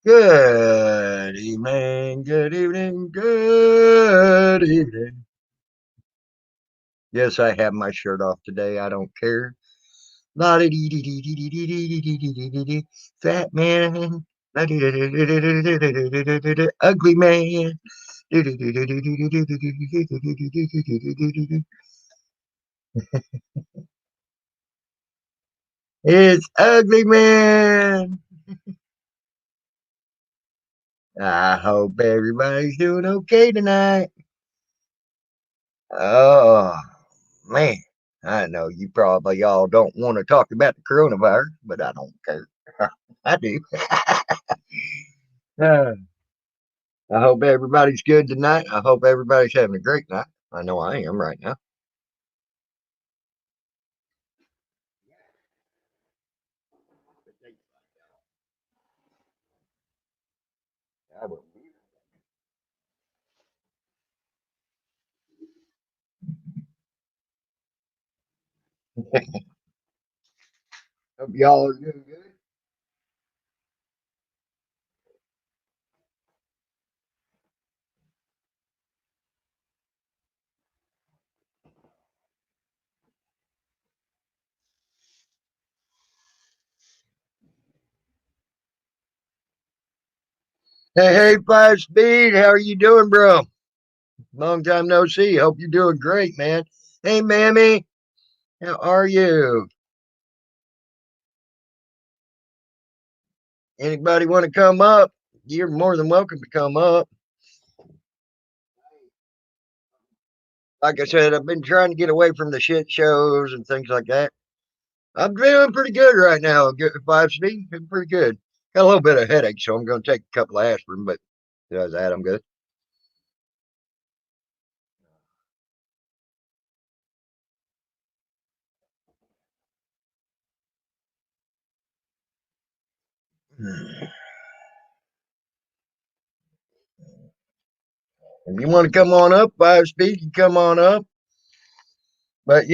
Good evening, good evening, good evening. Yes, I have my shirt off today. I don't care. La-di-dee-dee-dee-dee-dee-dee-dee-dee-dee-dee-dee. Fat man. La-di-dee-dee-dee-dee-dee-dee-dee-dee-dee. Ugly man. Dee-dee-dee-dee-dee-dee-dee-dee-dee-dee-dee-dee-dee-dee. It's ugly man. I hope everybody's doing okay tonight. Oh, man, I know you probably all don't want to talk about the coronavirus, but I don't care. I do. Uh, I hope everybody's good tonight. I hope everybody's having a great night. I know I am right now. Hope y'all are doing good. Hey, hey, Five Speed, how are you doing, bro? Long time no see. Hope you're doing great, man. Hey, Mammy, how are you? Anybody want to come up? You're more than welcome to come up. Like I said, I've been trying to get away from the shit shows and things like that. I'm feeling pretty good right now. Good 5 speed, feeling pretty good. Got a little bit of headache, so I'm going to take a couple of aspirin, but besides that, I'm good. If you want to come on up, 5 speed, you come on up. But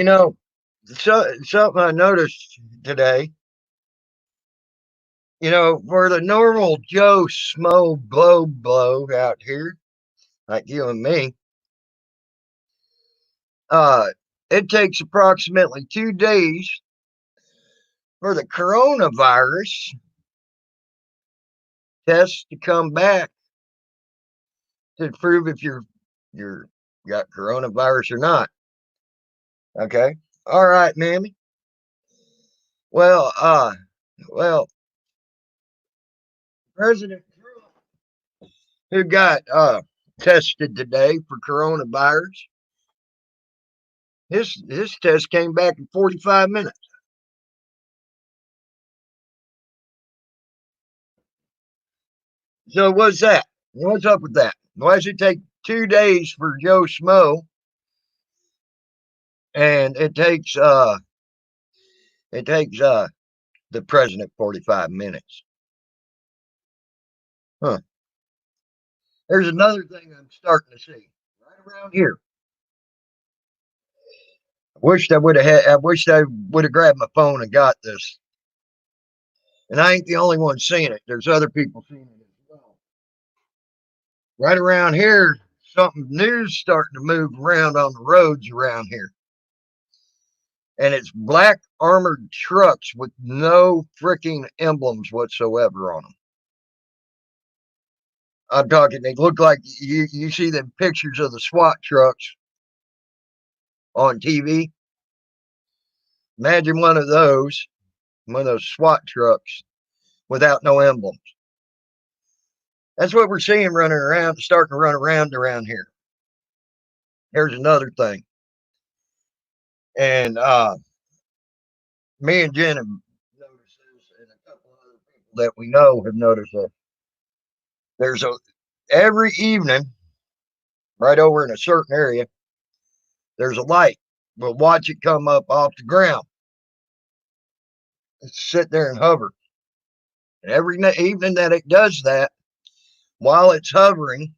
something I noticed today. For the normal Joe Smo blow out here, like you and me, uh, it takes approximately 2 days for the coronavirus test to come back to prove if you're got coronavirus or not. Okay. All right, mammy. Well, well, President Trump, who got tested today for coronavirus, his test came back in 45 minutes. So what's that? What's up with that? Why does it take 2 days for Joe Schmo, and it takes the president 45 minutes? Huh. There's another thing I'm starting to see right around here. I wished I would have grabbed my phone and got this. And I ain't the only one seeing it. There's other people seeing it as well. Right around here, something new's starting to move around on the roads around here. And it's black armored trucks with no freaking emblems whatsoever on them. I'm talking, they look like you see the pictures of the SWAT trucks on TV. Imagine one of those SWAT trucks without no emblems. That's what we're seeing running around, starting to run around here. Here's another thing. And me and Jen have noticed this, and a couple of other people that we know have noticed that there's a every evening right over in a certain area, there's a light. We'll watch it come up off the ground. It's sit there and hover. And every evening that it does that, while it's hovering,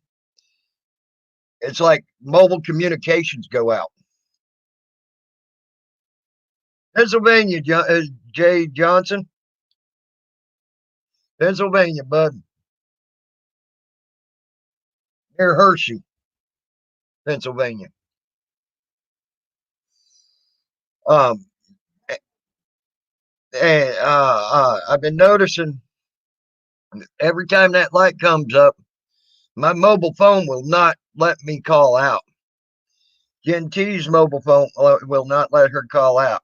it's like mobile communications go out. Pennsylvania, Jay Johnson, Pennsylvania, bud. near Hershey, Pennsylvania. Um, and I've been noticing every time that light comes up, my mobile phone will not let me call out. Jen T's mobile phone will not let her call out.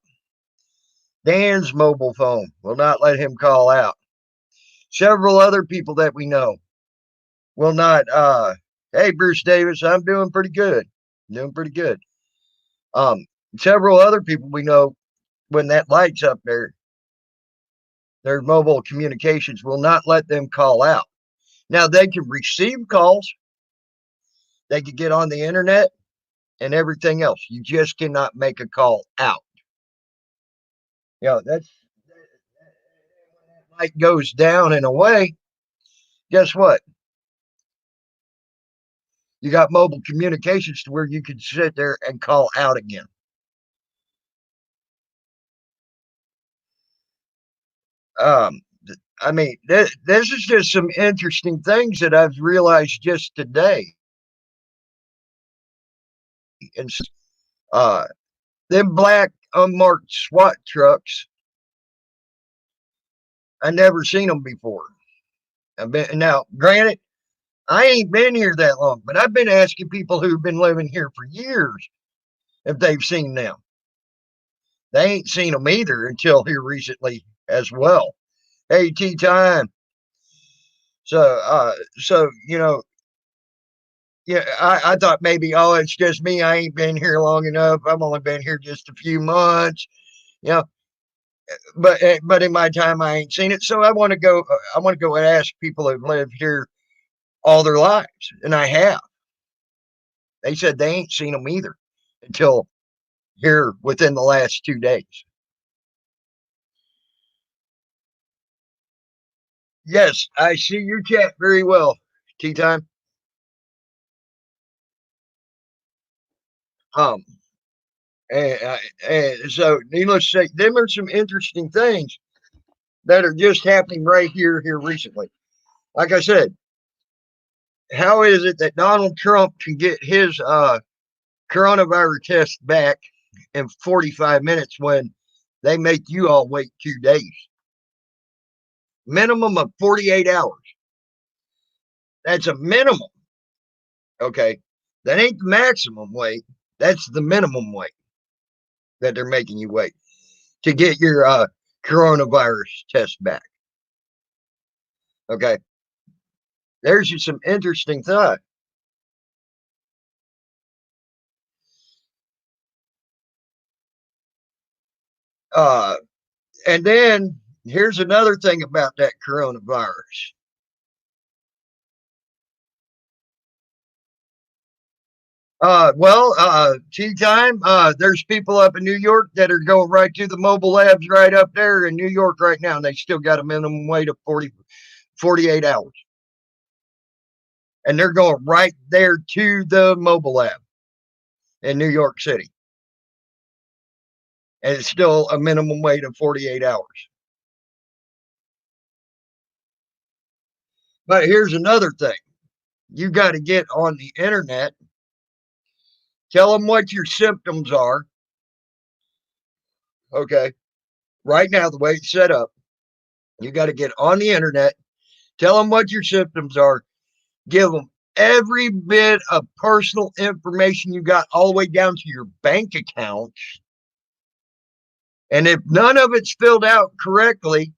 Dan's mobile phone will not let him call out. Several other people that we know will not. Hey, Bruce Davis, I'm doing pretty good. Doing pretty good. Um, Several other people we know, when that light's up there, their mobile communications will not let them call out. Now they can receive calls, they can get on the internet and everything else. You just cannot make a call out. That's when that light goes down and away. Guess what? You got mobile communications to where you can sit there and call out again. Um, I mean, this is just some interesting things that I've realized just today. And uh, them black unmarked SWAT trucks, I never seen them before. I've been now, granted, I ain't been here that long, but I've been asking people who've been living here for years if they've seen them. They ain't seen them either until here recently as well. Hey, tea time. So yeah, I thought maybe, oh, it's just me. I ain't been here long enough. I've only been here just a few months, you know. But in my time, I ain't seen it. So I want to go. I want to go and ask people who've lived here all their lives, and I have. They said they ain't seen them either until here within the last 2 days. Yes, I see your chat very well. Tea time. Um, and so, needless to say, them are some interesting things that are just happening right here recently. Like I said, how is it that Donald Trump can get his coronavirus test back in 45 minutes when they make you all wait 2 days? Minimum of 48 hours. That's a minimum. Okay. That ain't the maximum wait. That's the minimum wait that they're making you wait to get your coronavirus test back. Okay. There's just some interesting thought. Uh, and then here's another thing about that coronavirus. Tea time. There's people up in New York that are going right to the mobile labs right up there in New York right now, and they still got a minimum wait of 48 hours. And they're going right there to the mobile lab in New York City. And it's still a minimum wait of 48 hours. But here's another thing. You got to get on the internet, tell them what your symptoms are. Okay. Right now, the way it's set up, you got to get on the internet, tell them what your symptoms are, give them every bit of personal information you got, all the way down to your bank accounts. And if none of it's filled out correctly,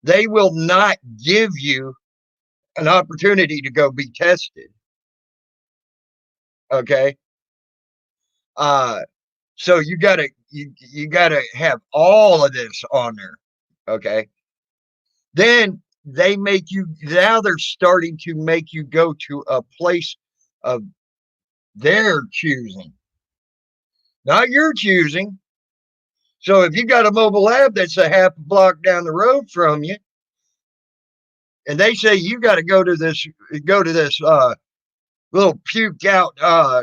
they will not give you an opportunity to go be tested. Okay. Uh, so you gotta have all of this on there. Okay. Then they make you, now they're starting to make you go to a place of their choosing, not your choosing. So if you got a mobile lab that's a half a block down the road from you, and they say you got to go to this little puke out uh,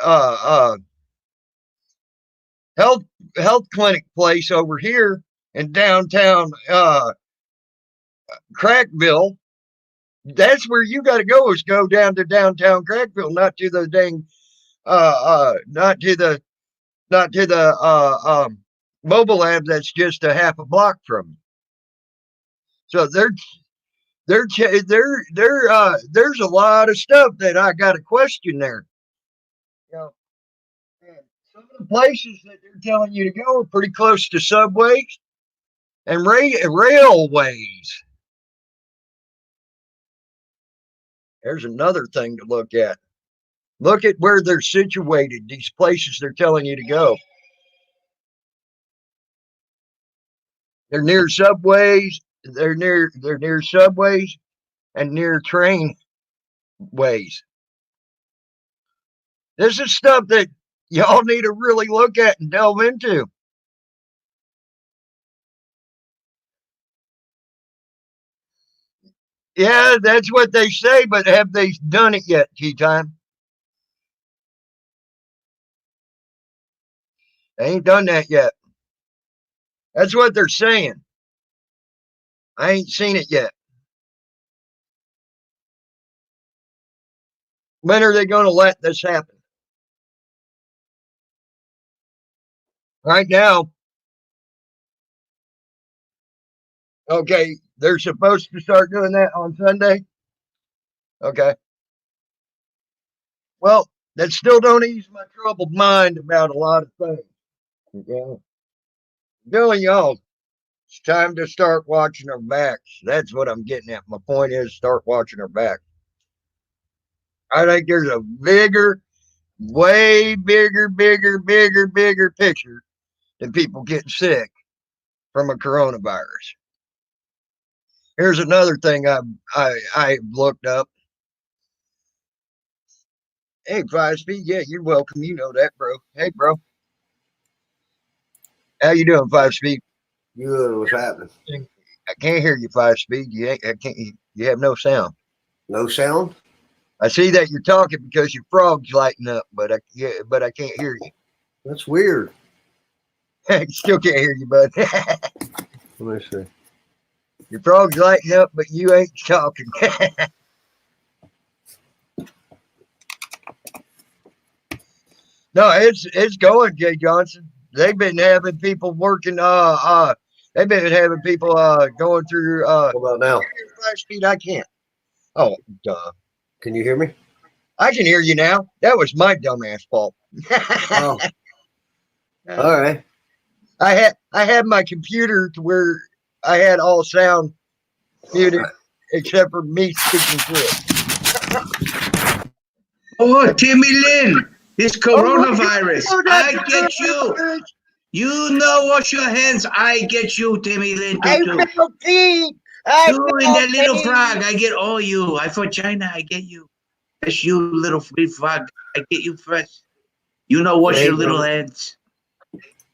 uh, health clinic place over here in downtown Crackville, That's where you got to go, is go down to downtown Crackville, not to the dang, not to the mobile lab that's just a half a block from. So there's a lot of stuff that I got to question there. You know, and some of the places that they're telling you to go are pretty close to subways and railways. There's another thing to look at. Look at where they're situated, these places they're telling you to go. They're near subways, they're near subways and near train ways. This is stuff that y'all need to really look at and delve into. Yeah, that's what they say, but have they done it yet, Tea Time? They ain't done that yet. That's what they're saying. I ain't seen it yet. When are they going to let this happen? Right now, okay, they're supposed to start doing that on Sunday. Okay. Well, that still don't ease my troubled mind about a lot of things. Okay. I'm telling y'all, it's time to start watching our backs. That's what I'm getting at. My point is, start watching our back. I think there's a bigger, way bigger picture than people getting sick from a coronavirus. Here's another thing I looked up. Hey, 5 Speed, yeah, you're welcome. You know that, bro. Hey, bro, how you doing, 5 Speed? Good. What's happening? I can't hear you, 5 Speed. You ain't. I can't. You have no sound. No sound? I see that you're talking because your frog's lighting up, but I can't hear you. That's weird. Still can't hear you, bud. Let me see. Your frog's lighting up, but you ain't talking. No, it's going, Jay Johnson. They've been having people working. They've been having people going through. What about now? 5 Speed. I can't. Oh, duh. Can you hear me? I can hear you now. That was my dumbass fault. Oh, all right. I had my computer to where I had all sound muted except for me speaking through it. Oh, Timmy Lynn, this coronavirus. Oh, I get you. You know, wash your hands. I get you, Timmy Lynn. I feel pain. I You and feel that little pain. frog, I get all you. I for China, I get you. That's you, little free frog. I get you first. You know, wash your little hands.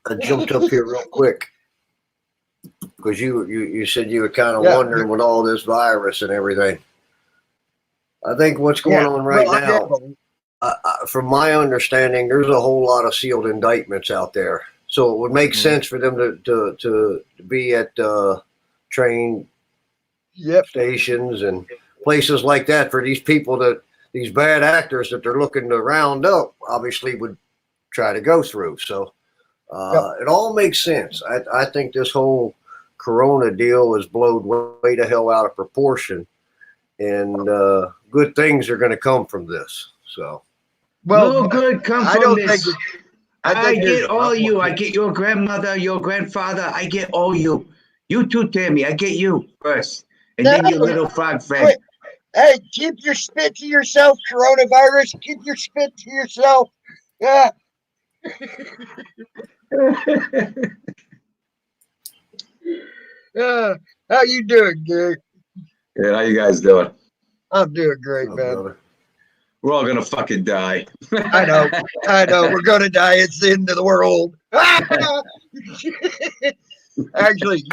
I jumped up here real quick because you said you were kind of wondering with all this virus and everything. I think what's going on right now, from my understanding, there's a whole lot of sealed indictments out there. So it would make sense for them to be at train stations and places like that for these people these bad actors that they're looking to round up, obviously would try to go through. So it all makes sense. I think this whole Corona deal is blown way the hell out of proportion, and good things are going to come from this. So, well, no good come from this. I get all you. I get your grandmother, your grandfather. I get all you. You too, Tammy. I get you first, and then your little frog friend. Hey, keep your spit to yourself, coronavirus. Keep your spit to yourself. Yeah. How you doing, dude? Good. How you guys doing? I'm doing great, man. Brother. We're all gonna fucking die. I know. We're gonna die. It's the end of the world. Actually,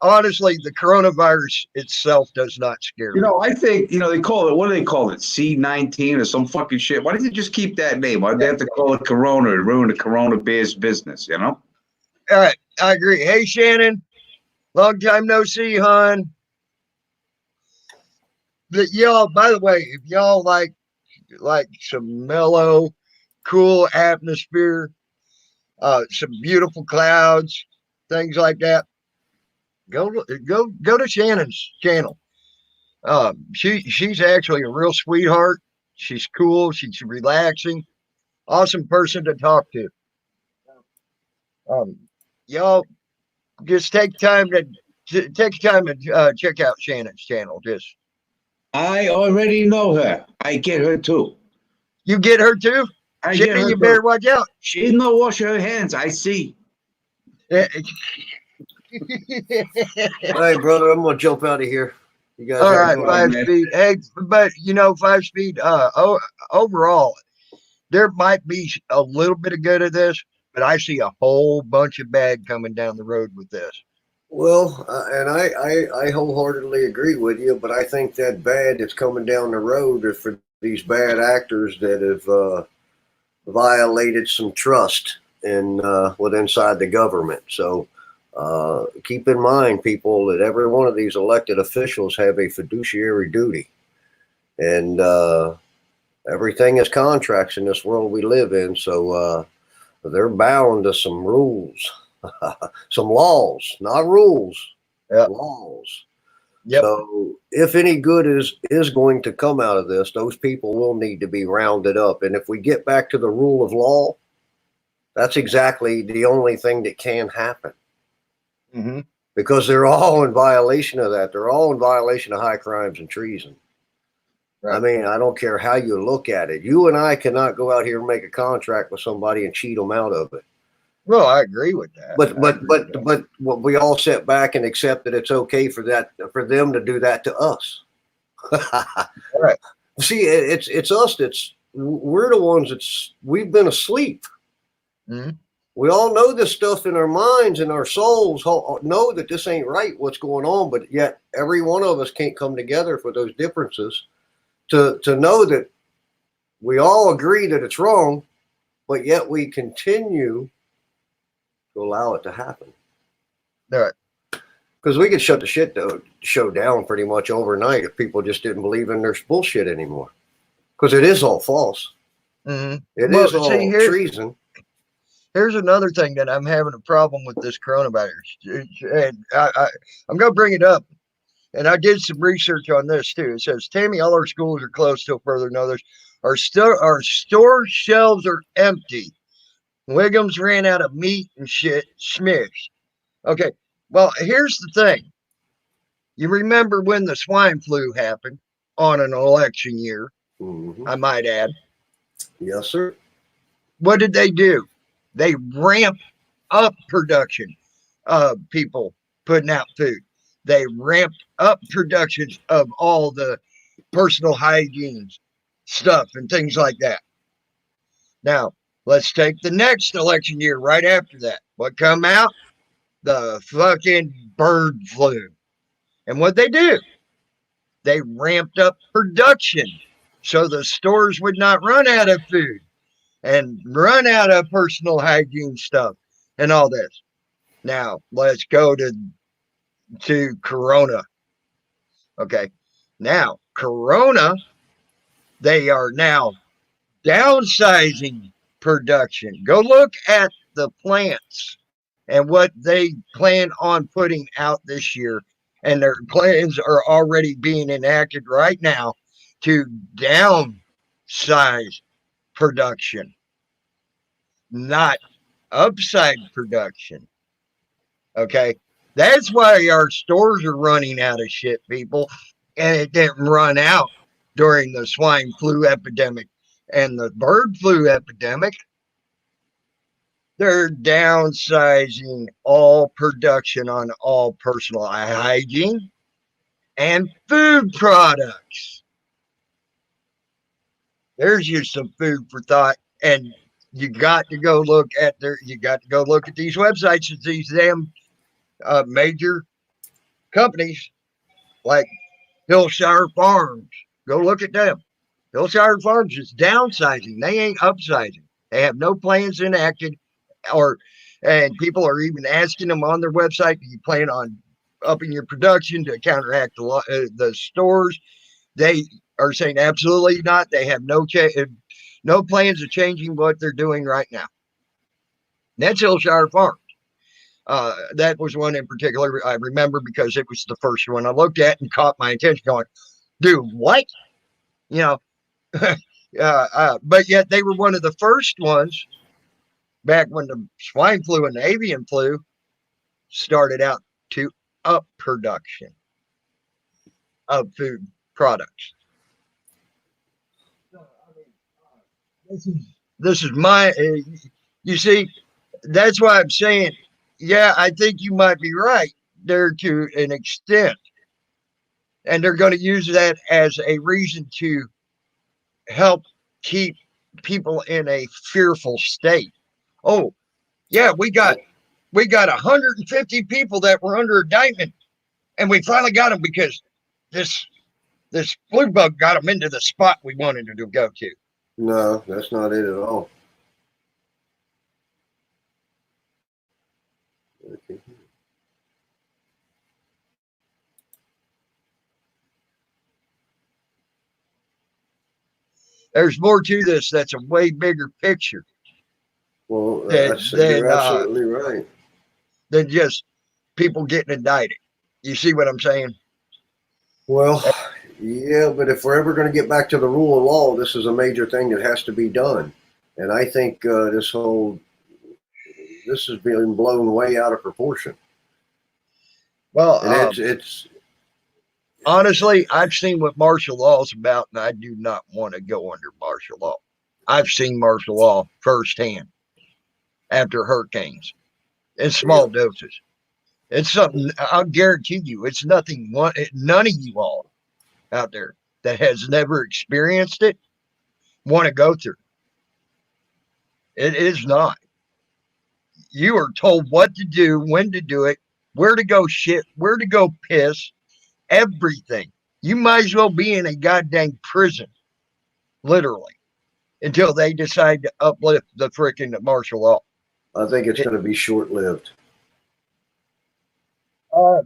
honestly, the coronavirus itself does not scare me. I think, they call it, what do they call it? C-19 or some fucking shit. Why didn't they just keep that name? Why do they have to call it Corona and ruin the Corona Bears business, All right. I agree. Hey, Shannon. Long time no see, hon. y'all, by the way, if y'all like some mellow, cool atmosphere, some beautiful clouds, things like that, go to Shannon's channel. She's actually a real sweetheart. She's cool. She's relaxing. Awesome person to talk to. Um, y'all just take time to check out Shannon's channel. Just I already know her. I get her too. you get her too. I Shannon, get her you too. better watch out. She's not washing her hands. I see. All right, brother, I'm gonna jump out of here. You guys All have right, a good five one. speed. Hey, but 5 speed. Overall, there might be a little bit of good of this, but I see a whole bunch of bad coming down the road with this. Well, and I wholeheartedly agree with you, but I think that bad that's coming down the road is for these bad actors that have violated some trust in with inside the government. So keep in mind, people, that every one of these elected officials have a fiduciary duty, and everything is contracts in this world we live in. So they're bound to some rules. Some laws, not rules, laws. Yep. So if any good is going to come out of this, those people will need to be rounded up. And if we get back to the rule of law, that's exactly the only thing that can happen. Mm-hmm. Because they're all in violation of that. They're all in violation of high crimes and treason. Right. I mean, I don't care how you look at it. You and I cannot go out here and make a contract with somebody and cheat them out of it. Well, I agree with that. But we all sit back and accept that it's okay for them to do that to us. Right. See, it's us we're the ones we've been asleep. Mm-hmm. We all know this stuff in our minds and our souls know that this ain't right, what's going on, but yet every one of us can't come together for those differences to know that we all agree that it's wrong, but yet we continue to allow it to happen. All right. Because we could shut the show down pretty much overnight if people just didn't believe in their bullshit anymore. Because it is all false. Mm-hmm. It is all treason. Here's another thing that I'm having a problem with this coronavirus. And I'm going to bring it up. And I did some research on this too. It says, Tammy, all our schools are closed till further notice. Our store shelves are empty. Wiggum's ran out of meat and shit. Schmicks. Okay. Well, here's the thing. You remember when the swine flu happened on an election year, mm-hmm. I might add. Yes, sir. What did they do? They ramped up production of people putting out food. They ramped up productions of all the personal hygiene stuff and things like that. Now, let's take the next election year right after that. What come out? The fucking bird flu. And what they do? They ramped up production so the stores would not run out of food and run out of personal hygiene stuff and all this. Now, let's go to Corona. Okay. Now, Corona, they are now downsizing production. Go look at the plants and what they plan on putting out this year. And their plans are already being enacted right now to downsize production, not upside production. Okay. That's why our stores are running out of shit, people. And it didn't run out during the swine flu epidemic and the bird flu epidemic. They're downsizing all production on all personal hygiene and food products. There's just some food for thought. And you got to go look at these websites of these damn major companies like Hillshire Farms. Go look at them. Hillshire Farms is downsizing. They ain't upsizing. They have no plans enacted, and people are even asking them on their website, do you plan on upping your production to counteract the stores? They are saying absolutely not. They have no plans of changing what they're doing right now. That's Hillshire Farms. That was one in particular I remember because it was the first one I looked at and caught my attention going, dude, what? You know, but yet they were one of the first ones back when the swine flu and the avian flu started out to up production of food products. This is my, you see, that's why I'm saying, yeah, I think you might be right there to an extent. And they're going to use that as a reason to help keep people in a fearful state. Oh, yeah, we got 150 people that were under indictment, and we finally got them because this flu bug got them into the spot we wanted them to go to. No, that's not it at all. Okay. There's more to this. That's a way bigger picture. Well, you're absolutely right. Than just people getting indicted. You see what I'm saying? Well, yeah, but if we're ever going to get back to the rule of law, this is a major thing that has to be done. And I think this is being blown way out of proportion. Well, it's honestly, I've seen what martial law is about, and I do not want to go under martial law. I've seen martial law firsthand after hurricanes in small doses. It's something I'll guarantee you. It's nothing. None of you all out there that has never experienced it want to go through. It is not. You are told what to do, when to do it, where to go shit, where to go piss, everything. You might as well be in a goddamn prison, literally, until they decide to uplift the freaking martial law. I think it's going to be short-lived.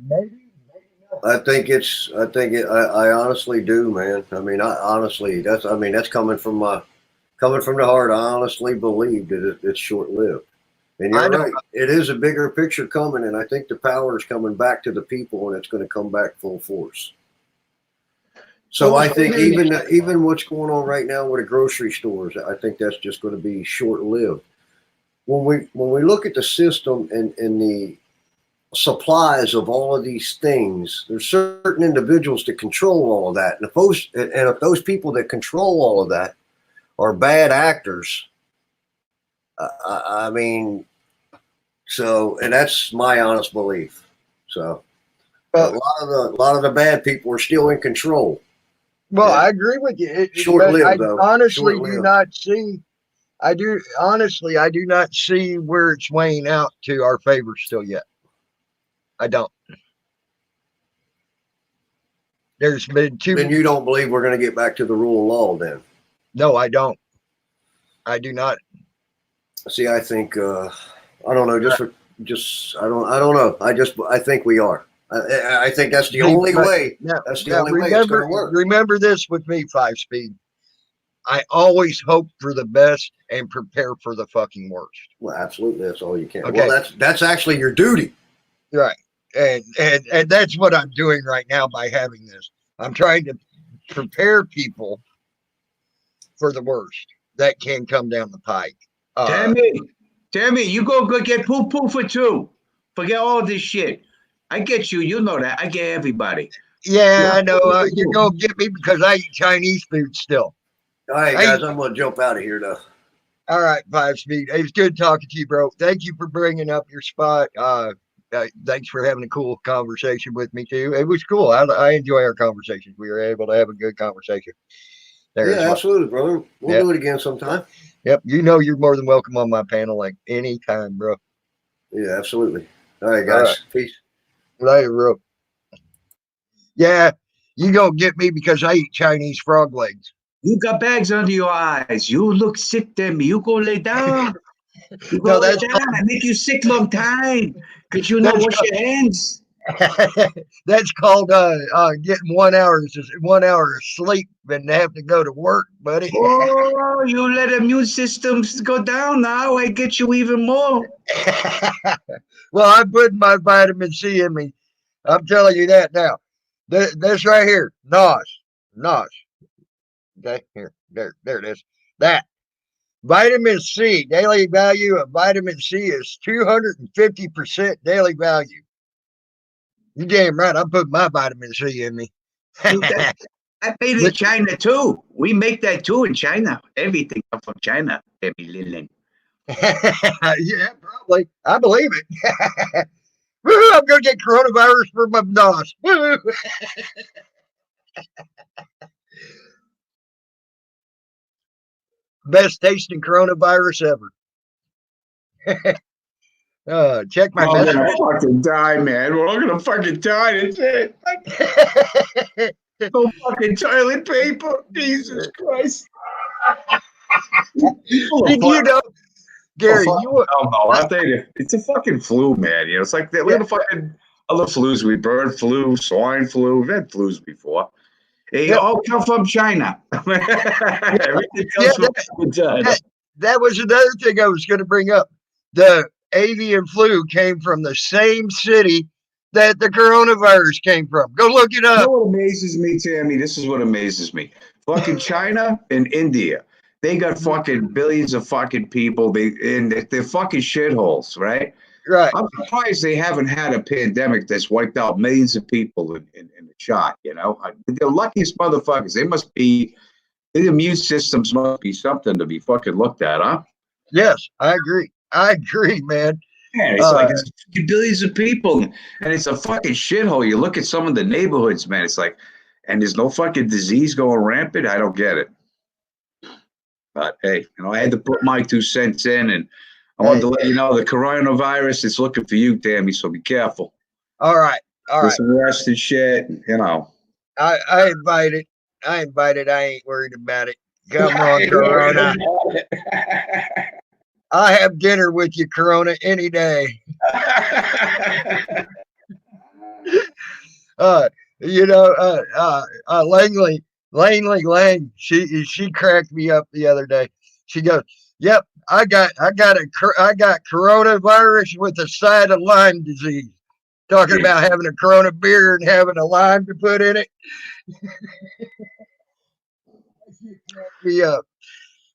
Maybe not. I honestly do, man. I mean, that's coming from the heart. I honestly believe that it's short-lived. And you're right. It is a bigger picture coming, and I think the power is coming back to the people, and it's going to come back full force. So I think even what's going on right now with the grocery stores, I think that's just going to be short-lived. When we look at the system and the supplies of all of these things, there's certain individuals that control all of that, and if those people that control all of that are bad actors, I mean, and that's my honest belief. So a lot of the bad people are still in control. Well, I agree with you. Short-lived, though. Honestly, do not see. I do not see where it's weighing out to our favor still yet. I don't. There's been too. Then you don't believe we're going to get back to the rule of law, then? No, I don't. I do not. See, I think I don't know. I don't know. I think we are. I think that's the only way. That's the only way it's going to work. Remember this with me, 5-Speed. I always hope for the best and prepare for the fucking worst. Well, absolutely. That's all you can. Okay. Well, that's actually your duty. Right. And that's what I'm doing right now by having this. I'm trying to prepare people for the worst that can come down the pike. Tammy, you go get poo for two. Forget all this shit. I get you. You know that. I get everybody. Yeah, I know. You're going to get me because I eat Chinese food still. All right, guys. I'm going to jump out of here, though. All right, 5-Speed. It was good talking to you, bro. Thank you for bringing up your spot. Thanks for having a cool conversation with me, too. It was cool. I enjoy our conversations. We were able to have a good conversation. Absolutely, brother. We'll do it again sometime. Yep. You know you're more than welcome on my panel like anytime, bro. Yeah, absolutely. All right, guys. All right. Peace. Later, bro. Yeah, you gonna get me because I eat Chinese frog legs. You got bags under your eyes. You look sick, Tammy. You go lay down. You go lay down. I make you sick long time because you don't wash your hands. That's called getting 1 hour of sleep and have to go to work, buddy. Oh, you let immune systems go down now. I get you even more. Well, I'm putting my vitamin C in me. I'm telling you that now. This right here, NOS. Okay, there it is. That vitamin C, daily value of vitamin C is 250% daily value. You damn right. I'm putting my vitamin C in me. Dude, that made in China too. We make that too in China. Everything comes from China. Yeah, probably. I believe it. I'm going to get coronavirus for my NOS. Best tasting coronavirus ever. Check my We're message. gonna fucking die, man. We're all gonna fucking die. That's it. No fucking toilet paper. Jesus Christ. Did you know, Gary? You were. Aren't they? It's a fucking flu, man. You know, it's like we had a fucking other flus. We bird flu, swine flu. We've had flus before. They all come from China. Everything comes from China. That was another thing I was going to bring up. The avian flu came from the same city that the coronavirus came from. Go look it up. You know what amazes me, Tammy? This is what amazes me. Fucking China and India. They got fucking billions of fucking people. They're fucking shitholes, right? Right. I'm surprised they haven't had a pandemic that's wiped out millions of people in the shot. You know, they're the luckiest motherfuckers. They must be. The immune systems must be something to be fucking looked at, huh? Yes, I agree. I agree, man. Yeah, it's like it's billions of people, and it's a fucking shithole. You look at some of the neighborhoods, man. It's like, and there's no fucking disease going rampant. I don't get it. But hey, you know, I had to put my 2 cents in, and I wanted to let you know the coronavirus is looking for you, Tammy. So be careful. All right. Get some rest and shit. You know. I invite it. I ain't worried about it. Come on, Corona. I have dinner with you, Corona, any day. Langley Lang, she cracked me up the other day. She goes, "Yep, I got coronavirus with a side of Lyme disease." Talking about having a Corona beer and having a lime to put in it. Me up.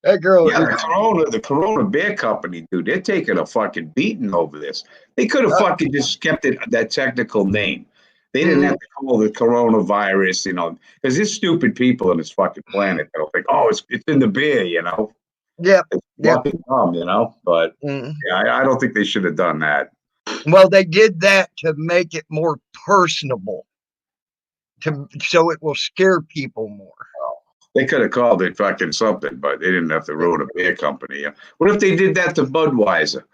That girl. Yeah, the Corona Beer Company, dude, they're taking a fucking beating over this. They could have fucking just kept it that technical name. They didn't have to call it coronavirus, you know, because there's stupid people on this fucking planet that'll think, oh, it's in the beer, you know. Yeah. It's fucking dumb, you know. But yeah, I don't think they should have done that. Well, they did that to make it more personable, so it will scare people more. They could have called it fucking something, but they didn't have to ruin a beer company. What if they did that to Budweiser?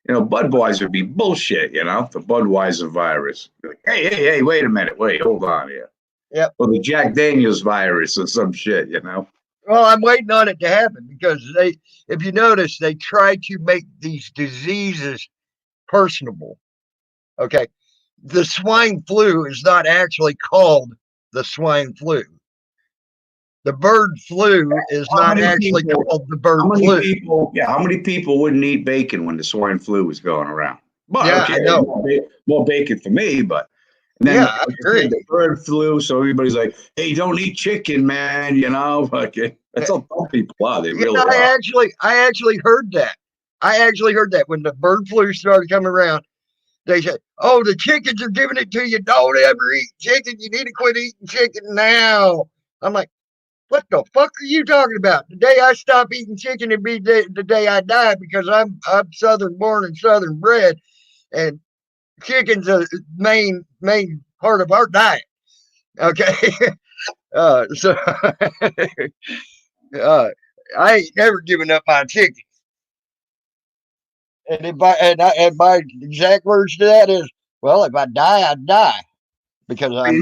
You know, Budweiser would be bullshit, you know, the Budweiser virus. Like, hey, wait a minute. Wait, hold on here. Yep. Or the Jack Daniels virus or some shit, you know. Well, I'm waiting on it to happen because if you notice, they try to make these diseases personable. Okay. The swine flu is not actually called the swine flu. The bird flu is not actually called the bird flu. How many people wouldn't eat bacon when the swine flu was going around? Well, yeah, I know. More bacon for me, but and then I agree. The bird flu, so everybody's like, "Hey, don't eat chicken, man." You know, that's how dumb people are. They really are. I actually heard that. When the bird flu started coming around. They said, "Oh, the chickens are giving it to you. Don't ever eat chicken. You need to quit eating chicken now." I'm like, what the fuck are you talking about? The day I stop eating chicken and be the day I die, because I'm Southern born and Southern bred, and chicken's a main part of our diet. Okay, so I ain't never given up on chicken. And my exact words to that is, well, if I die, I die. Because I'm you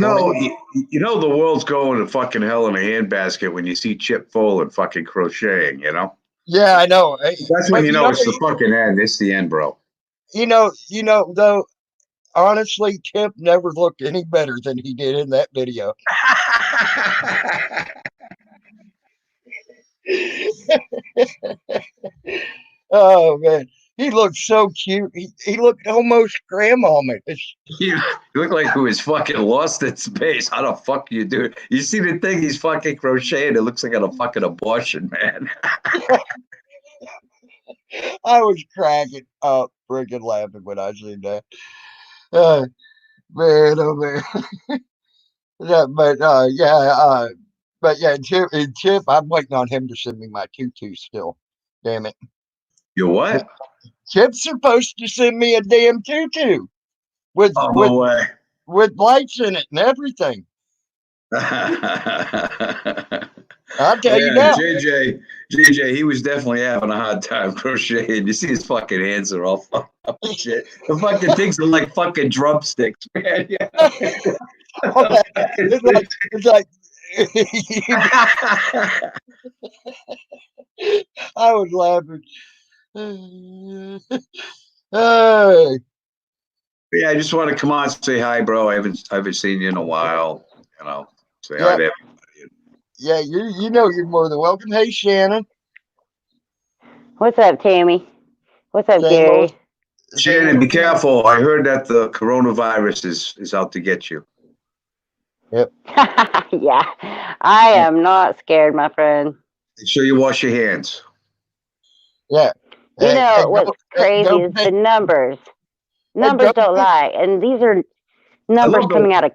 know the world's going to fucking hell in a handbasket when you see Chip Full and fucking crocheting, you know? Yeah, I know. That's when you know it's the fucking end. It's the end, bro. You know, though, honestly, Chip never looked any better than he did in that video. Oh man, he looked so cute. He looked almost grandma-ish. You look like he was fucking lost in space. How the fuck you do it? You see the thing he's fucking crocheting? It looks like a fucking abortion, man. I was cracking up, freaking laughing when I seen that. Uh, man, oh man. Yeah, but yeah, Chip, I'm waiting on him to send me my tutu still. Damn it. You what? Chip's supposed to send me a damn tutu with Oh, with no way. with lights in it and everything. I'll tell you now. JJ, he was definitely having a hard time crocheting. You see his fucking hands are all fucked up and shit. The fucking things are like fucking drumsticks, man. Yeah. it's like I was laughing. Hey. Yeah, I just want to come on and say hi, bro. I haven't seen you in a while. You know, say hi Yeah, to everybody. yeah, you know you're more than welcome. Hey, Shannon. What's up, Tammy? What's up, Same Gary? old, Shannon, be careful. I heard that the coronavirus is out to get you. Yep. Yeah, I am not scared, my friend. Make sure you wash your hands. Yeah. You know what's crazy don't is the numbers. Numbers don't lie, and these are I numbers love the. coming out of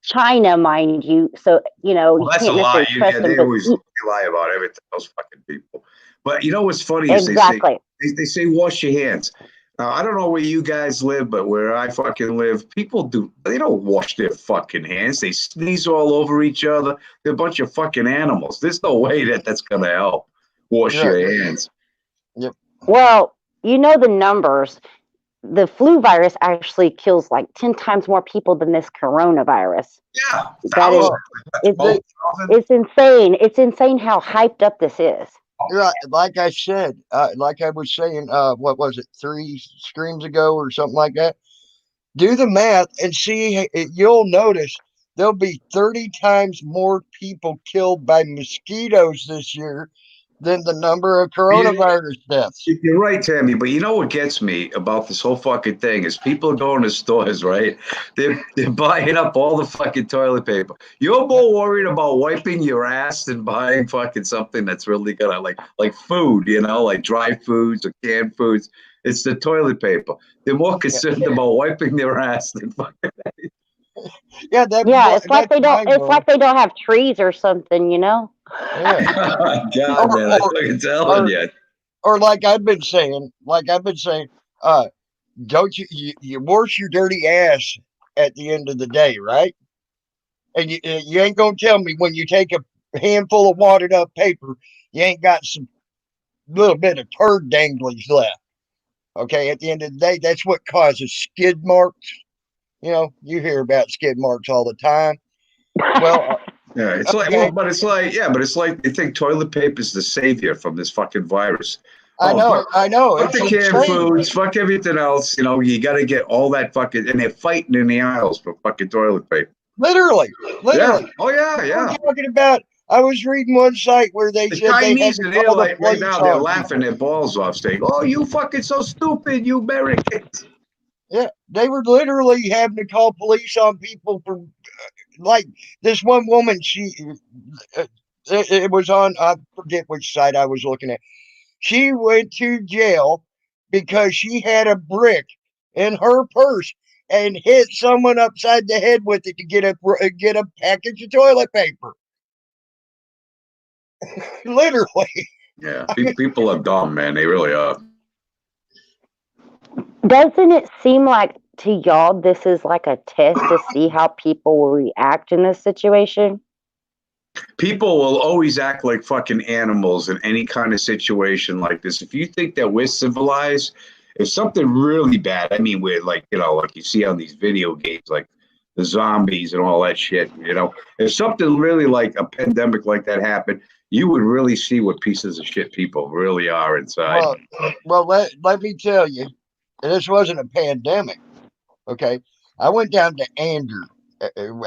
China, mind you. So you know Well, you that's a can't lie. necessarily trust Yeah, them. they But always lie about everything. Those fucking people. But you know what's funny is exactly. they say wash your hands. I don't know where you guys live, but where I fucking live, people they don't wash their fucking hands. They sneeze all over each other. They're a bunch of fucking animals. There's no way that's gonna help. Wash your hands. Yep. Well, you know the numbers. The flu virus actually kills like 10 times more people than this coronavirus. Yeah, That is, it's insane. It's insane how hyped up this is. Right, like I said, like I was saying, what was it, 3 streams ago or something like that? Do the math and see. You'll notice there'll be 30 times more people killed by mosquitoes this year than the number of coronavirus deaths. You're right, Tammy, but you know what gets me about this whole fucking thing is people going to stores, right? They're buying up all the fucking toilet paper. You're more worried about wiping your ass than buying fucking something that's really gonna like food, you know, like dry foods or canned foods. It's the toilet paper. They're more concerned about wiping their ass than fucking. Yeah, it's like they don't. It's like they don't have trees or something, you know. Yeah. God, man, I'm telling you. Or like I've been saying, don't you wash your dirty ass at the end of the day, right? And you ain't gonna tell me when you take a handful of wadded up paper, you ain't got some little bit of turd danglies left. Okay, at the end of the day, that's what causes skid marks. You know, you hear about skid marks all the time. Well, yeah, it's like, well, but it's like they think toilet paper is the savior from this fucking virus. I know. Fuck the canned foods, fuck everything else. You know, you got to get all that fucking, and they're fighting in the aisles for fucking toilet paper. Literally. Yeah. Oh yeah. We're talking about. I was reading one site where they said Chinese, they had they're like right now they're laughing their balls off, saying, "Oh, you fucking so stupid, you Americans." Yeah, they were literally having to call police on people for, like, this one woman. It was on, I forget which site I was looking at. She went to jail because she had a brick in her purse and hit someone upside the head with it to get a package of toilet paper. Literally. Yeah, people are dumb, man. They really are. Doesn't it seem like to y'all this is like a test to see how people will react in this situation? People will always act like fucking animals in any kind of situation like this. If you think that we're civilized, if something really bad, I mean, we're like, you know, like you see on these video games, like the zombies and all that shit, you know, if something really like a pandemic like that happened, you would really see what pieces of shit people really are inside. Well, let me tell you, this wasn't a pandemic. Okay. I went down to Andrew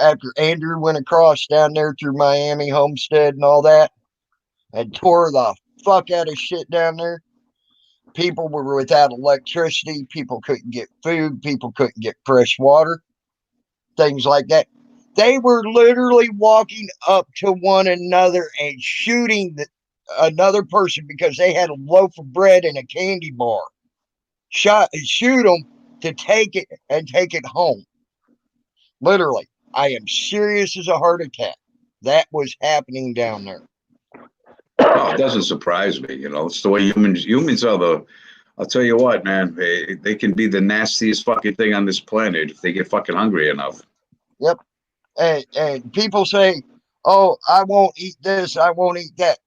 after Andrew went across down there through Miami, Homestead, and all that, and tore the fuck out of shit down there. People were without electricity. People couldn't get food. People couldn't get fresh water. Things like that. They were literally walking up to one another and shooting another person because they had a loaf of bread and a candy bar. Shoot them to take it and take it home. Literally, I am serious as a heart attack. That was happening down there. No, it doesn't surprise me. You know, it's the way humans are. I'll tell you what, man, they can be the nastiest fucking thing on this planet if they get fucking hungry enough. Yep. And people say, oh, I won't eat this, I won't eat that.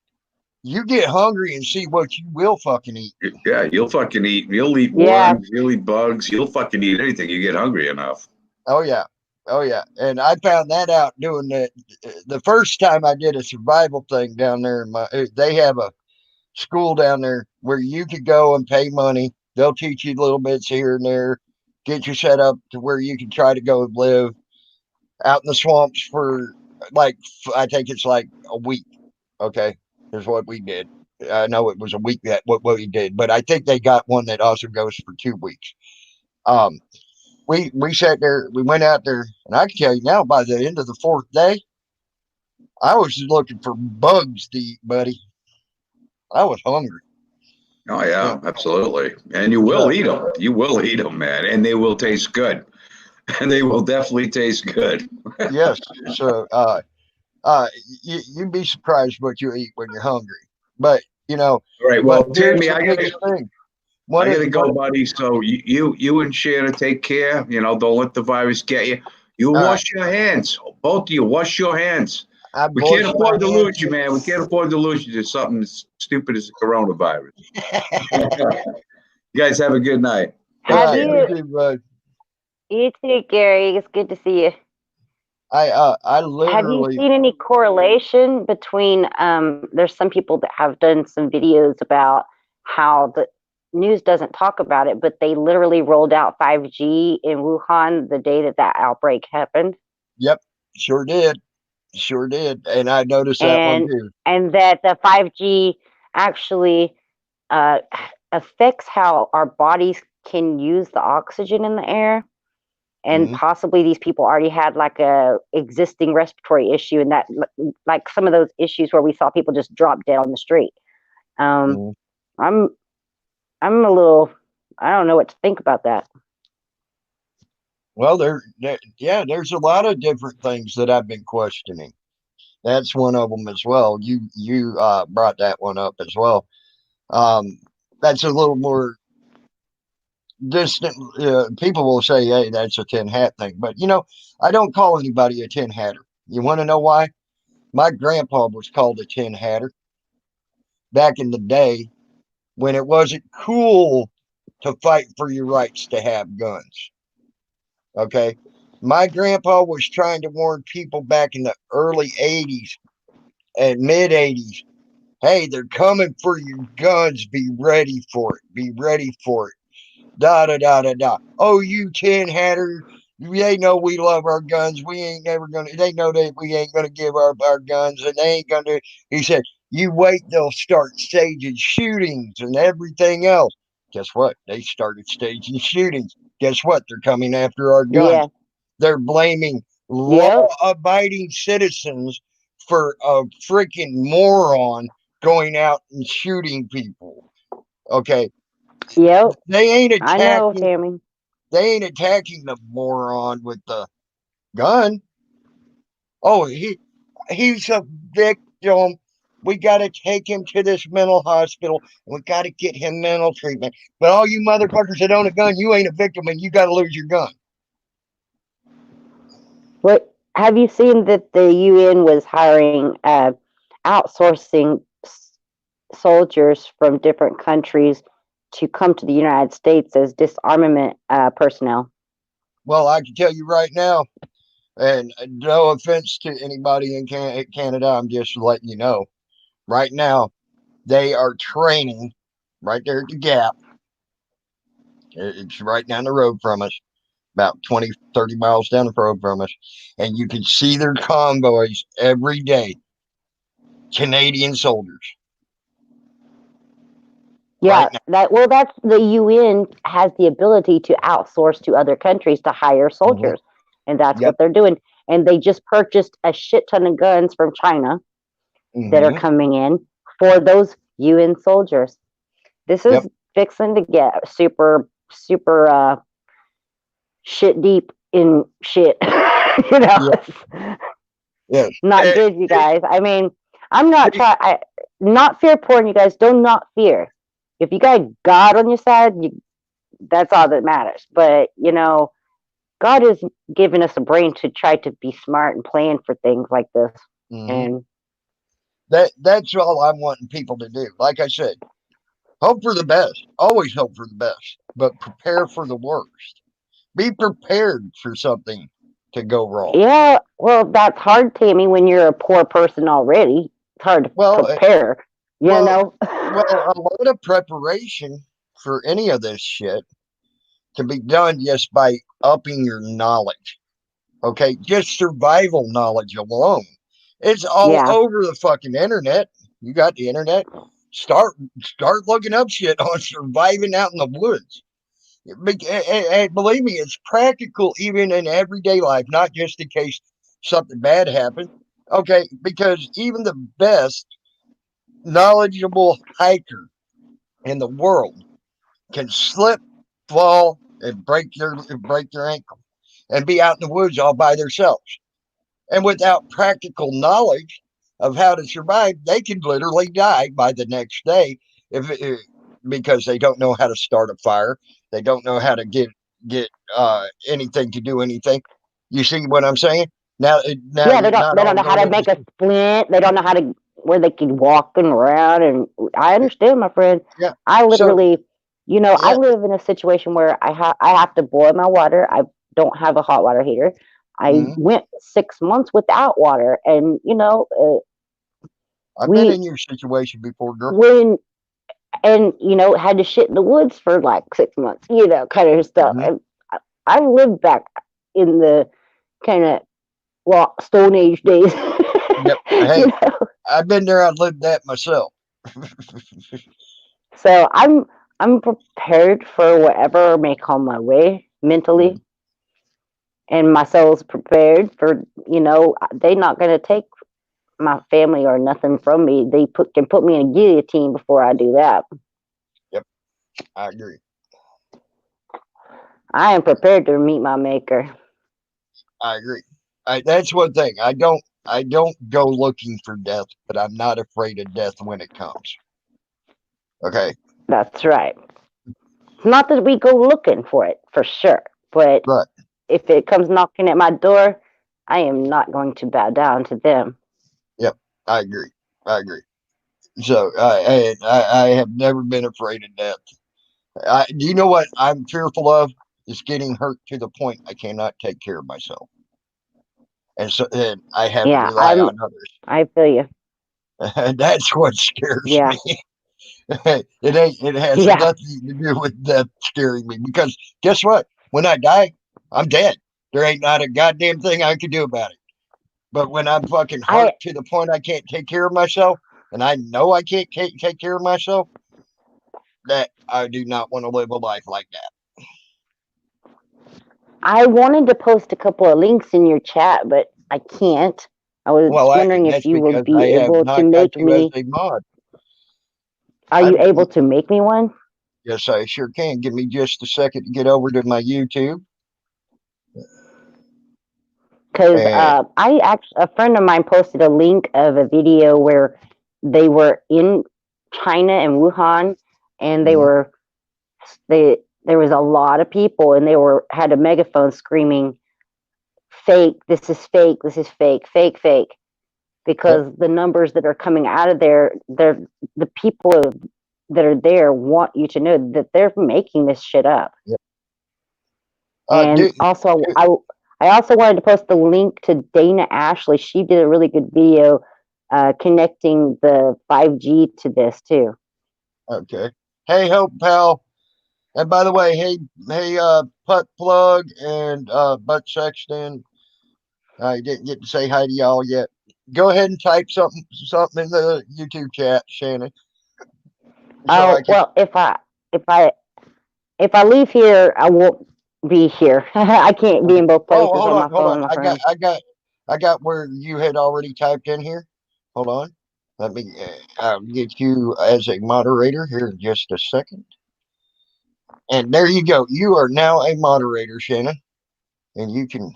You get hungry and see what you will fucking eat. Yeah, you'll fucking eat. You'll eat worms. You'll eat bugs. You'll fucking eat anything. You get hungry enough. Oh yeah, oh yeah. And I found that out doing the first time I did a survival thing down there. They have a school down there where you could go and pay money. They'll teach you little bits here and there, get you set up to where you can try to go live out in the swamps for like, I think it's like a week. Okay, is what we did. I know it was a week that what we did, but I think they got one that also goes for 2 weeks. We sat there, we went out there, and I can tell you now, by the end of the 4th day, I was just looking for bugs to eat, buddy. I was hungry. Oh yeah, absolutely. And you will eat them. You will eat them, man, and they will taste good. And they will definitely taste good. Yes. So, you'd be surprised what you eat when you're hungry. But you know, all right. Well, Tammy, I gotta go, buddy. So you and Shanna take care. You know, don't let the virus get you. You wash your hands. Both of you wash your hands. We can't afford to lose you, man. We can't afford to lose you to something as stupid as the coronavirus. You guys have a good night. You too, Gary. It's good to see you. I literally. Have you seen any correlation between? There's some people that have done some videos about how the news doesn't talk about it, but they literally rolled out 5G in Wuhan the day that outbreak happened. Yep, sure did, and I noticed that one too. And that the 5G actually affects how our bodies can use the oxygen in the air. And possibly these people already had like a existing respiratory issue, and that like some of those issues where we saw people just drop dead on the street. I'm a little, I don't know what to think about that. Well, there's a lot of different things that I've been questioning. That's one of them as well. You brought that one up as well. That's a little more distant. People will say, hey, that's a tin hat thing, but you know, I don't call anybody a tin hatter. You want to know why? My grandpa was called a tin hatter back in the day when it wasn't cool to fight for your rights to have guns. Okay, my grandpa was trying to warn people back in the early 80s and mid 80s, hey, they're coming for your guns, be ready for it. Da da da da da. Oh, you tin hatter! They know we love our guns. We ain't never gonna. They know that we ain't gonna give our guns, and they ain't gonna. He said, "You wait, they'll start staging shootings and everything else." Guess what? They started staging shootings. Guess what? They're coming after our guns. Yeah. They're blaming law-abiding citizens for a freaking moron going out and shooting people. Okay. Yep. They ain't attacking. I know, Tammy. They ain't attacking the moron with the gun. Oh, he's a victim. We got to take him to this mental hospital. We got to get him mental treatment. But all you motherfuckers that own a gun, you ain't a victim, and you got to lose your gun. What have you seen that the UN was hiring, outsourcing soldiers from different countries to come to the United States as disarmament personnel? Well, I can tell you right now, and no offense to anybody in Canada, I'm just letting you know, right now, they are training right there at the Gap. It's right down the road from us. about 20, 30 miles down the road from us, and you can see their convoys every day. Canadian soldiers. Yeah, right that's the UN has the ability to outsource to other countries to hire soldiers, and that's what they're doing. And they just purchased a shit ton of guns from China that are coming in for those UN soldiers. This is fixing to get super shit deep in shit. You know, not good, you guys. I mean, I'm not trying. Not fear porn, you guys. Do not fear. If you got God on your side, that's all that matters. But you know, God is giving us a brain to try to be smart and plan for things like this. And that's all I'm wanting people to do. Like I said, hope for the best. Always hope for the best, but prepare for the worst. Be prepared for something to go wrong. Yeah, well, that's hard, Tammy, when you're a poor person already. It's hard to prepare, you know? Well, a lot of preparation for any of this shit can be done just by upping your knowledge. Okay? Just survival knowledge alone. It's all over the fucking internet. You got the internet. Start looking up shit on surviving out in the woods. And believe me, it's practical even in everyday life, not just in case something bad happens. Okay, because even the best knowledgeable hiker in the world can slip, fall, and break their ankle and be out in the woods all by themselves. And without practical knowledge of how to survive, they could literally die by the next day because they don't know how to start a fire. They don't know how to get anything to do anything. You see what I'm saying? Now they don't know how to make a splint. They don't know how to where they can walk around. And I understand, my friend. Yeah. I literally, I live in a situation where I have to boil my water. I don't have a hot water heater. I went 6 months without water, and I've been in your situation before, girl. Had to shit in the woods for like 6 months, kind of stuff. And I lived back in the kind of Stone Age days. Yep. Hey, I've been there. I lived that myself. So I'm prepared for whatever may come my way mentally, and my soul's prepared for. They're not gonna take my family or nothing from me. They can put me in a guillotine before I do that. Yep, I agree. I am prepared to meet my maker. I agree. That's one thing. I don't go looking for death, but I'm not afraid of death when it comes. Okay. That's right. Not that we go looking for it, for sure. But if it comes knocking at my door, I am not going to bow down to them. Yep, I agree. So I have never been afraid of death. Do you know what I'm fearful of? Is getting hurt to the point I cannot take care of myself. And so then I have to rely on others. I feel you. And that's what scares me. It has nothing to do with death scaring me, because guess what? When I die, I'm dead. There ain't not a goddamn thing I can do about it. But when I'm fucking hurt to the point I can't take care of myself, and I know I can't take care of myself, that I do not want to live a life like that. I wanted to post a couple of links in your chat, but I can't. I was wondering if you would be able to make me. Are you able to make me one? Yes, I sure can. Give me just a second to get over to my YouTube. Because a friend of mine posted a link of a video where they were in China and Wuhan, and there was a lot of people, and they had a megaphone screaming, "Fake! This is fake! This is fake! Fake! Fake!" Because the numbers that are coming out of there, the people that are there want you to know that they're making this shit up. Yep. And also, I also wanted to post the link to Dana Ashley. She did a really good video connecting the 5G to this too. Okay. Hey, Hope Pal. And by the way, hey, Putt Plug and Butt Sexton, I didn't get to say hi to y'all yet. Go ahead and type something in the YouTube chat, Shannon. So well, if I leave here, I won't be here. I can't be in both places on my phone, my friend. I got where you had already typed in here. Hold on. Let me get you as a moderator here in just a second. And there you go. You are now a moderator, Shannon, and you can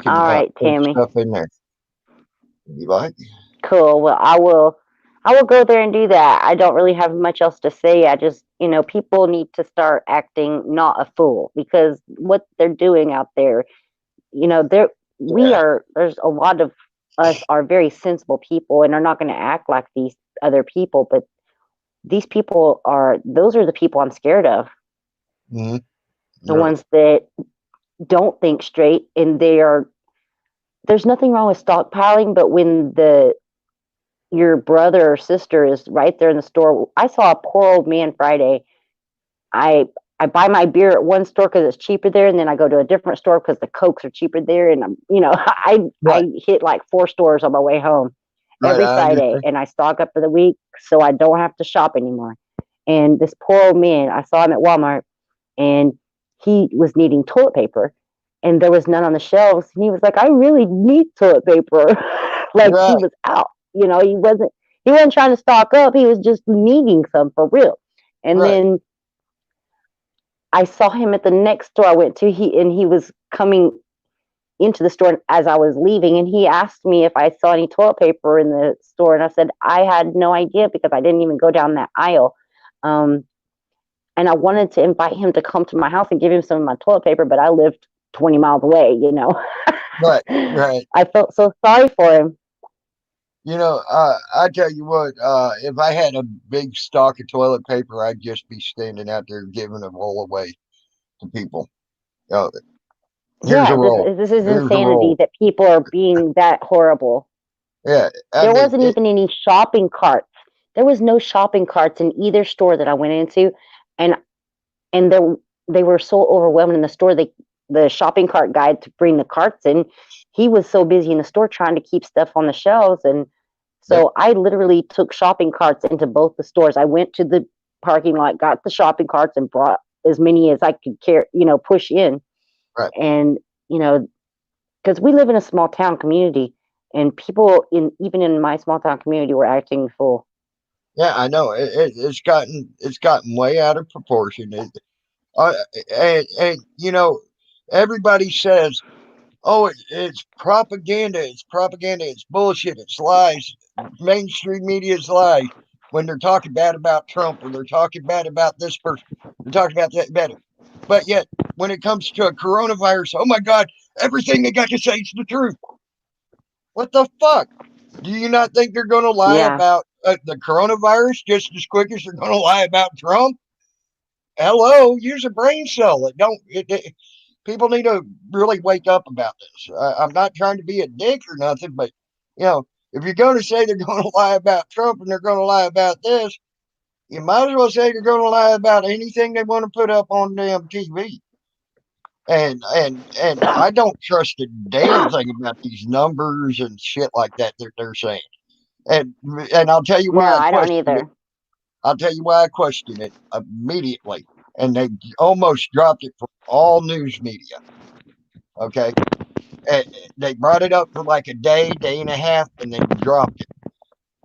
all right, put Tammy. stuff in there. You like? Cool. Well, I will go there and do that. I don't really have much else to say. I just, people need to start acting not a fool, because what they're doing out there, there's a lot of us are very sensible people and are not going to act like these other people, but those are the people I'm scared of. Mm-hmm. The ones that don't think straight, and there's nothing wrong with stockpiling, but when your brother or sister is right there in the store. I saw a poor old man Friday. I buy my beer at one store because it's cheaper there, and then I go to a different store because the Cokes are cheaper there. And I hit like 4 stores on my way home every Friday, and I stock up for the week so I don't have to shop anymore. And this poor old man, I saw him at Walmart, and he was needing toilet paper, and there was none on the shelves. And he was like, "I really need toilet paper." Like he was out. He wasn't trying to stock up. He was just needing some for real. And then I saw him at the next store I went to. He was coming into the store as I was leaving, and he asked me if I saw any toilet paper in the store, and I said I had no idea because I didn't even go down that aisle. And I wanted to invite him to come to my house and give him some of my toilet paper, but I lived 20 miles away, Right. I felt so sorry for him. I tell you what, if I had a big stock of toilet paper, I'd just be standing out there giving them all away to people. Here's a roll. This is insanity that people are being that horrible. Yeah. There wasn't even any shopping carts. There was no shopping carts in either store that I went into. And they were so overwhelmed in the store. The shopping cart guy to bring the carts in, he was so busy in the store trying to keep stuff on the shelves. And so I literally took shopping carts into both the stores. I went to the parking lot, got the shopping carts, and brought as many as I could carry, push in. Right. And, because we live in a small town community, and people even in my small town community were acting full. Yeah, I know. It's gotten way out of proportion. And everybody says, "Oh, it's propaganda. It's propaganda. It's bullshit. It's lies. Mainstream media is lies." When they're talking bad about Trump, or they're talking bad about this person, they're talking about that better. But yet, when it comes to a coronavirus, oh my God, everything they got to say is the truth. What the fuck? Do you not think they're going to lie about the coronavirus just as quick as they're going to lie about Trump? Hello, use a brain cell. People need to really wake up about this. I'm not trying to be a dick or nothing, but if you're going to say they're going to lie about Trump and they're going to lie about this, you might as well say they're going to lie about anything they want to put up on damn TV. And I don't trust a damn thing about these numbers and shit like that they're saying. And I'll tell you why I don't either. I'll tell you why I question it immediately. And they almost dropped it for all news media. Okay. And they brought it up for like a day and a half, and then dropped it.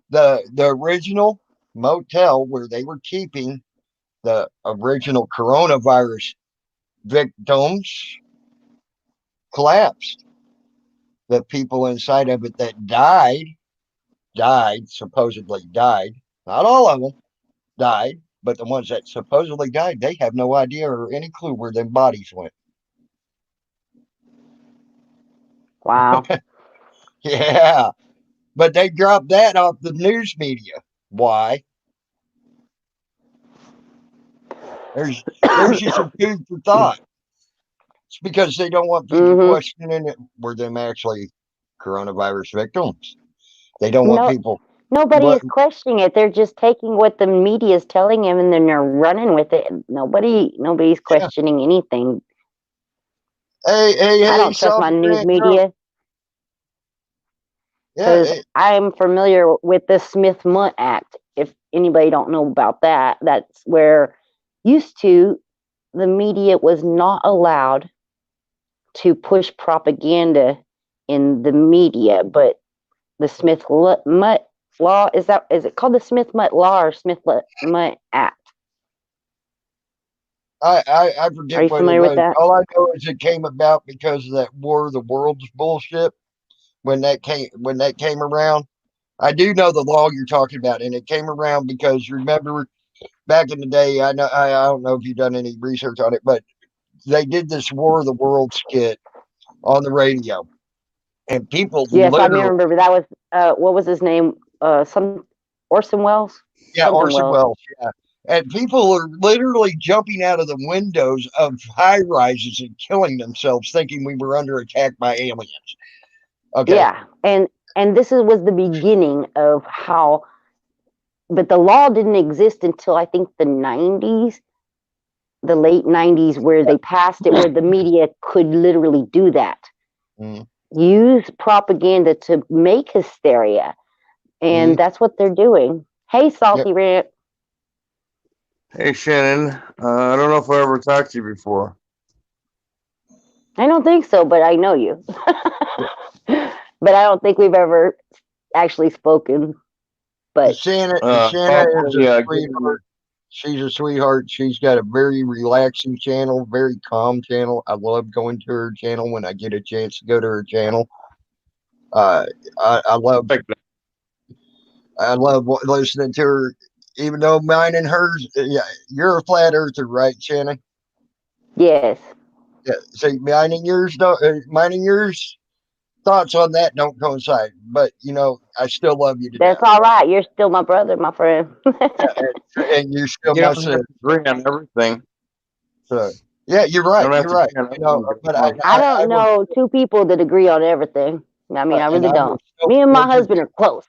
The original motel where they were keeping the original coronavirus victims collapsed. The people inside of it that supposedly died, not all of them died, but the ones that supposedly died, they have no idea or any clue where their bodies went. Wow. Yeah. But they dropped that off the news media. Why? There's just some food for thought. It's because they don't want people questioning it. Were them actually coronavirus victims? They don't want people Nobody is questioning it. They're just taking what the media is telling them, and then they're running with it. Nobody's questioning anything. Hey, I don't trust my news media. Because I'm familiar with the Smith-Munt Act. If anybody don't know about that, that's where used to the media was not allowed to push propaganda in the media, but the Smith-Munt law is it called the Smith-Munt law or Smith-Munt Act? I forget. Are you familiar with that? All I know is it came about because of that War of the Worlds bullshit. When that came around, I do know the law you're talking about, and it came around because remember back in the day. I don't know if you've done any research on it, but they did this War of the Worlds skit on the radio, and people yes, I remember. That was what was his name? Some Orson Welles. Yeah, Orson Welles. Yeah, and people are literally jumping out of the windows of high rises and killing themselves, thinking we were under attack by aliens. Okay. Yeah, and this was the beginning of how, but the law didn't exist until I think the 90s, the late 90s, where they passed it, where the media could literally do that. Use propaganda to make hysteria, and that's what they're doing. Hey, Salty Rant. Hey, Shannon. I don't know if I ever talked to you before. I don't think so, but I know you. But I don't think we've ever actually spoken. But Shanna is a sweetheart. She's a sweetheart. She's got a very relaxing channel, very calm channel. I love going to her channel when I get a chance to go to her channel. I love listening to her, even though mine and hers. Yeah, you're a flat earther, right, Shannon? Yes. Yeah. See, mine and yours thoughts on that don't coincide, but I still love you to That's death. All right. You're still my brother, my friend. and you're still my sister. Agree on everything. So yeah, you're right. You're right. But I don't know two people that agree on everything. I mean, I really don't. Me and my husband are close.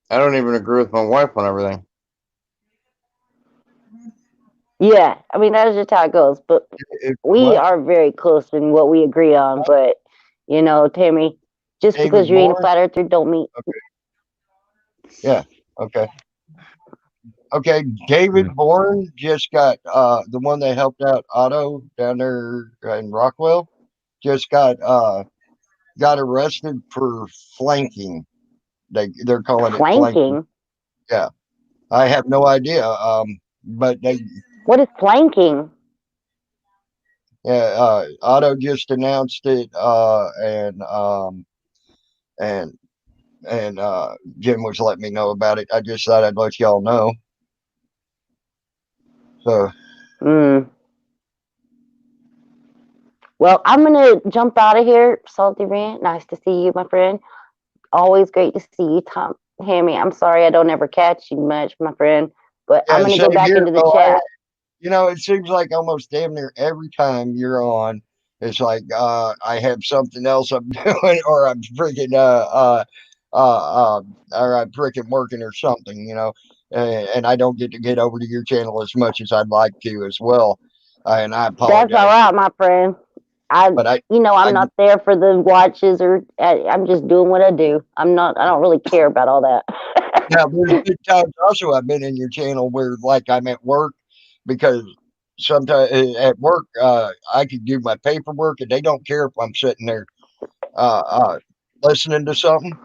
I don't even agree with my wife on everything. Yeah, I mean, that's just how it goes. But we are very close in what we agree on. But, Tammy, just David because you ain't a flat earther don't mean. Okay. Yeah, okay. Okay, David Bourne just got, the one that helped out Otto down there in Rockwell, just got arrested for flanking. They're calling it flanking. Yeah, I have no idea. But what is flanking? Yeah, Otto just announced it, and Jim was letting me know about it. I just thought I'd let y'all know. So. Well, I'm gonna jump out of here, Salty Rant. Nice to see you, my friend. Always great to see you, Tom Hammy. I'm sorry I don't ever catch you much, my friend, but I'm gonna go back into the chat. It seems like almost damn near every time you're on, it's like I have something else I'm doing, or I'm freaking or I'm freaking working or something, and I don't get over to your channel as much as I'd like to as well. And I apologize. That's all right, my friend. I'm not there for the watches, or I'm just doing what I do. I don't really care about all that. Now, there's been times also I've been in your channel where, like, I'm at work, because sometimes at work I could do my paperwork and they don't care if I'm sitting there listening to something,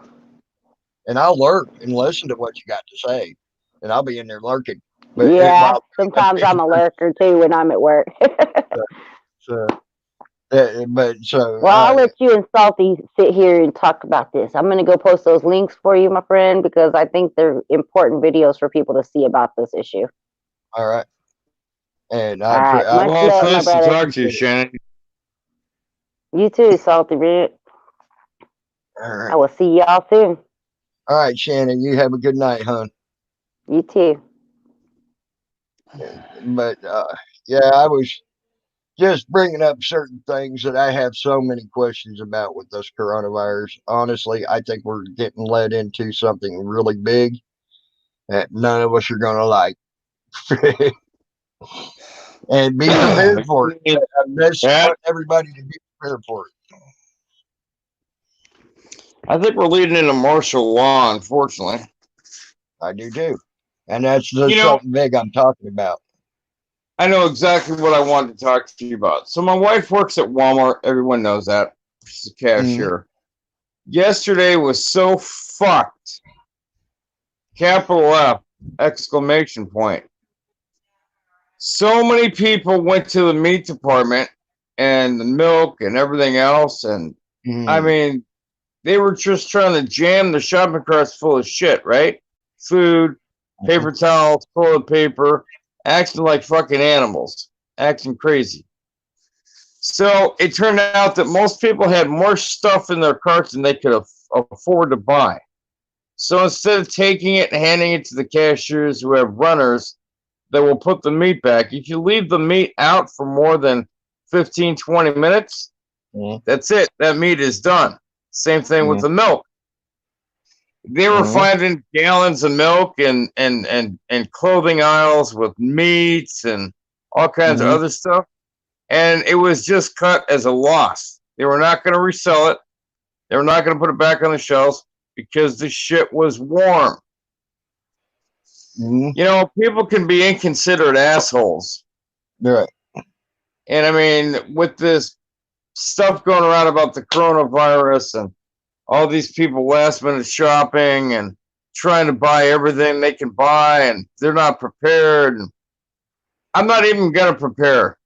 and I'll lurk and listen to what you got to say, and I'll be in there lurking. But yeah, sometimes I'm a lurker too when I'm at work. Well, I'll let you and Salty sit here and talk about this. I'm going to go post those links for you, my friend, because I think they're important videos for people to see about this issue. All right. And much love, my brother. To talk to you, Shannon. You too, Salty Rant. All right. I will see y'all soon. All right, Shannon. You have a good night, hon. You too. But yeah, I was just bringing up certain things that I have so many questions about with this coronavirus. Honestly, I think we're getting led into something really big that none of us are going to like. And be prepared for it. I best want everybody to be prepared for it. I think we're leading into martial law, unfortunately. I do too. And that's just something big I'm talking about. I know exactly what I wanted to talk to you about. So my wife works at Walmart. Everyone knows that. She's a cashier. Yesterday was so fucked. Capital F, exclamation point. So many people went to the meat department and the milk and everything else. And I mean, they were just trying to jam the shopping carts full of shit, right? Food, paper towels, toilet paper, acting like fucking animals, acting crazy. So it turned out that most people had more stuff in their carts than they could afford to buy. So instead of taking it and handing it to the cashiers who have runners that will put the meat back, if you leave the meat out for more than 15, 20 minutes, that's it. That meat is done. Same thing with the milk. They were finding gallons of milk and clothing aisles with meats and all kinds of other stuff. And it was just cut as a loss. They were not going to resell it. They were not going to put it back on the shelves because the shit was warm. You know, people can be inconsiderate assholes. Right. And I mean, with this stuff going around about the coronavirus and all these people last minute shopping and trying to buy everything they can buy and they're not prepared. And I'm not even going to prepare.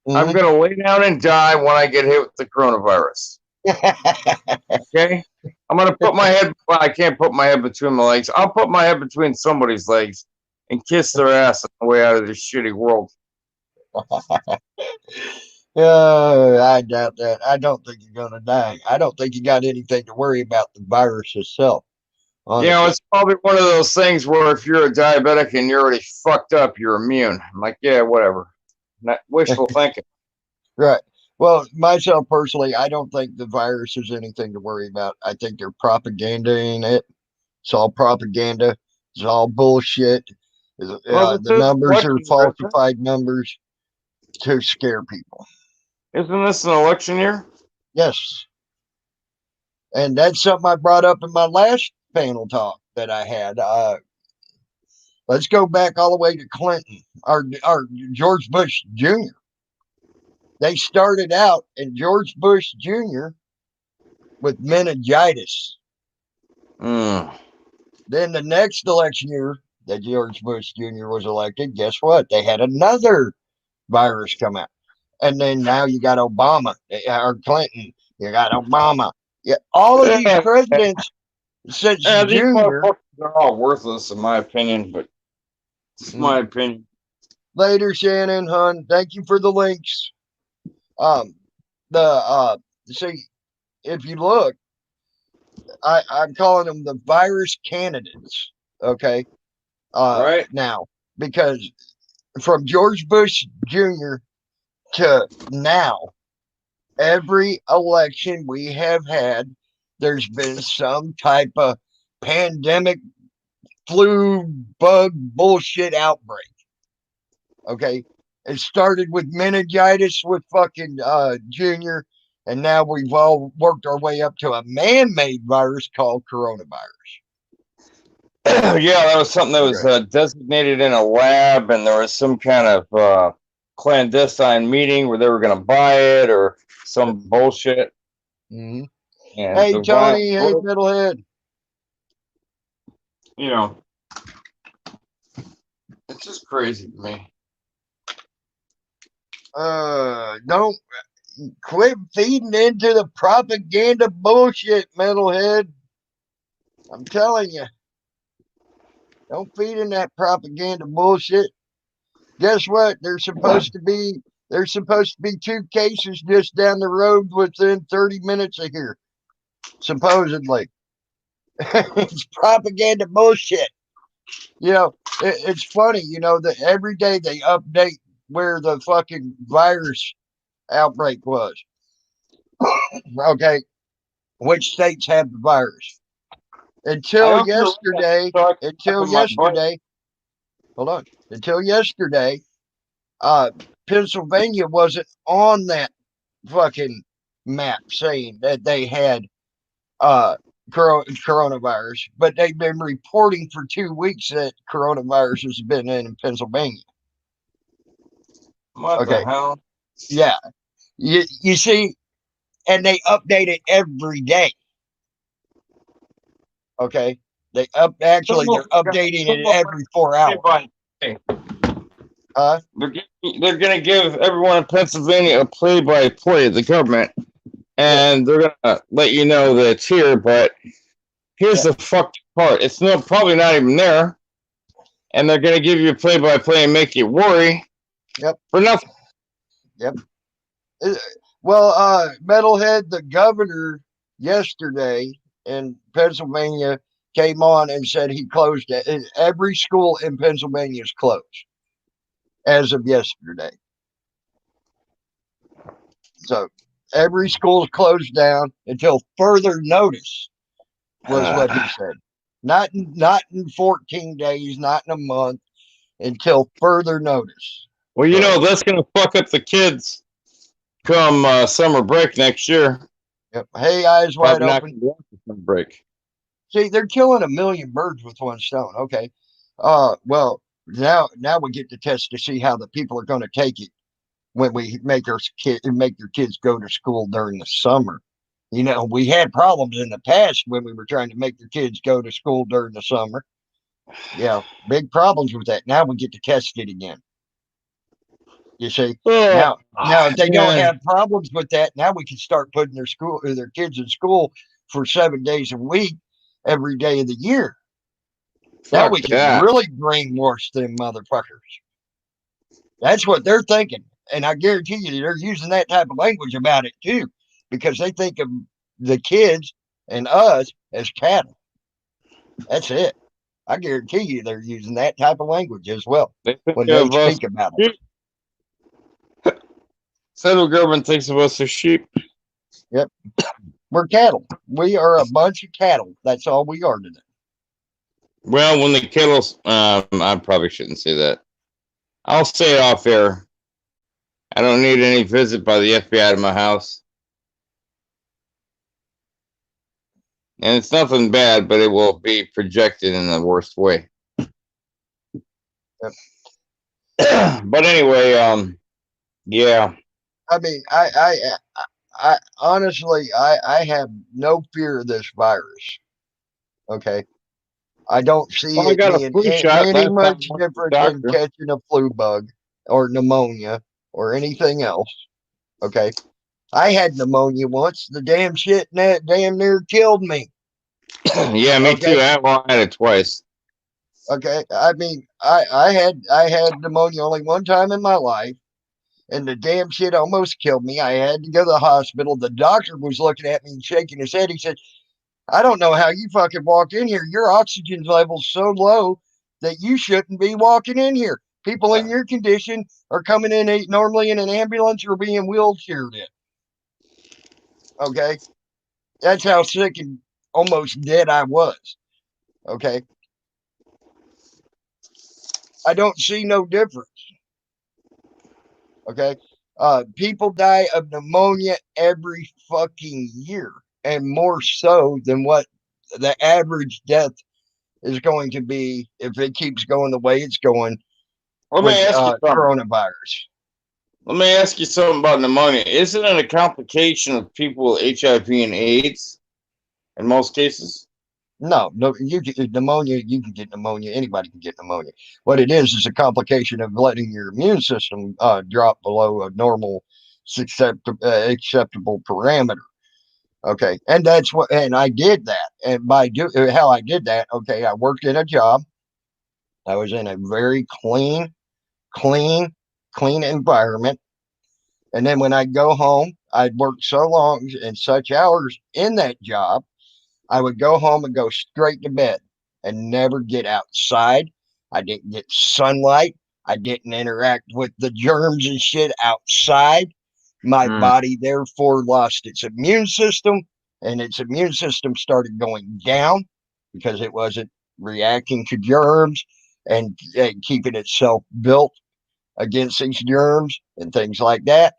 I'm going to lay down and die when I get hit with the coronavirus. Okay? I'm going to put my head, well, I can't put my head between my legs. I'll put my head between somebody's legs and kiss their ass on the way out of this shitty world. I doubt that. I don't think you're going to die. I don't think you got anything to worry about the virus itself. Honestly. You know, it's probably one of those things where if you're a diabetic and you're already fucked up, you're immune. I'm like, yeah, whatever. Not wishful thinking. Right. Well, myself personally, I don't think the virus is anything to worry about. I think they're propagandaing it. It's all propaganda. It's all bullshit. The numbers are falsified numbers to scare people. Isn't this an election year? Yes. And that's something I brought up in my last panel talk that I had. Let's go back all the way to Clinton, or George Bush Jr. They started out in George Bush Jr. with meningitis. Then the next election year that George Bush Jr. was elected, guess what? They had another virus come out. And then now you got Obama or Clinton. You got Obama. Yeah, all of these presidents since Junior. They're all worthless, in my opinion, but it's my opinion. Later, Shannon, hun. Thank you for the links. See, if you look, I'm calling them the virus candidates. Okay. Right now, because from George Bush Jr. to now, every election we have had, there's been some type of pandemic, flu, bug, bullshit outbreak. Okay. It started with meningitis with fucking Junior, and now we've all worked our way up to a man-made virus called coronavirus. Yeah, that was something that was designated in a lab, and there was some kind of clandestine meeting where they were going to buy it or some bullshit. Hey, Tony. Hey, Middlehead. You know, it's just crazy to me. Don't quit feeding into the propaganda bullshit, Metalhead. I'm telling you. Don't feed in that propaganda bullshit. Guess what? There's supposed to be 2 cases just down the road within 30 minutes of here. Supposedly. It's propaganda bullshit. You know, it's funny, you know, that every day they update where the fucking virus outbreak was. Okay, which states have the virus? Until yesterday, hold on. Until yesterday, Pennsylvania wasn't on that fucking map saying that they had coronavirus, but they've been reporting for 2 weeks that coronavirus has been in Pennsylvania. What the hell? Yeah. You see, and they update it every day. Okay. They're updating it every 4 hours. They're gonna give everyone in Pennsylvania a play-by-play of the government, and they're gonna let you know that it's here. But here's the fucked part: it's probably not even there, and they're gonna give you a play-by-play and make you worry. For nothing. Well, Metalhead, the governor yesterday in Pennsylvania came on and said he closed it. Every school in Pennsylvania is closed as of yesterday. So every school is closed down until further notice, was what he said. Not in 14 days, not in a month, until further notice. Well, you know, that's going to fuck up the kids come summer break next year. Yep. Hey, eyes wide open. Summer break. See, they're killing 1 million birds with one stone. Okay. Well, now we get to test to see how the people are going to take it when we make your kids go to school during the summer. You know, we had problems in the past when we were trying to make your kids go to school during the summer. Yeah, big problems with that. Now we get to test it again. You see, now if they don't have problems with that, now we can start putting their kids in school for 7 days a week, every day of the year. Now we can really brainwash them motherfuckers. That's what they're thinking. And I guarantee you they're using that type of language about it too, because they think of the kids and us as cattle. That's it. I guarantee you they're using that type of language as well when they speak about it. Federal government thinks of us as sheep. Yep. We're cattle. We are a bunch of cattle. That's all we are today. Well, when the kettle's, I probably shouldn't say that. I'll say it off air. I don't need any visit by the FBI to my house. And it's nothing bad, but it will be projected in the worst way. Yep. But anyway, yeah. I mean, I honestly, I have no fear of this virus. Okay. I don't see it being any much different than catching a flu bug or pneumonia or anything else. Okay. I had pneumonia once. The damn shit damn near killed me. Yeah, me too. I had it twice. Okay. I mean, I had pneumonia only one time in my life, and the damn shit almost killed me. I had to go to the hospital. The doctor was looking at me and shaking his head. He said, I don't know how you fucking walked in here. Your oxygen level's so low that you shouldn't be walking in here. People in your condition are coming in normally in an ambulance or being wheelchaired in. Okay. That's how sick and almost dead I was. Okay. I don't see no difference. Okay. People die of pneumonia every fucking year, and more so than what the average death is going to be if it keeps going the way it's going with coronavirus. Let me ask you something about pneumonia. Isn't it a complication of people with HIV and AIDS in most cases? No, you get pneumonia. You can get pneumonia. Anybody can get pneumonia. What it is a complication of letting your immune system drop below a normal acceptable parameter. Okay, and that's what, and I did that, and how I did that. Okay, I worked in a job. I was in a very clean environment, and then when I go home, I'd worked so long and such hours in that job. I would go home and go straight to bed and never get outside. I didn't get sunlight. I didn't interact with the germs and shit outside. My body therefore lost its immune system, and its immune system started going down because it wasn't reacting to germs and keeping itself built against these germs and things like that.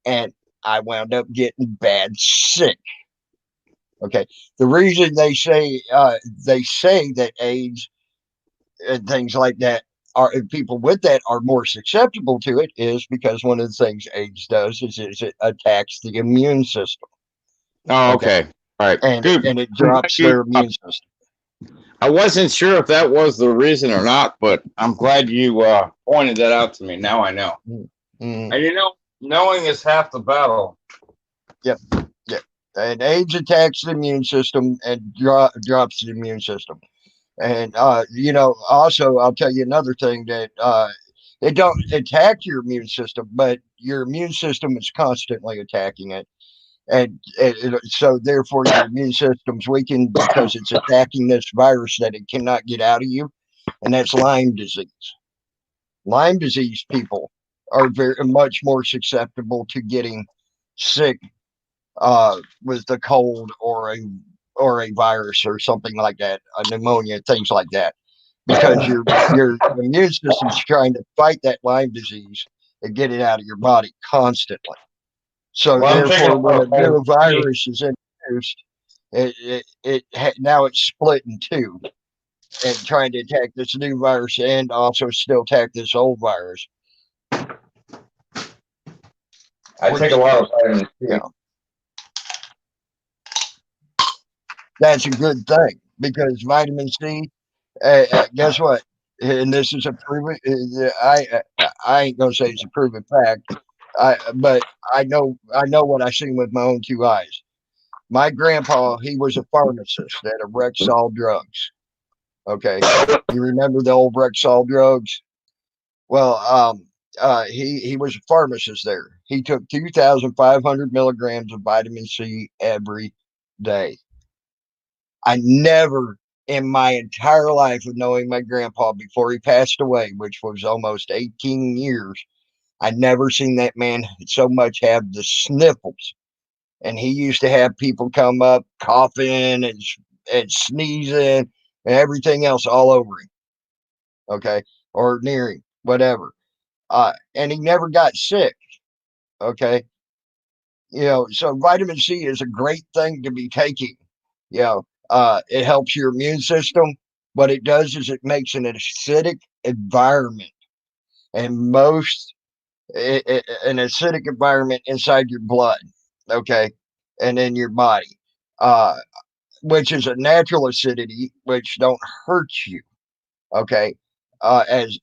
And I wound up getting bad sick. Okay. The reason they say that AIDS and things like that are people with that are more susceptible to it is because one of the things AIDS does is it attacks the immune system. Oh, okay. All right. And it drops their immune system. I wasn't sure if that was the reason or not, but I'm glad you pointed that out to me. Now I know. Mm-hmm. And knowing is half the battle. Yep. Yep. And AIDS attacks the immune system and drops the immune system. And also I'll tell you another thing that it don't attack your immune system, but your immune system is constantly attacking it. And so therefore your immune system's weakened because it's attacking this virus that it cannot get out of you, and that's Lyme disease. Lyme disease people are very much more susceptible to getting sick with the cold or a virus or something like that, a pneumonia, things like that, because your immune system's trying to fight that Lyme disease and get it out of your body constantly. So therefore, when a new virus is introduced, now it's split in two and trying to attack this new virus and also still attack this old virus. I take a lot of vitamin C. That's a good thing because vitamin C. Guess what? And this is a proven. I ain't gonna say it's a proven fact. But I know what I seen with my own two eyes. My grandpa, he was a pharmacist at a Rexall Drugs. Okay, you remember the old Rexall Drugs? Well, he was a pharmacist there. He took 2,500 milligrams of vitamin C every day. I never in my entire life of knowing my grandpa before he passed away, which was almost 18 years, I never seen that man so much have the sniffles. And he used to have people come up coughing and sneezing and everything else all over him. Okay. Or near him, whatever. And he never got sick. Okay. So vitamin C is a great thing to be taking. It helps your immune system. What it does is it makes an acidic environment. And an acidic environment inside your blood, okay, and in your body, which is a natural acidity, which don't hurt you, okay, as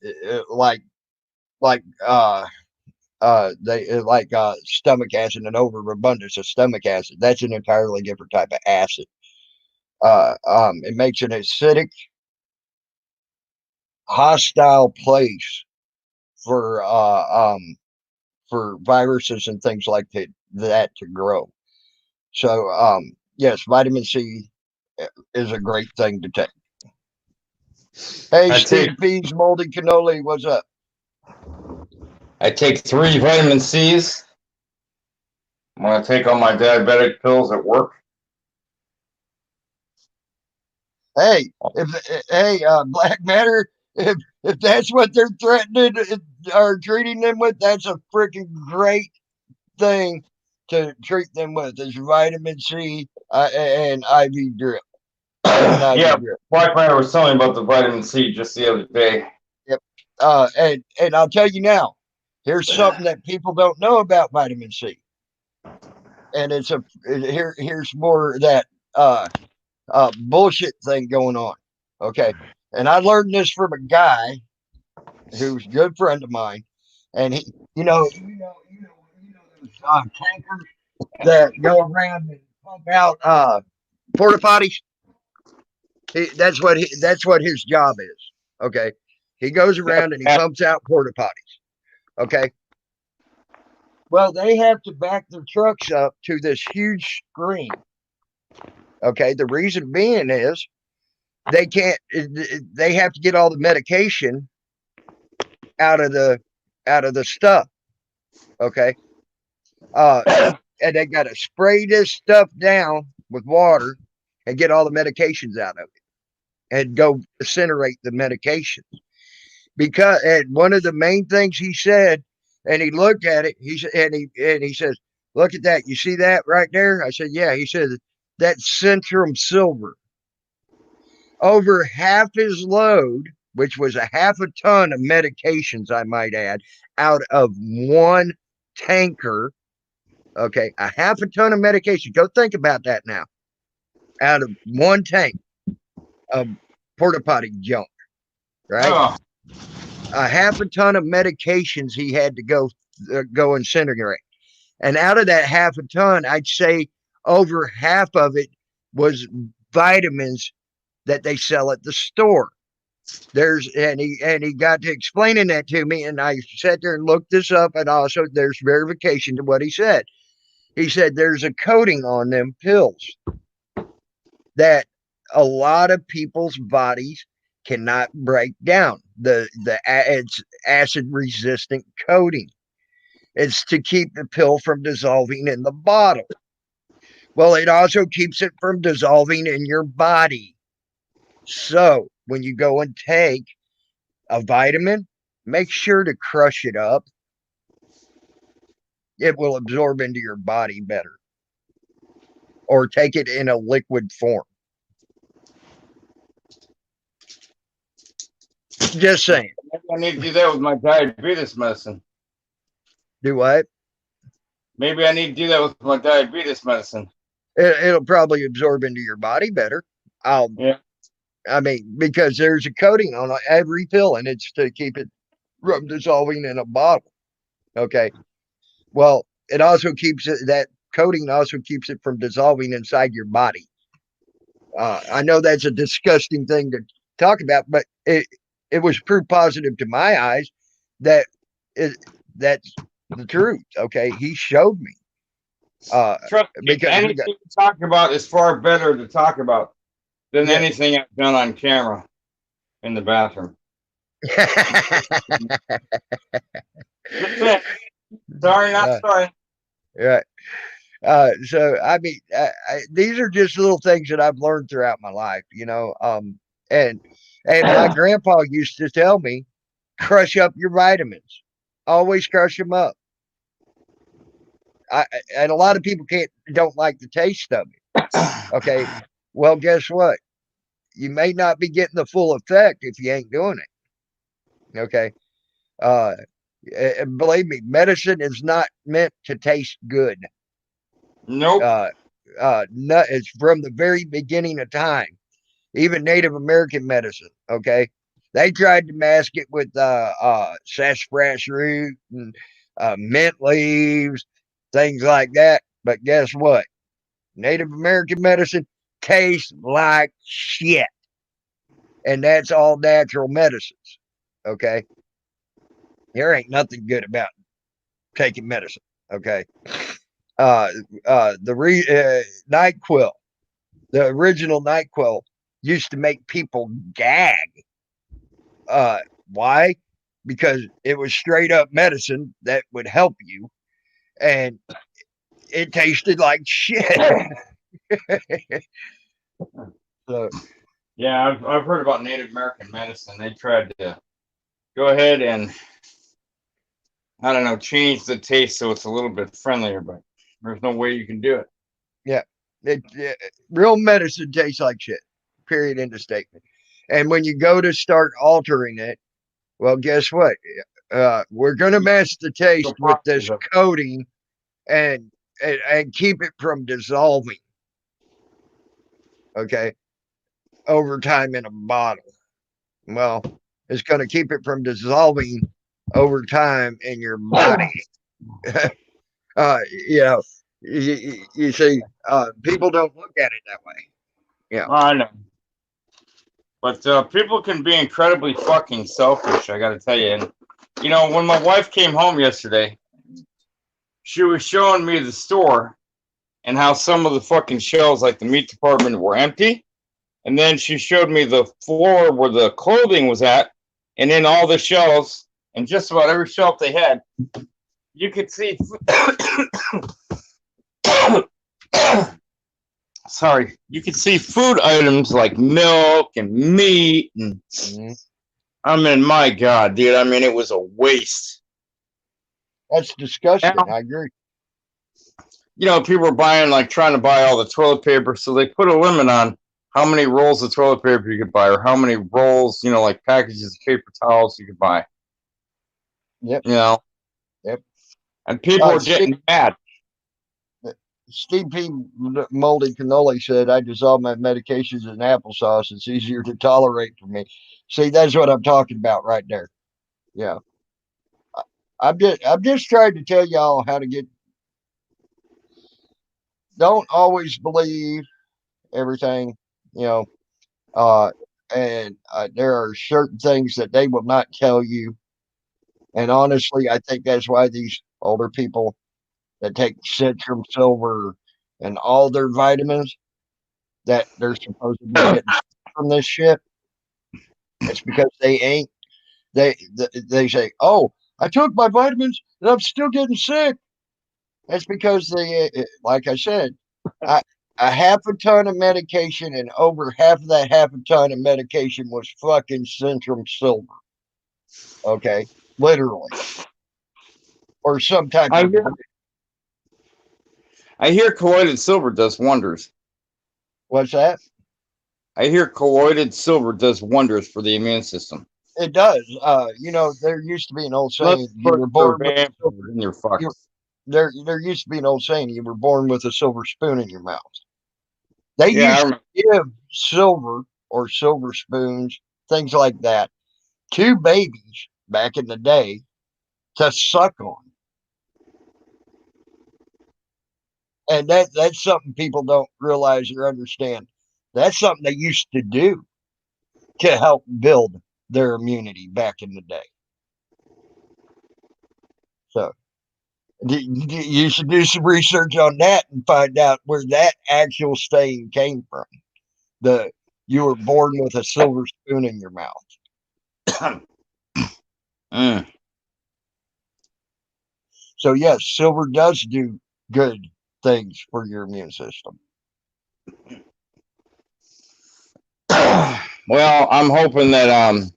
stomach acid and overabundance of stomach acid. That's an entirely different type of acid. It makes an acidic, hostile place for viruses and things like that to grow. So, yes, vitamin C is a great thing to take. Hey, Steve P's Moldy Cannoli, what's up? I take 3 vitamin C's. I'm going to take all my diabetic pills at work. Hey, Black Matter, if that's what they're threatening or treating them with, that's a freaking great thing to treat them with is vitamin C and IV drip. Black Matter was telling me about the vitamin C just the other day. Yep. And I'll tell you now, here's something that people don't know about vitamin C. And here's more of that bullshit thing going on. Okay. And I learned this from a guy who's a good friend of mine. And he, those tankers that go around and pump out porta potties. That's what his job is. Okay. He goes around and he pumps out porta potties. Okay. Well, they have to back their trucks up to this huge screen. Okay. The reason being is they have to get all the medication out of the stuff. Okay. And they got to spray this stuff down with water and get all the medications out of it and go incinerate the medications. Because and one of the main things he said, and he looked at it, he says, "Look at that. You see that right there?" I said, "Yeah." He said, "That's Centrum Silver." Over half his load, which was a half a ton of medications, I might add, out of one tanker. Okay, a half a ton of medication. Go think about that now. Out of one tank of porta potty junk, right? Oh. A half a ton of medications he had to go incinerate. And out of that half a ton, I'd say over half of it was vitamins that they sell at the store. He got to explaining that to me, and I sat there and looked this up, and also there's verification to what he said. He said there's a coating on them pills that a lot of people's bodies cannot break down. It's acid resistant coating. It's to keep the pill from dissolving in the bottle. Well, it also keeps it from dissolving in your body. So when you go and take a vitamin, make sure to crush it up. It will absorb into your body better. Or take it in a liquid form. Just saying. Maybe I need to do that with my diabetes medicine. Do what? Maybe I need to do that with my diabetes medicine. It'll probably absorb into your body better. Yeah. I mean, because there's a coating on every pill, and it's to keep it from dissolving in a bottle. Okay. Well, it also keeps it, that coating also keeps it from dissolving inside your body. I know that's a disgusting thing to talk about, but it was proof positive to my eyes that that's the truth. Okay. He showed me. Trust me, because anything to talk about is far better to talk about than anything I've done on camera in the bathroom. Sorry, not sorry. Right. So I mean, these are just little things that I've learned throughout my life, and my grandpa used to tell me, crush up your vitamins, always crush them up. And a lot of people don't like the taste of it. Okay. Well, guess what? You may not be getting the full effect if you ain't doing it. Okay. Believe me, medicine is not meant to taste good. Nope. It's from the very beginning of time. Even Native American medicine. Okay. They tried to mask it with sassafras root and mint leaves, things like that. But guess what? Native American medicine tastes like shit. And that's all natural medicines. Okay. There ain't nothing good about taking medicine. Okay. NyQuil, the original NyQuil used to make people gag. Why? Because it was straight up medicine that would help you, and it tasted like shit. So, yeah, I've heard about Native American medicine. They tried to go ahead and, I don't know, change the taste so it's a little bit friendlier, but there's no way you can do it. Yeah, real medicine tastes like shit. Period. End of statement. And when you go to start altering it, well, guess what? We're gonna mask the taste with this coating and keep it from dissolving. Okay, over time in a bottle. Well, it's going to keep it from dissolving over time in your body. You see, people don't look at it that way. Yeah, I know. But people can be incredibly fucking selfish, I got to tell you. And, when my wife came home yesterday, she was showing me the store and how some of the fucking shelves, like the meat department, were empty. And then she showed me the floor where the clothing was at, and then all the shelves, and just about every shelf they had, you could see. Sorry, you could see food items like milk and meat, and I mean, my God, dude. I mean, it was a waste. That's disgusting. Now, I agree. People were trying to buy all the toilet paper, so they put a limit on how many rolls of toilet paper you could buy, or how many rolls, like packages of paper towels you could buy. Yep. Yep. And people were getting mad. Steve P. Moldy Cannoli said, I dissolve my medications in applesauce. It's easier to tolerate for me. See, that's what I'm talking about right there. Yeah. I'm just trying to tell y'all how to get. Don't always believe everything, and there are certain things that they will not tell you. And honestly, I think that's why these older people that take Centrum Silver and all their vitamins that they're supposed to be getting from this shit. It's because they ain't. They say, "Oh, I took my vitamins and I'm still getting sick." That's because like I said, a half a ton of medication, and over half of that half a ton of medication was fucking Centrum Silver. Okay, literally, or some type of. I hear colloidal silver does wonders. What's that? I hear colloidal silver does wonders for the immune system. It does. There used to be an old saying: you were born with a silver in your fuck. There used to be an old saying: you were born with a silver spoon in your mouth. They used to give silver or silver spoons, things like that, to babies back in the day to suck on. And that's something people don't realize or understand. That's something they used to do to help build their immunity back in the day. So you should do some research on that and find out where that actual saying came from. You were born with a silver spoon in your mouth. So yes, silver does do good things for your immune system. Well, I'm hoping that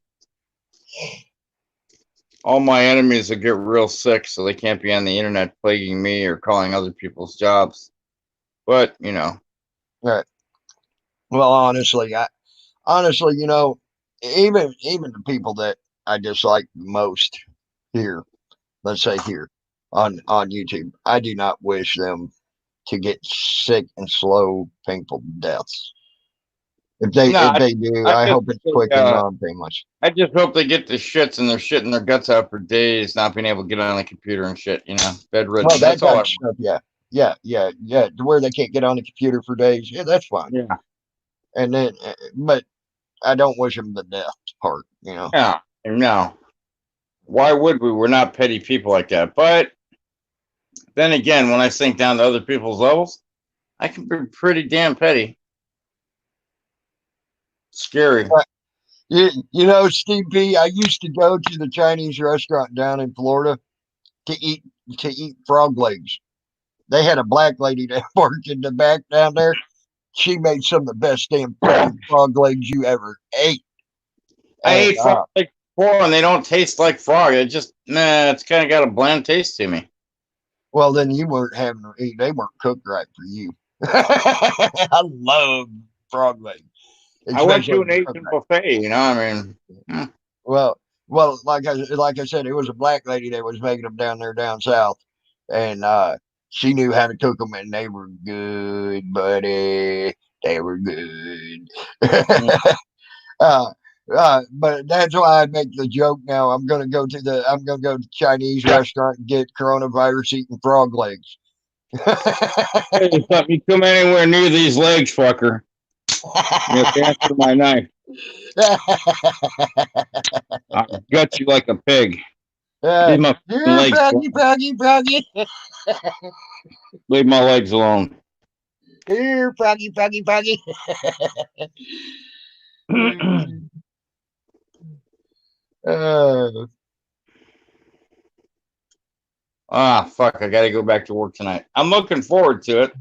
all my enemies will get real sick so they can't be on the internet plaguing me or calling other people's jobs. But, Right. Well, honestly, even the people that I dislike most here, let's say here on YouTube, I do not wish them to get sick and slow, painful deaths. If they do, I hope it's quick and non-painless. I just hope they get the shits and they're shitting their guts out for days, not being able to get on the computer and shit, bedridden. Well, that's all stuff, yeah, to where they can't get on the computer for days. Yeah, that's fine. Yeah. And then, but I don't wish them the death part, Yeah, no. Why would we? We're not petty people like that. But then again, when I sink down to other people's levels, I can be pretty damn petty. Scary. Steve P, I used to go to the Chinese restaurant down in Florida to eat frog legs. They had a black lady that worked in the back down there. She made some of the best damn fucking frog legs you ever ate. I ate frog legs before, and they don't taste like frog. It's kind of got a bland taste to me. Well, then you weren't they weren't cooked right for you. I love frog legs. I went to an Asian buffet, Well, like I said, it was a black lady that was making them down there down south, and she knew how to cook them, and they were good, buddy. They were good. But that's why I make the joke now. I'm gonna go to the Chinese restaurant and get coronavirus eating frog legs. You come anywhere near these legs, fucker. You answer my knife. I'll gut you like a pig. Leave my legs froggy. Leave my legs alone. Here, froggy. Fuck! I got to go back to work tonight. I'm looking forward to it,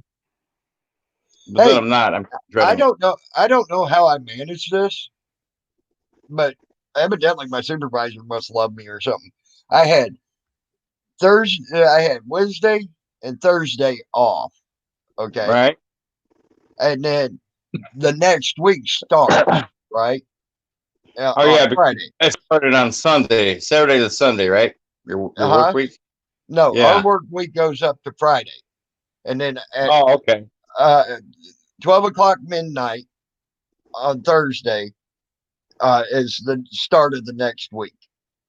but then I'm not. I'm dreading I don't know. I don't know how I managed this, but evidently my supervisor must love me or something. I had Wednesday and Thursday off. Okay. Right. And then the next week starts, right? On Friday. It started on Sunday, Saturday to Sunday, right? Your work week? No, our work week goes up to Friday. And then at 12 o'clock midnight on Thursday is the start of the next week.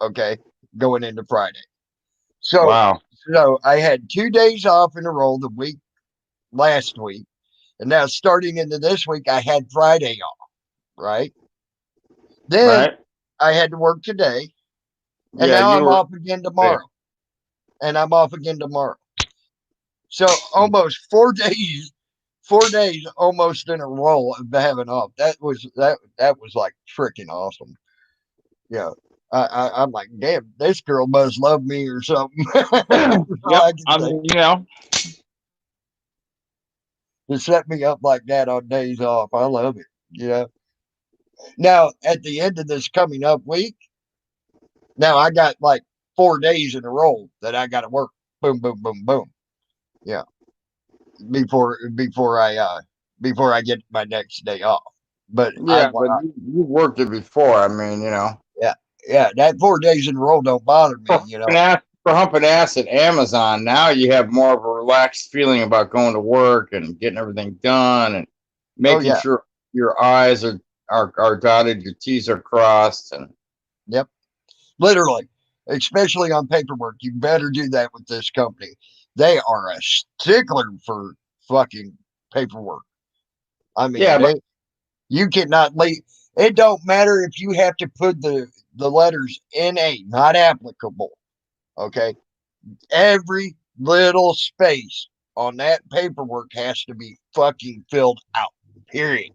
Okay. Going into Friday. So I had 2 days off in a row the week last week. And now starting into this week, I had Friday off. Right. Then I had to work today. And now I'm off again tomorrow. And I'm off again tomorrow. So almost 4 days, 4 days almost in a row of having off. That was like freaking awesome. Yeah. I'm like, damn, this girl must love me or something. To set me up like that on days off. I love it. Now at the end of this coming up week, now I got like 4 days in a row that I got to work. Boom, boom, boom, boom. Yeah. Before I get my next day off. But but you worked it before. I mean, Yeah, that 4 days in a row don't bother me. For humping ass at Amazon, now you have more of a relaxed feeling about going to work and getting everything done and making sure your I's are dotted, your T's are crossed, and literally, especially on paperwork, you better do that with this company. They are a stickler for fucking paperwork. I mean, you cannot leave. It don't matter if you have to put the letters NA, not applicable. Okay. Every little space on that paperwork has to be fucking filled out. Period.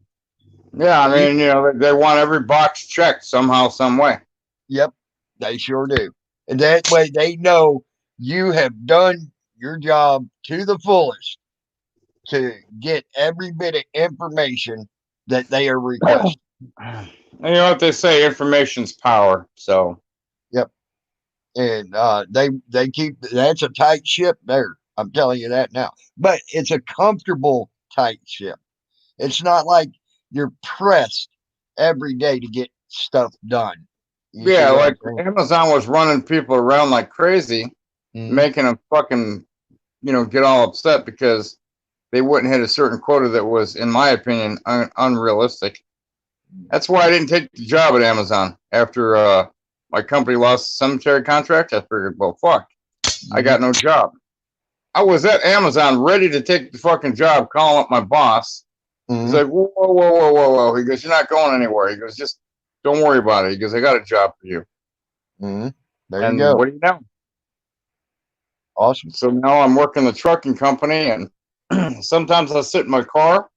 Yeah, I mean, they want every box checked somehow, some way. Yep, they sure do. And that way they know you have done your job to the fullest to get every bit of information that they are requesting. And you know what they say, information's power. So yep. And they keep, that's a tight ship there. I'm telling you that now. But it's a comfortable tight ship. It's not like you're pressed every day to get stuff done. Like Amazon was running people around like crazy, making them fucking, get all upset because they wouldn't hit a certain quota that was, in my opinion, unrealistic. That's why I didn't take the job at Amazon after my company lost the cemetery contract. I figured, well, fuck, I got no job. I was at Amazon ready to take the fucking job, calling up my boss. He's like, whoa, whoa, whoa, whoa, whoa, whoa. He goes, you're not going anywhere. He goes, just don't worry about it. He goes, I got a job for you. There you go. What do you know? Awesome. So now I'm working the trucking company, and sometimes I sit in my car.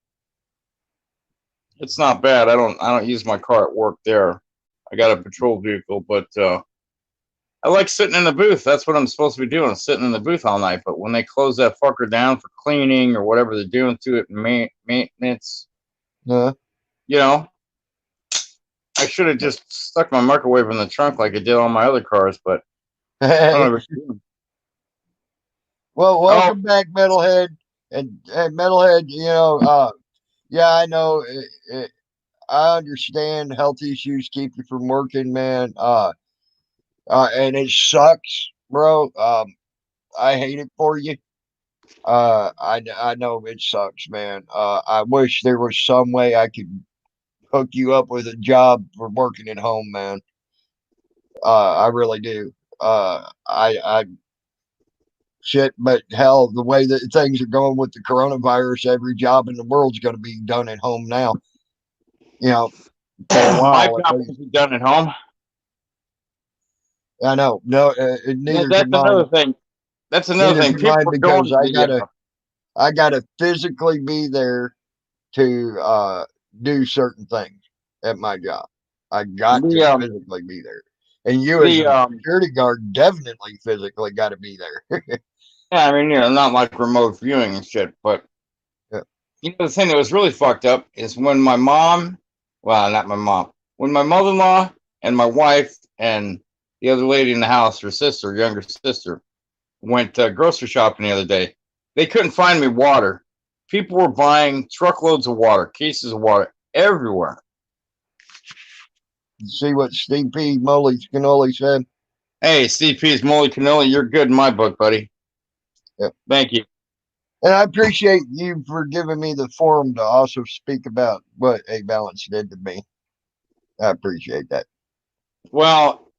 It's not bad. I don't use my car at work there. I got a patrol vehicle, but I like sitting in the booth. That's what I'm supposed to be doing, sitting in the booth all night. But when they close that fucker down for cleaning or whatever they're doing to it, maintenance, I should have just stuck my microwave in the trunk like I did on my other cars, but I don't ever do. Well, welcome back, Metalhead. And Metalhead, I know I understand health issues keep you from working, man. And it sucks, bro. I hate it for you. I know it sucks, man. I wish there was some way I could hook you up with a job for working at home, man. I really do. I shit, but hell, the way that things are going with the coronavirus, every job in the world's going to be done at home now. For a while. My job will be done at home. I know. No, neither. That's another thing. That's another thing. People because I gotta physically be there to do certain things at my job. I got to physically be there. And you as a security guard definitely physically got to be there. Yeah, I mean, not like remote viewing and shit, but the thing that was really fucked up is when my mom, well, not my mom, when my mother-in-law and my wife and the other lady in the house, her sister, younger sister, went grocery shopping the other day. They couldn't find me water. People were buying truckloads of water, cases of water everywhere. See what Steve P. Moly Cannoli said? Hey, Steve P's Moly Cannoli, you're good in my book, buddy. Yep. Thank you. And I appreciate you for giving me the forum to also speak about what A Balance did to me. I appreciate that. Well,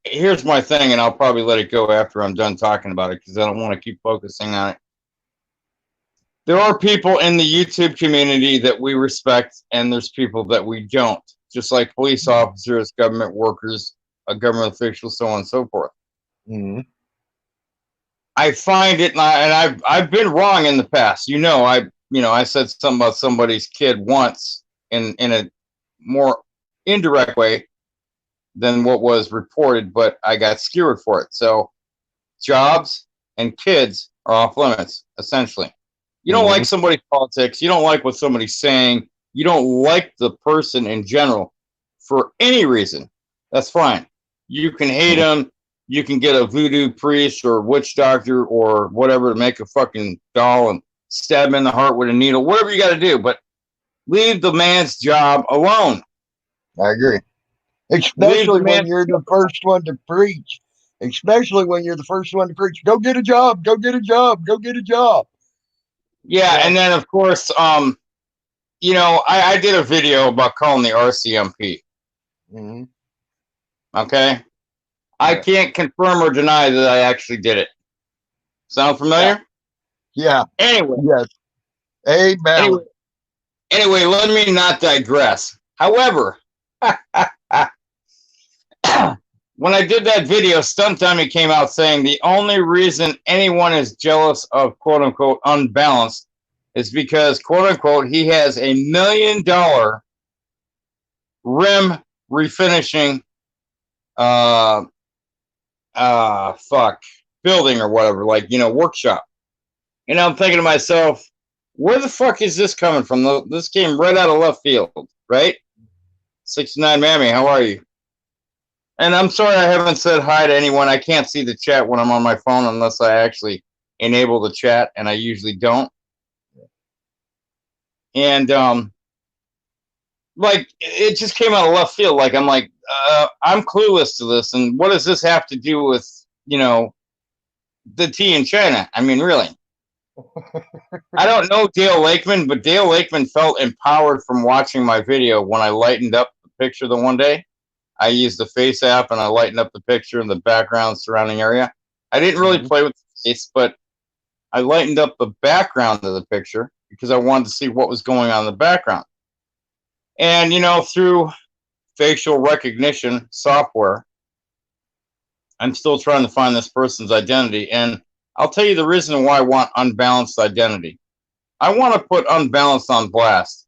here's my thing, and I'll probably let it go after I'm done talking about it because I don't want to keep focusing on it. There are people in the YouTube community that we respect, and there's people that we don't, just like police officers, government workers, government officials, so on and so forth. Mm-hmm. I find it, and I've been wrong in the past. I said something about somebody's kid once in a more indirect way than what was reported, but I got skewered for it. So jobs and kids are off limits, essentially. You don't like somebody's politics. You don't like what somebody's saying. You don't like the person in general for any reason. That's fine. You can hate them. You can get a voodoo priest or witch doctor or whatever to make a fucking doll and stab him in the heart with a needle, whatever you got to do. But leave the man's job alone. I agree. Especially when you're the first one to preach. Especially when you're the first one to preach. Go get a job. Go get a job. Go get a job. Yeah, and then, of course, I did a video about calling the RCMP. Mm-hmm. Okay? I can't confirm or deny that I actually did it. Sound familiar? Yeah. Anyway. Yes. A balance. Anyway, let me not digress. However, when I did that video, Stunt Dummy came out saying the only reason anyone is jealous of quote-unquote unbalanced is because quote-unquote he has $1 million rim refinishing building or whatever, workshop. And I'm thinking to myself, where the fuck is this coming from? This came right out of left field, right? 69 Mammy, how are you? And I'm sorry I haven't said hi to anyone. I can't see the chat when I'm on my phone unless I actually enable the chat, and I usually don't. And it just came out of left field. I'm clueless to this, and what does this have to do with the tea in China? I mean, really. I don't know Dale Lakeman, but Dale Lakeman felt empowered from watching my video when I lightened up the picture the one day. I used the face app and I lightened up the picture and the background surrounding area. I didn't really play with the face, but I lightened up the background of the picture because I wanted to see what was going on in the background. And, through facial recognition software, I'm still trying to find this person's identity. And I'll tell you the reason why I want unbalanced identity. I want to put unbalanced on blast.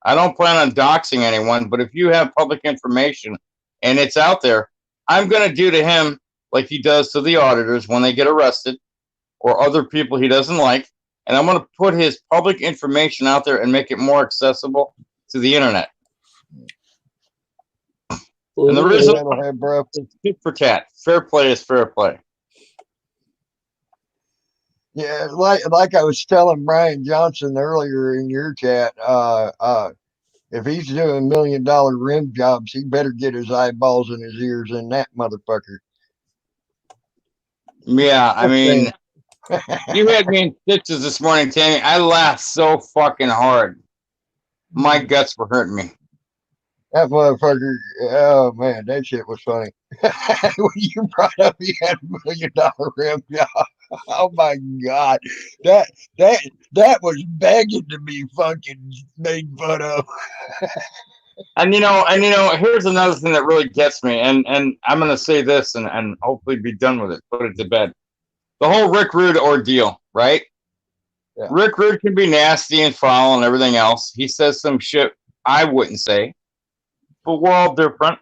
I don't plan on doxing anyone, but if you have public information and it's out there, I'm going to do to him like he does to the auditors when they get arrested or other people he doesn't like. And I'm going to put his public information out there and make it more accessible to the internet. And the reason is tit for tat. Fair play is fair play. Yeah, like I was telling Brian Johnson earlier in your chat, if he's doing $1 million rim jobs, he better get his eyeballs and his ears in that motherfucker. Yeah, I mean, you had me in stitches this morning, Tammy. I laughed so fucking hard. My guts were hurting me. That motherfucker, oh man, that shit was funny. When you brought up he had $1 million rim job. Oh my God. That was begging to be fucking made fun of. And here's another thing that really gets me, and I'm gonna say this and hopefully be done with it, put it to bed. The whole Rick Rude ordeal, right? Yeah. Rick Rude can be nasty and foul and everything else. He says some shit I wouldn't say, but we're all different.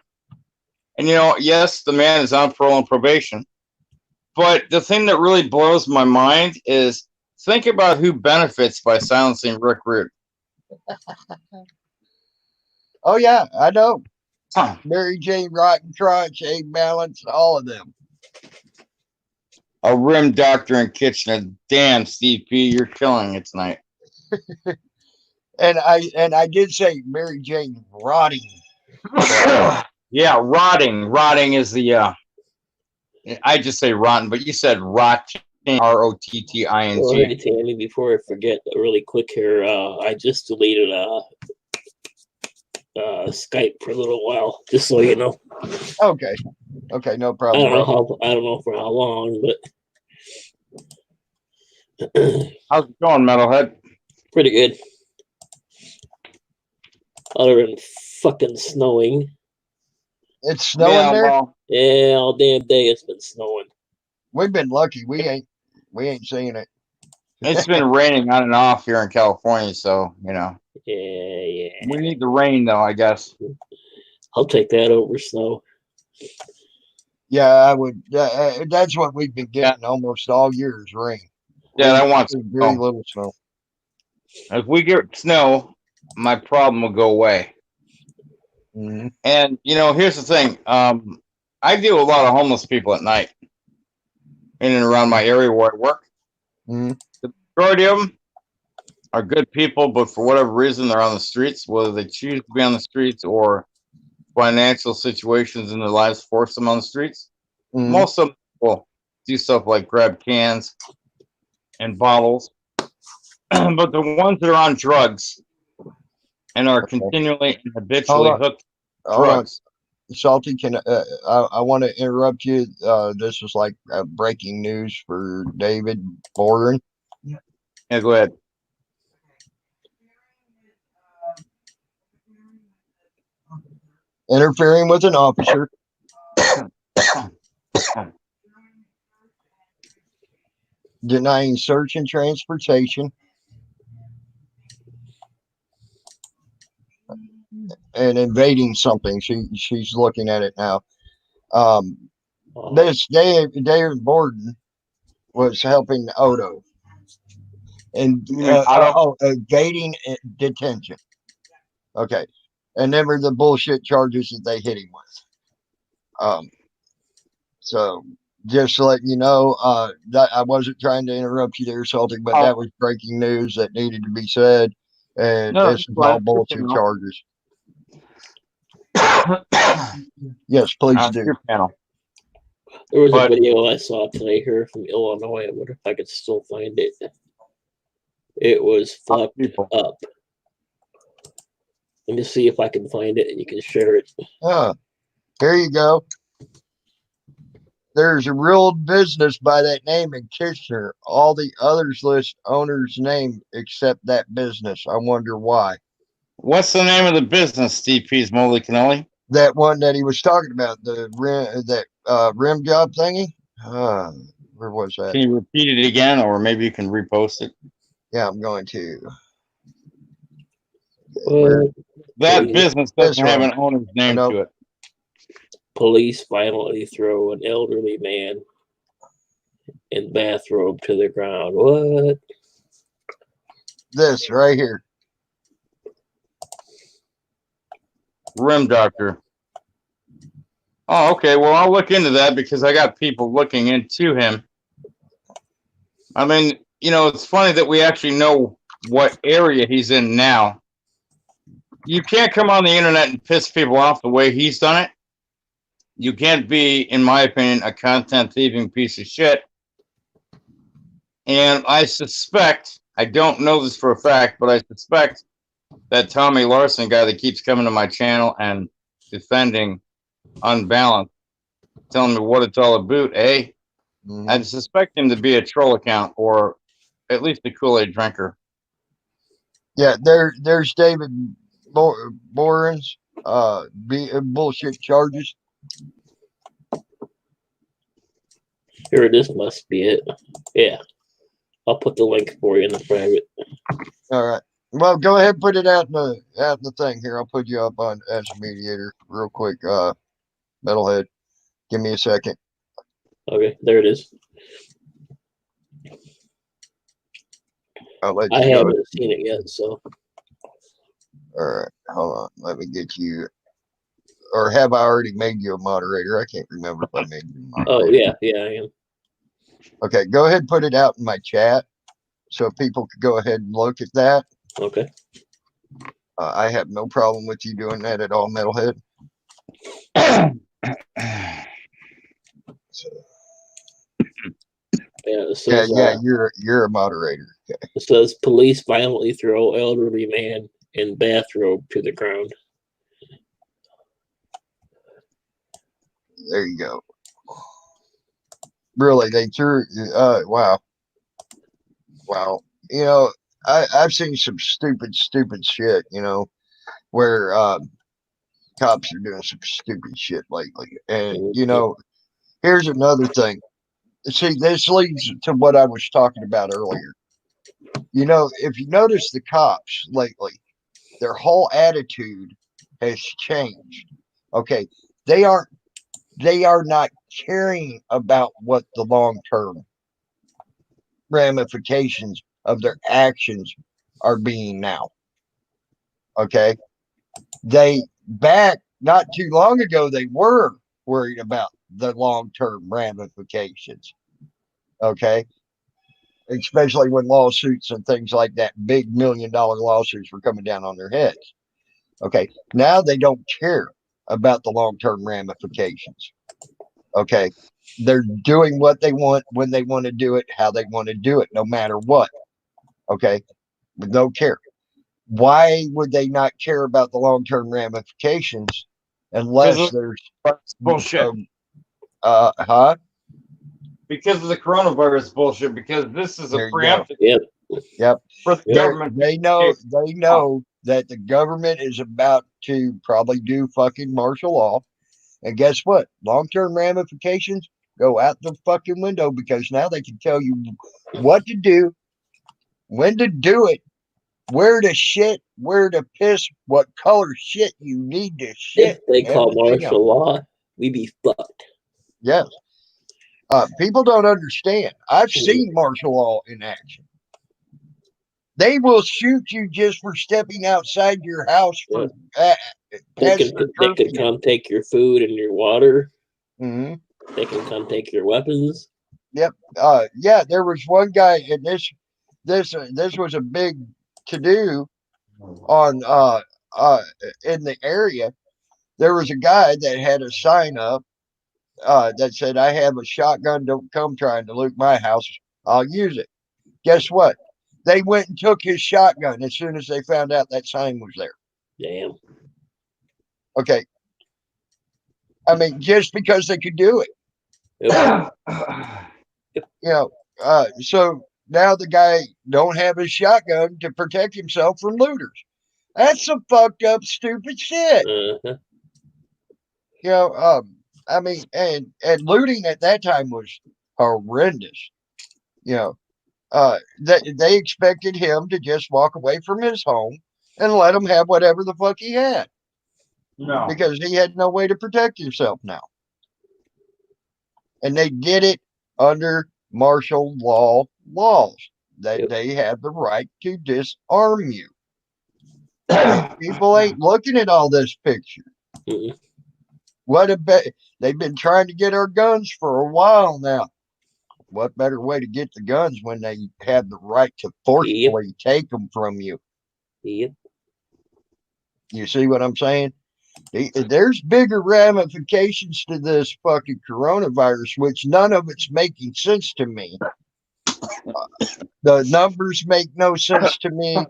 And, yes, the man is on parole and probation. But the thing that really blows my mind is think about who benefits by silencing Rick Rude. Oh, yeah, I know. Huh. Mary Jane Rotten Crunch, A Balance, all of them. A rim doctor in Kitchener. Damn, Steve P, you're killing it tonight. and I did say Mary Jane Rotting. Yeah, rotting. Rotting is the I just say rotten, but you said rotting. ROTTING. Well, hey, Tammy, before I forget, really quick here, I just deleted Skype for a little while, just so you know. Okay, no problem. I don't know for how long, but how's it going, Metalhead? Pretty good. Other than fucking snowing. It's snowing there? Well, yeah, all damn day it's been snowing. We've been lucky. We ain't seeing it. It's been raining on and off here in California, so Yeah. We need the rain, though, I guess. I'll take that over snow. Yeah, I would. That's what we've been getting almost all year is rain. Yeah, I want very little snow. If we get snow, my problem will go away. Mm-hmm. And here's the thing: I deal with a lot of homeless people at night, in and around my area where I work. Mm-hmm. The majority of them are good people, but for whatever reason, they're on the streets. Whether they choose to be on the streets or financial situations in their lives force them on the streets. Mm-hmm. Most of them will do stuff like grab cans and bottles, but the ones that are on drugs and are continually and habitually hooked drugs. Salty, I want to interrupt you. This is like breaking news for David Boren. Yeah, go ahead. Interfering with an officer. Denying search and transportation. And invading something. She's looking at it now. This David Borden was helping Odo. And evading detention. Okay. And then were the bullshit charges that they hit him with. So just to let you know, that I wasn't trying to interrupt you there, Salty, but that was breaking news that needed to be said. And this is all bullshit charges. Yes, please do. Your panel. There was a video I saw today here from Illinois. I wonder if I could still find it. It was fucked up. Let me see if I can find it and you can share it. Here you go. There's a real business by that name in Kitchener. All the others list owner's name except that business. I wonder why. What's the name of the business, Steve P's Moly Cannoli? That one that he was talking about, the rim job thingy. Where was that? Can you repeat it again, or maybe you can repost it? Yeah, I'm going to. That business doesn't have an owner's name to it. Police violently throw an elderly man in bathrobe to the ground. What? This right here. Rim doctor. Oh, okay. Well, I'll look into that because I got people looking into him. I mean, it's funny that we actually know what area he's in now. You can't come on the internet and piss people off the way he's done it. You can't be, in my opinion, a content thieving piece of shit. And I suspect, I don't know this for a fact, but I suspect that Tommy Larson guy that keeps coming to my channel and defending Unbalanced, telling me what it's all about, eh? Mm-hmm. I suspect him to be a troll account or at least a Kool-Aid drinker. Yeah, there's David Boren's bullshit charges. Here, this must be it. Yeah. I'll put the link for you in the private. All right. Well, go ahead and put it out in the thing here. I'll put you up on as a mediator real quick. Metalhead. Give me a second. Okay, there it is. I'll let you I go. haven't seen it yet, so. All right, hold on. Let me get you. Or have I already made you a moderator? I can't remember if I made you a moderator. Oh, yeah, I am. Okay, go ahead and put it out in my chat so people could go ahead and look at that. Okay. I have no problem with you doing that at all, Metalhead. So, yeah, it says, you're a moderator. Okay. It says police violently throw elderly man in bathrobe to the ground. There you go. Really, they threw. Wow. You know, I've seen some stupid shit. You know, where cops are doing some stupid shit lately, and you know, here's another thing. See, this leads to what I was talking about earlier. You know, if you notice the cops lately, their whole attitude has changed. Okay, they are not caring about what the long-term ramifications of their actions are being now. Okay, they back not too long ago they were worried about the long-term ramifications. Okay, especially when lawsuits and things like that, big $1 million lawsuits were coming down on their heads. Okay, now they don't care about the long-term ramifications. Okay, they're doing what they want when they want to do it, how they want to do it, no matter what. Okay, with no care. Why would they not care about the long-term ramifications unless there's bullshit? Huh? Because of the coronavirus bullshit. Because this is a preemptive. Yep. For the government, they know that the government is about to probably do fucking martial law, and guess what? Long-term ramifications go out the fucking window because now they can tell you what to do, when to do it, where to shit, where to piss, what color shit you need to shit. If they call martial law, we be fucked. Yes. People don't understand. I've seen martial law in action. They will shoot you just for stepping outside your house for they can come take your food and your water. Mm-hmm. They can come take your weapons. Yep. Yeah, there was one guy, and this was a big to do on in the area. There was a guy that had a sign up that said, "I have a shotgun. Don't come trying to loot my house. I'll use it." Guess what? They went and took his shotgun as soon as they found out that sign was there. Damn. Okay. I mean, just because they could do it. Yep. You know, so now the guy don't have his shotgun to protect himself from looters. That's some fucked up, stupid shit. Uh-huh. You know, I mean, and looting at that time was horrendous. You know, they expected him to just walk away from his home and let him have whatever the fuck he had. No, because he had no way to protect himself now, and they did it under martial law laws that they have the right to disarm you. People ain't looking at all this picture. Mm-hmm. What a they've been trying to get our guns for a while now. What better way to get the guns when they have the right to forcefully take them from you? Yep. You see what I'm saying? There's bigger ramifications to this fucking coronavirus, which none of it's making sense to me. The numbers make no sense to me.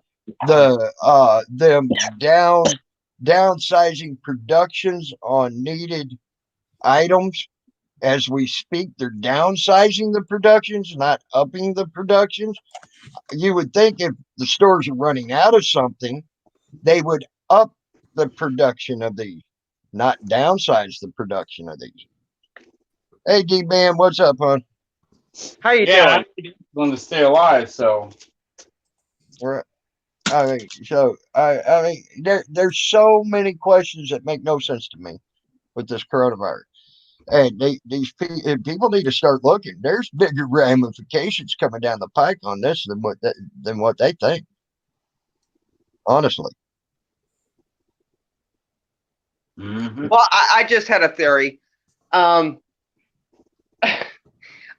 Them downsizing productions on needed items as we speak. They're downsizing the productions, not upping the productions. You would think if the stores are running out of something, they would up the production of these, not downsize the production of these. Hey, D-Man, what's up, hon? How you doing? I need to stay alive, so. I mean, there's so many questions that make no sense to me. with this coronavirus. And these people need to start looking. There's bigger ramifications coming down the pike on this than what they think. Honestly. Mm-hmm. Well, I just had a theory. All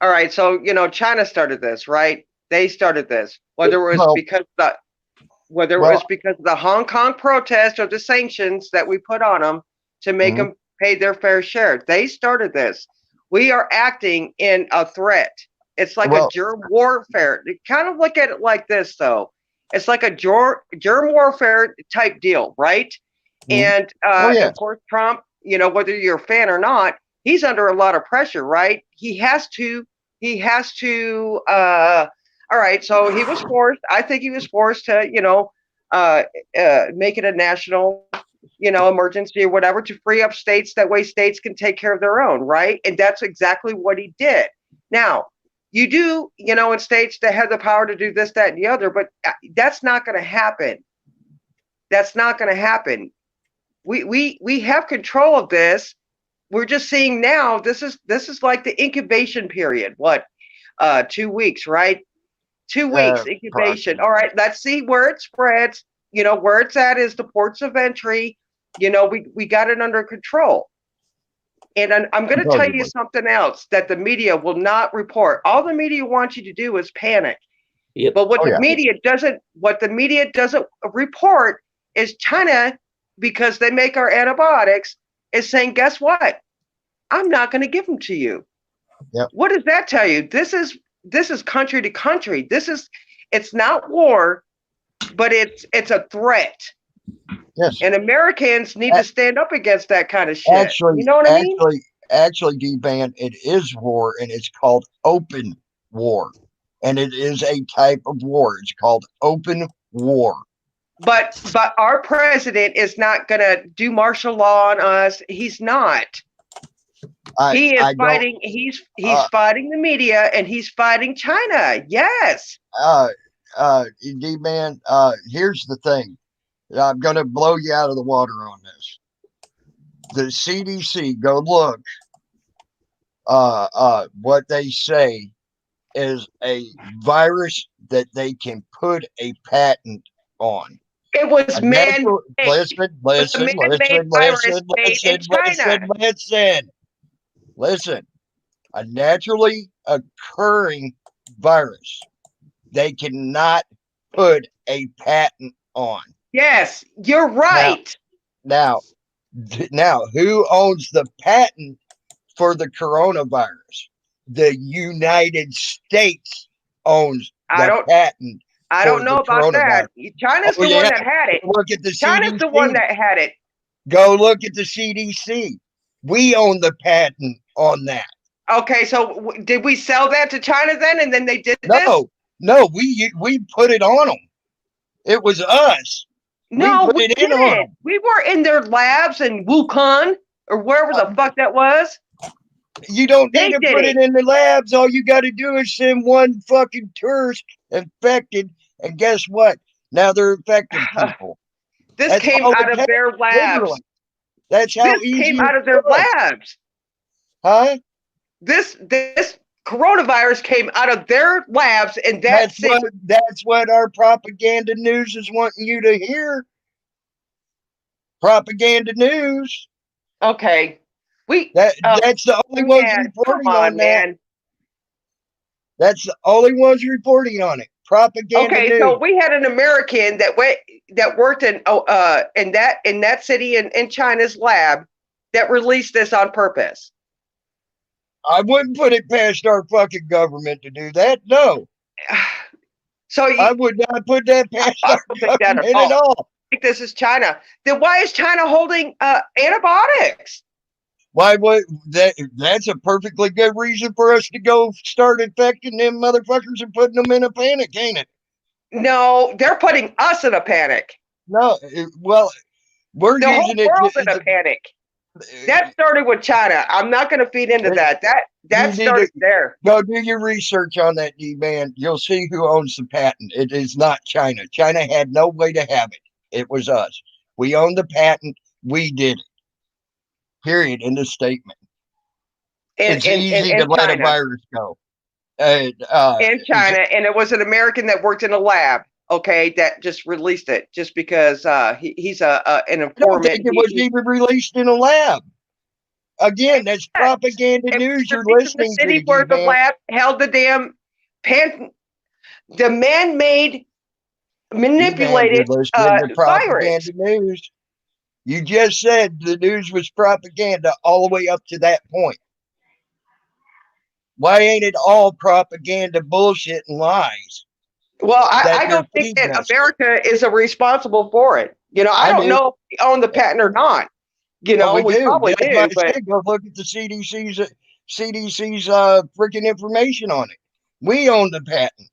right, so China started this, right? They started this. Whether it was because of the Hong Kong protest or the sanctions that we put on them to make them pay their fair share. They started this. We are acting in a threat. It's like a germ warfare. Kind of look at it like this, though. It's like a germ warfare type deal, right? And of course, Trump, whether you're a fan or not, he's under a lot of pressure, right? He has to. All right, so he was forced. I think he was forced to, make it a national, emergency or whatever to free up states. That way, states can take care of their own, right? And that's exactly what he did. Now, you do, in states that have the power to do this, that, and the other, but that's not going to happen. That's not going to happen. We have control of this. We're just seeing now. This is like the incubation period. What, 2 weeks, right? 2 weeks incubation. All right, let's see where it spreads. Where it's at is the ports of entry. We got it under control. And I'm going to tell you something else that the media will not report. All the media wants you to do is panic. Yep. But what the media doesn't report is China, because they make our antibiotics, is saying, guess what? I'm not going to give them to you. Yep. What does that tell you? This is country to country. It's not war, but it's a threat. Yes. And Americans need to stand up against that kind of shit. Actually, you know what I mean? Actually, D-Band, it is war, and it's called open war. And it is a type of war. It's called open war. But our president is not going to do martial law on us. He's not. He is fighting. He's fighting the media, and he's fighting China. Yes. D-Man, here's the thing. I'm going to blow you out of the water on this. The CDC, go look. What they say is a virus that they can put a patent on. It was man-made. Listen. A naturally occurring virus they cannot put a patent on. Yes, you're right. Now, who owns the patent for the coronavirus? The United States owns the patent. I don't know about that. China's the one that had it. Look at the China's CDC. the one that had it. Go look at the CDC. We own the patent on that. Okay, so did we sell that to China then, and then they did this? No, we put it on them. It was us. No, we didn't. We were in their labs in Wuhan or wherever the fuck that was. You don't need to put it in the labs. All you got to do is send one fucking tourist infected, and guess what? Now they're infecting people. This came out of their labs. Literally. That's how easy came out of their labs. Huh? This coronavirus came out of their labs, and that's what our propaganda news is wanting you to hear. Propaganda news. Okay. That's the only ones reporting on that. Man. That's the only ones reporting on it. Propaganda. Okay, news. So we had an American that worked in that city in China's lab that released this on purpose. I wouldn't put it past our fucking government to do that. No. So I would not put that past our government at all. I think this is China. Then why is China holding antibiotics? Why would that's a perfectly good reason for us to go start infecting them motherfuckers and putting them in a panic, ain't it? No, they're putting us in a panic. No, well, we're the using whole world's in a panic. That started with China. I'm not going to feed into that. That started there. Go do your research on that, D-Man. You'll see who owns the patent. It is not China. China had no way to have it. It was us. We own the patent. We did it. Period. In the statement. It's easy to let a virus go. In China, and it was an American that worked in a lab. Okay, that just released it just because he's an informant. I don't think it was even released in a lab. Again, that's propaganda news you're listening to. The city where the lab held the damn the man-made manipulated virus. News. You just said the news was propaganda all the way up to that point. Why ain't it all propaganda, bullshit, and lies? Well, I don't think that America is responsible for it. You know, I don't know if we own the patent or not. You know, we probably do. But go look at the CDC's freaking information on it. We own the patent,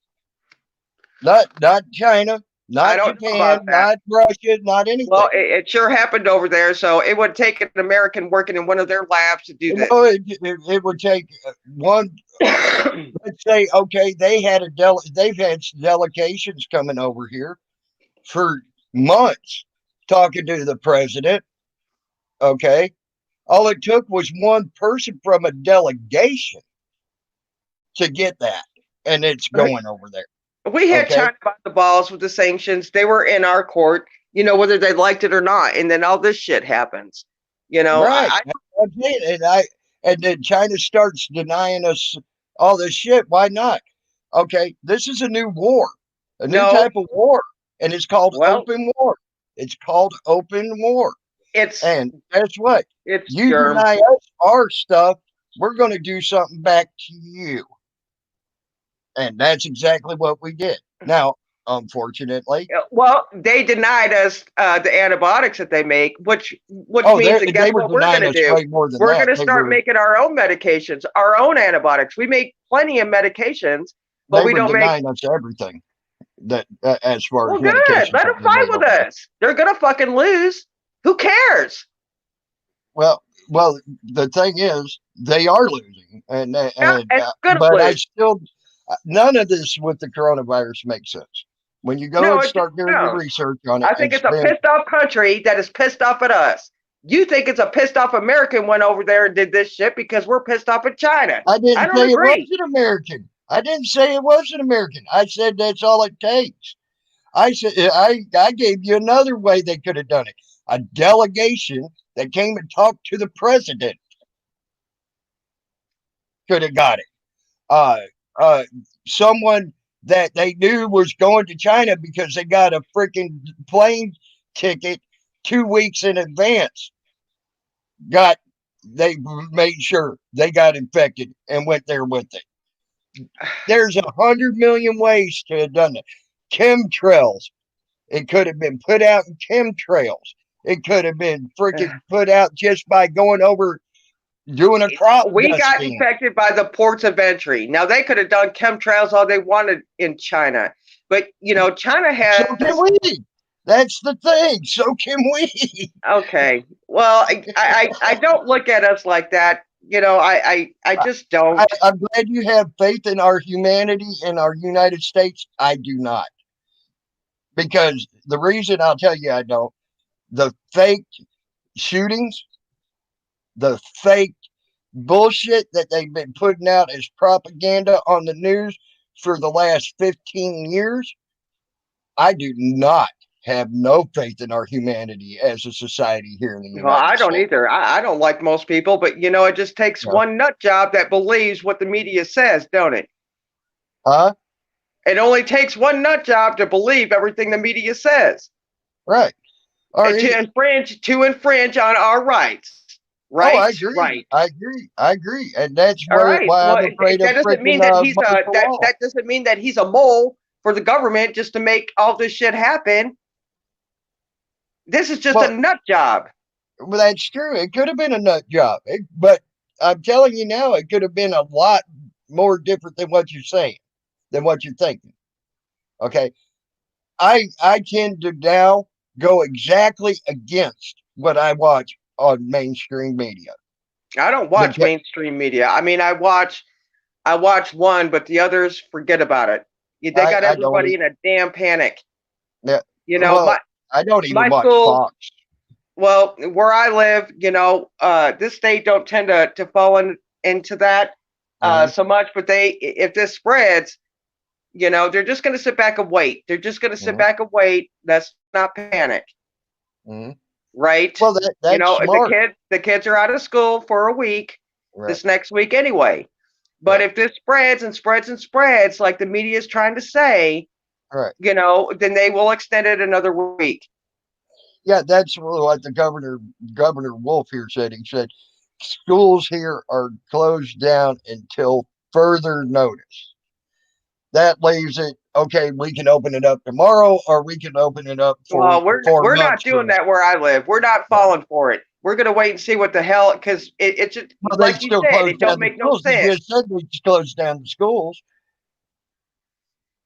not China, not Japan, not Russia, not anything. Well, it sure happened over there, so it would take an American working in one of their labs to do this. It would take one. Let's say, okay, they've had delegations coming over here for months talking to the president. Okay, all it took was one person from a delegation to get that, and it's going over there. We had China by the balls with the sanctions. They were in our court, you know, whether they liked it or not, and then all this shit happens. You know, right? And then China starts denying us all this shit. Why not? Okay, this is a new war, a new type of war, and it's called open war. It's called open war. And guess what? You deny us our stuff, we're going to do something back to you. And that's exactly what we did. Now, unfortunately, well, they denied us the antibiotics that they make, which means that guess what we're going to do? We're going to start making our own medications, our own antibiotics. We make plenty of medications, but we don't make us everything. That as far as good. Let them fight with us. They're going to fucking lose. Who cares? Well, the thing is, they are losing, but I still. None of this with the coronavirus makes sense. When you go and start doing your research on it, I think it's a pissed off country that is pissed off at us. You think it's a pissed off American went over there and did this shit because we're pissed off at China. I didn't say it wasn't American. I didn't say it wasn't American. I said that's all it takes. I said I gave you another way they could have done it. A delegation that came and talked to the president could have got it. Someone that they knew was going to China because they got a freaking plane ticket 2 weeks in advance. They made sure they got infected and went there with it. There's 100 million ways to have done it. Chemtrails. It could have been put out in chemtrails. It could have been freaking put out just by going over doing a crop. We got infected by the ports of entry. Now they could have done chemtrails all they wanted in China, but you know China has. So can we. That's the thing. So can we. Okay. Well, I don't look at us like that. You know, I just don't. I'm glad you have faith in our humanity in our United States. I do not, because the reason I'll tell you I don't. The fake shootings, the fake bullshit that they've been putting out as propaganda on the news for the last 15 years, I do not have no faith in our humanity as a society here in the United States. I don't either. I don't like most people, but you know, it just takes one nut job that believes what the media says, don't it? Huh? It only takes one nut job to believe everything the media says. Right. To infringe on our rights. Right? Oh, I agree. Right. I agree. And that's why I'm afraid that doesn't mean that he's that doesn't mean that he's a mole for the government just to make all this shit happen. This is just a nut job. Well, that's true. It could have been a nut job. But I'm telling you now, it could have been a lot more different than what you're saying, than what you're thinking. Okay. I tend to now go exactly against what I watch on mainstream media. I don't watch mainstream media. I mean, I watch one, but the others, forget about it. They got everybody in a damn panic. Yeah. You know, I don't even watch Fox. Well, where I live, this state don't tend to fall into that so much. But if this spreads, they're just going to sit back and wait. They're just going to sit back and wait. Let's not panic. Right? Well, that's smart. The kids are out of school for a week this next week anyway. But if this spreads and spreads and spreads, like the media is trying to say, then they will extend it another week. Yeah, that's what the Governor Wolf here said. He said schools here are closed down until further notice. That leaves it, okay, we can open it up tomorrow, or we can open it up for. Well, we're not doing that where I live. We're not falling for it. We're going to wait and see what the hell, because it's just like you said, it don't make no sense. You just said we closed down the schools.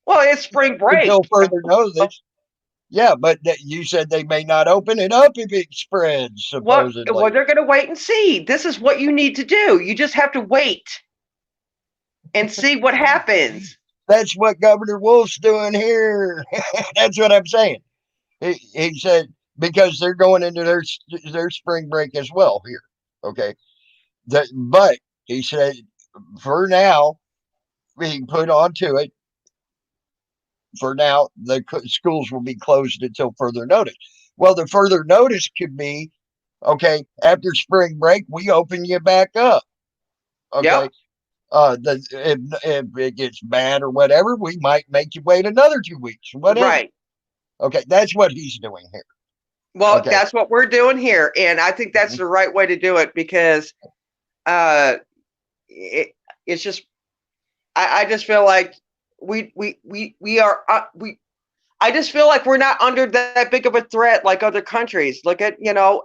Well, it's spring break. Until further notice. Yeah, but you said they may not open it up if it spreads, supposedly. Well, they're going to wait and see. This is what you need to do. You just have to wait and see what happens. That's what Governor Wolf's doing here. That's what I'm saying. He said, because they're going into their spring break as well here. Okay. But he said, for now, he put onto it, for now, the schools will be closed until further notice. Well, the further notice could be, okay, after spring break, we open you back up. Okay. Yep. If it gets bad or whatever, we might make you wait another 2 weeks. Whatever. Right. Okay, that's what he's doing here. Well, that's what we're doing here, and I think that's the right way to do it, because it's just I just feel like I just feel like we're not under that big of a threat like other countries. Look at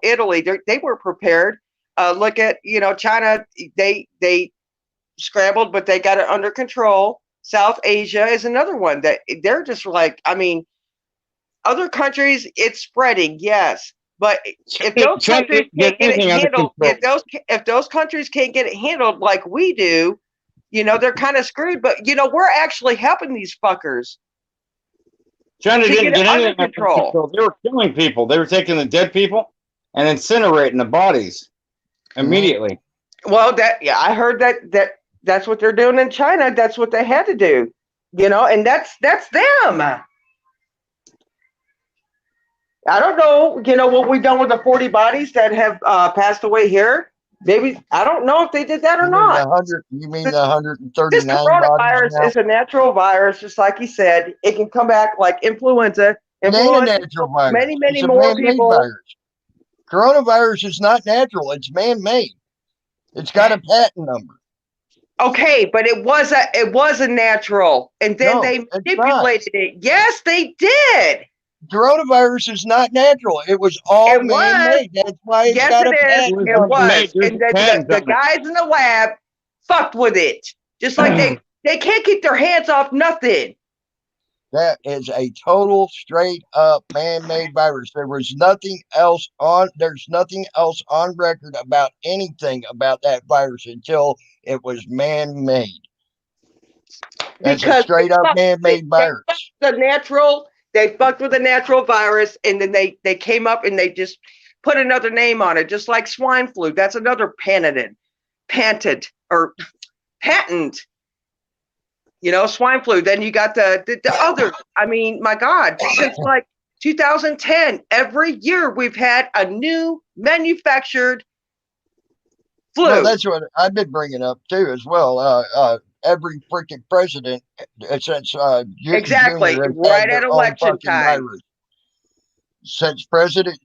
Italy; they were prepared. Look at China; they scrambled, but they got it under control. South Asia is another one that they're just like, I mean, other countries, it's spreading, yes, but if those countries can't get it handled, if those countries can't get it handled like we do, they're kind of screwed. But we're actually helping these fuckers. China didn't get anything under control. They were killing people. They were taking the dead people and incinerating the bodies immediately. Well, I heard that's what they're doing in China. That's what they had to do, and that's them. I don't know, what we've done with the 40 bodies that have passed away here. Maybe, I don't know if they did that or not. You mean the 139 This coronavirus is a natural virus, just like he said. It can come back like influenza. It ain't a natural virus. Many more people. Virus. Coronavirus is not natural. It's man-made. It's got a patent number. Okay, but it was a natural, and then they manipulated it. Yes, they did. Coronavirus is not natural. It was all man-made. That's why it's got a patent. It was. And the guys in the lab fucked with it. Just like they can't keep their hands off nothing. That is a total straight up man-made virus. There's nothing else on record about anything about that virus until it was man-made. That's a straight up man-made virus. They fucked with the natural virus, and then they came up and they just put another name on it, just like swine flu. That's another patent. Swine flu. Then you got the other. I mean, my God, since like 2010, every year we've had a new manufactured flu. Well, that's what I've been bringing up too, as well. Every freaking president since exactly right at election time. Virus. Since President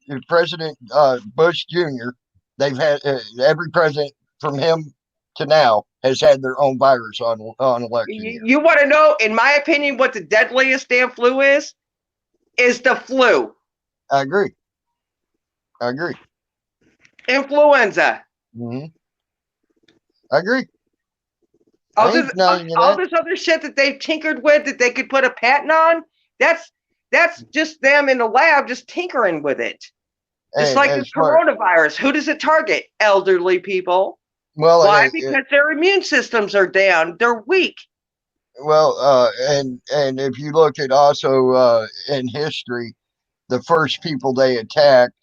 Bush Jr., they've had every president from him to now has had their own virus on election year. You want to know, in my opinion, what the deadliest damn flu is? Is the flu. I agree. Influenza. Mm-hmm. I agree. All this other shit that they've tinkered with that they could put a patent on, that's just them in the lab just tinkering with it. Just like this coronavirus. Who does it target? Elderly people. Well, why? Because their immune systems are down. They're weak. Well, and if you look at also in history, the first people they attacked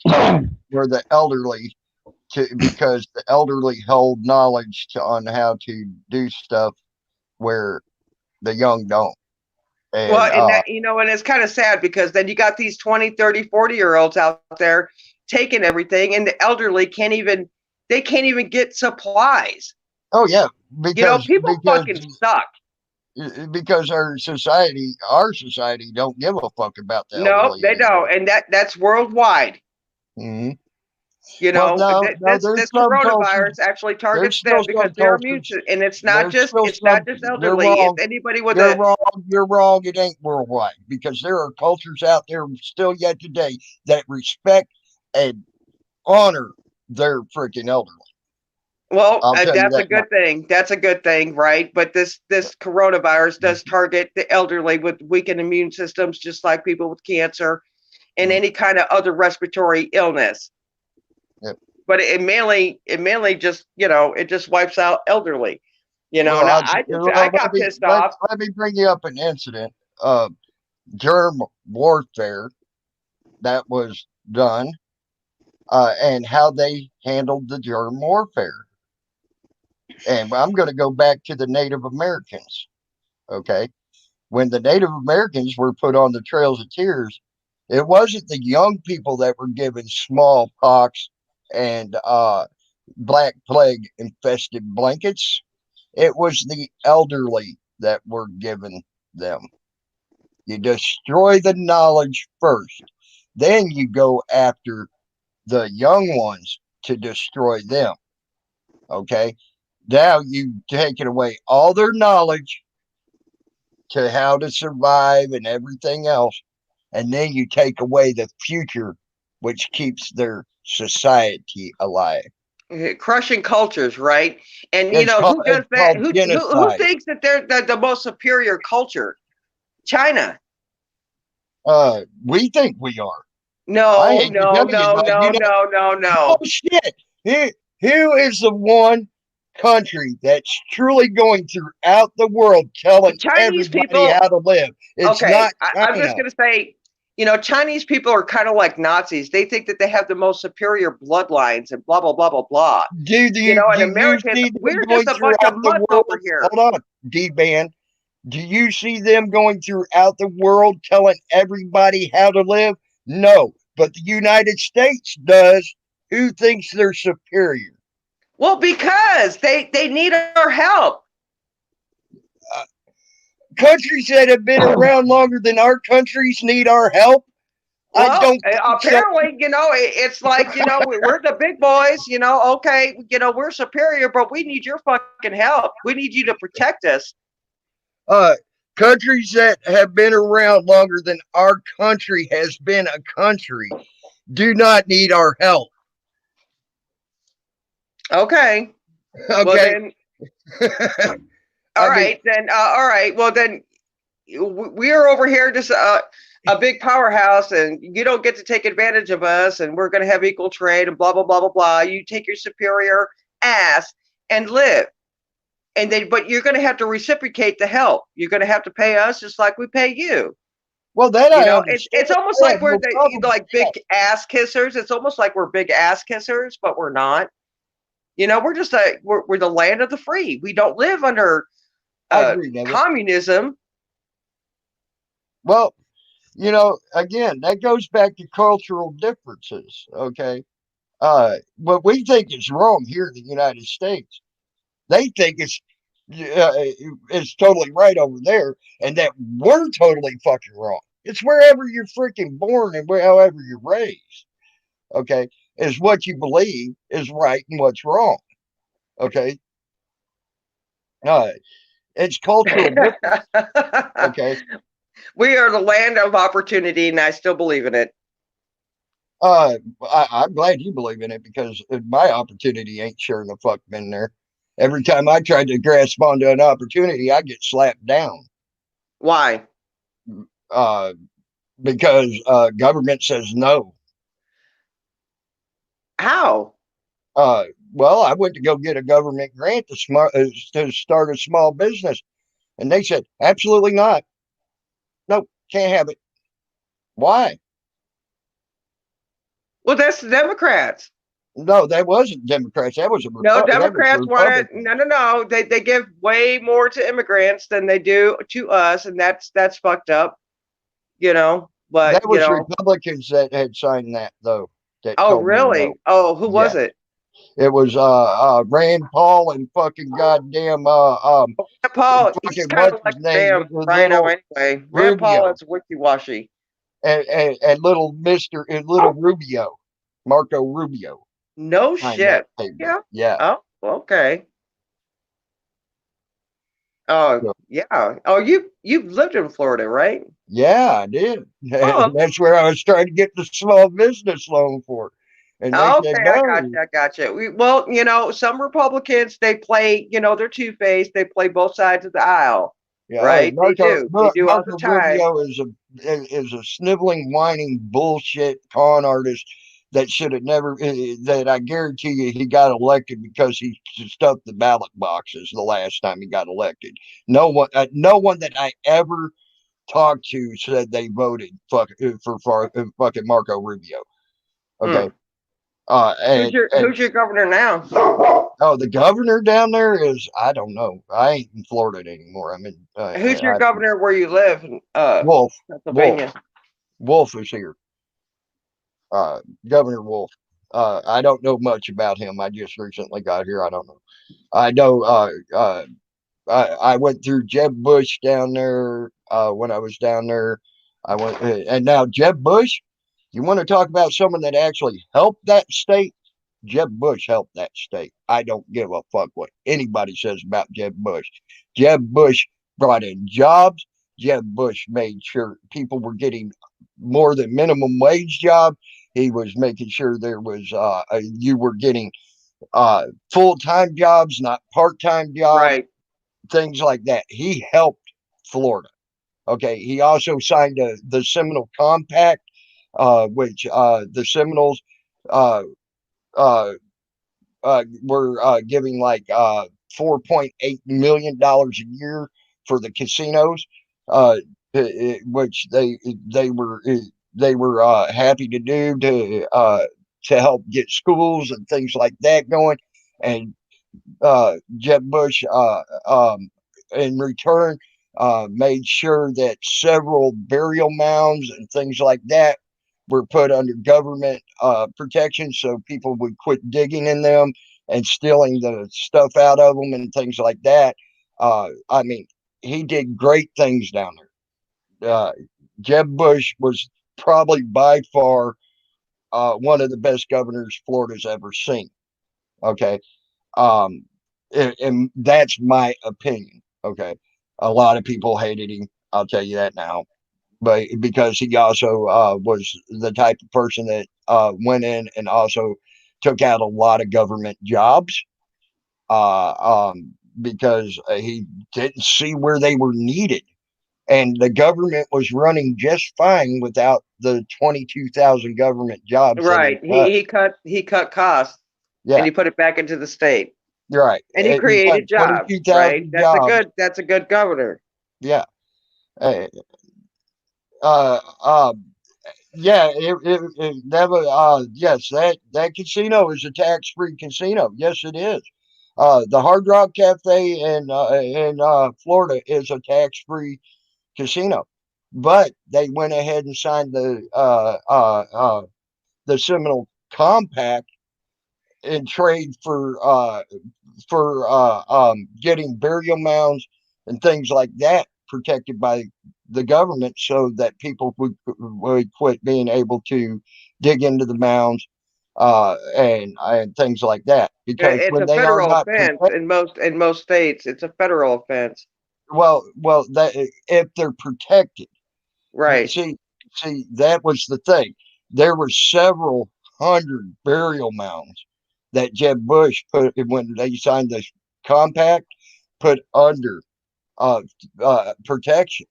were the elderly, because the elderly hold knowledge on how to do stuff where the young don't. And, well, and that, and it's kind of sad, because then you got these 20, 30, 40-year-olds out there taking everything, and the elderly can't even get supplies. Oh yeah, because people fucking suck. Because our society don't give a fuck about the elderly. No, they don't, and that's worldwide. Mm-hmm. This coronavirus actually targets them because they're immune to, and it's not just elderly. If anybody with you're wrong. It ain't worldwide, because there are cultures out there still yet today that respect and honor their freaking elderly. Well, that's a good thing. That's a good thing, right? But this coronavirus does target the elderly with weakened immune systems, just like people with cancer and any kind of other respiratory illness. Yep. But it mainly just it just wipes out elderly. I got pissed off. Let me bring you up an incident of germ warfare that was done, and how they handled the germ warfare. And I'm going to go back to the Native Americans. Okay. When the Native Americans were put on the Trails of Tears, it wasn't the young people that were given smallpox and black plague infested blankets. It was the elderly that were given them. You destroy the knowledge first, then you go after the young ones to destroy them. Okay. Now you've taken away all their knowledge to how to survive and everything else. And then you take away the future, which keeps their society alive. Crushing cultures, right? And who does that? Who thinks that they're the most superior culture? China. We think we are. No. Oh shit! Who is the one country that's truly going throughout the world telling Chinese people how to live? It's not China. I'm just going to say, Chinese people are kind of like Nazis. They think that they have the most superior bloodlines and blah, blah, blah, blah, blah. Americans, we're just a bunch of mutts over here. Hold on, D-Ban. Do you see them going throughout the world telling everybody how to live? No, but the United States does. Who thinks they're superior? Well, because they need our help. Countries that have been around longer than our countries need our help. Well, apparently, it's like, we're the big boys, okay, we're superior, but we need your fucking help. We need you to protect us. Countries that have been around longer than our country has been a country do not need our help. Okay. Okay. Well, then, all right. Well, then we're over here just a big powerhouse, and you don't get to take advantage of us, and we're going to have equal trade and blah, blah, blah, blah, blah. You take your superior ass and live. But you're going to have to reciprocate the help. You're going to have to pay us just like we pay you. Well, then it's almost like we're like big ass kissers. It's almost like we're big ass kissers, but we're not. We're just we're the land of the free. We don't live under communism. Well, again, that goes back to cultural differences. Okay. What we think is wrong here in the United States, they think it's totally right over there, and that we're totally fucking wrong. It's wherever you're freaking born and however you're raised. Okay. Is what you believe is right and what's wrong. Okay. It's cultural difference. Okay. We are the land of opportunity, and I still believe in it. I'm glad you believe in it, because my opportunity ain't sure the fuck been there. Every time I tried to grasp onto an opportunity, I get slapped down. Why? Because government says no. How? Well, I went to go get a government grant to start a small business, and they said, absolutely not. Nope, can't have it. Why? Well, that's the Democrats. No, that wasn't Democrats. That was no Democrats want to. No. They give way more to immigrants than they do to us, and that's fucked up. But that was Republicans that had signed that though. That oh really? No. Oh, who was it? It was Rand Paul and fucking goddamn Rand Paul. He's kind of like damn rhino anyway. Rand Paul is wishy-washy. And little Rubio, Marco Rubio. No shit. Yeah. Oh, okay. Oh, yeah. Oh, you've lived in Florida, right? Yeah, I did. Oh. That's where I was trying to get the small business loan for. And they said no. I gotcha. Well, some Republicans, they play, they're two-faced. They play both sides of the aisle. Yeah, right? They do all the time. Rubio is a sniveling, whining bullshit con artist that should have never, that I guarantee you he got elected because he stuffed the ballot boxes the last time he got elected. No one that I ever talked to said they voted for fucking Marco Rubio. Okay. Who's your governor now? Oh, the governor down there is, I don't know. I ain't in Florida anymore. I'm in. Who's your governor where you live? Wolf. Pennsylvania. Wolf is here. Governor Wolf. I don't know much about him. I just recently got here. I don't know. I know. I went through Jeb Bush down there when I was down there. I went, and now Jeb Bush. You want to talk about someone that actually helped that state? Jeb Bush helped that state. I don't give a fuck what anybody says about Jeb Bush. Jeb Bush brought in jobs. Jeb Bush made sure people were getting more than minimum wage job. He was making sure there was you were getting full-time jobs, not part-time jobs, right? Things like that. He helped Florida. Okay. He also signed the Seminole Compact, which the Seminoles were giving like $4.8 million a year for the casinos, which they were happy to do to help get schools and things like that going. And Jeb Bush, in return, made sure that several burial mounds and things like that were put under government protection, so people would quit digging in them and stealing the stuff out of them and things like that. I mean, he did great things down there. Jeb Bush was probably by far one of the best governors Florida's ever seen. Okay. And that's my opinion. Okay. A lot of people hated him. I'll tell you that now. But because he also was the type of person that went in and also took out a lot of government jobs because he didn't see where they were needed. And the government was running just fine without the 22,000 government jobs. Right. He cut costs. Yeah. And he put it back into the state. Right. And he created jobs. Right. That's a good governor. Yeah. Yeah, yes, that casino is a tax-free casino. Yes, it is. The Hard Rock Cafe in Florida is a tax-free casino, but they went ahead and signed the Seminole Compact in trade for getting burial mounds and things like that protected by the government, so that people would quit being able to dig into the mounds and things like that. Because it's when a they federal are not offense in most states, it's a federal offense. Well, if they're protected, right? See, that was the thing. There were several hundred burial mounds that Jeb Bush put when they signed the compact, put under protection.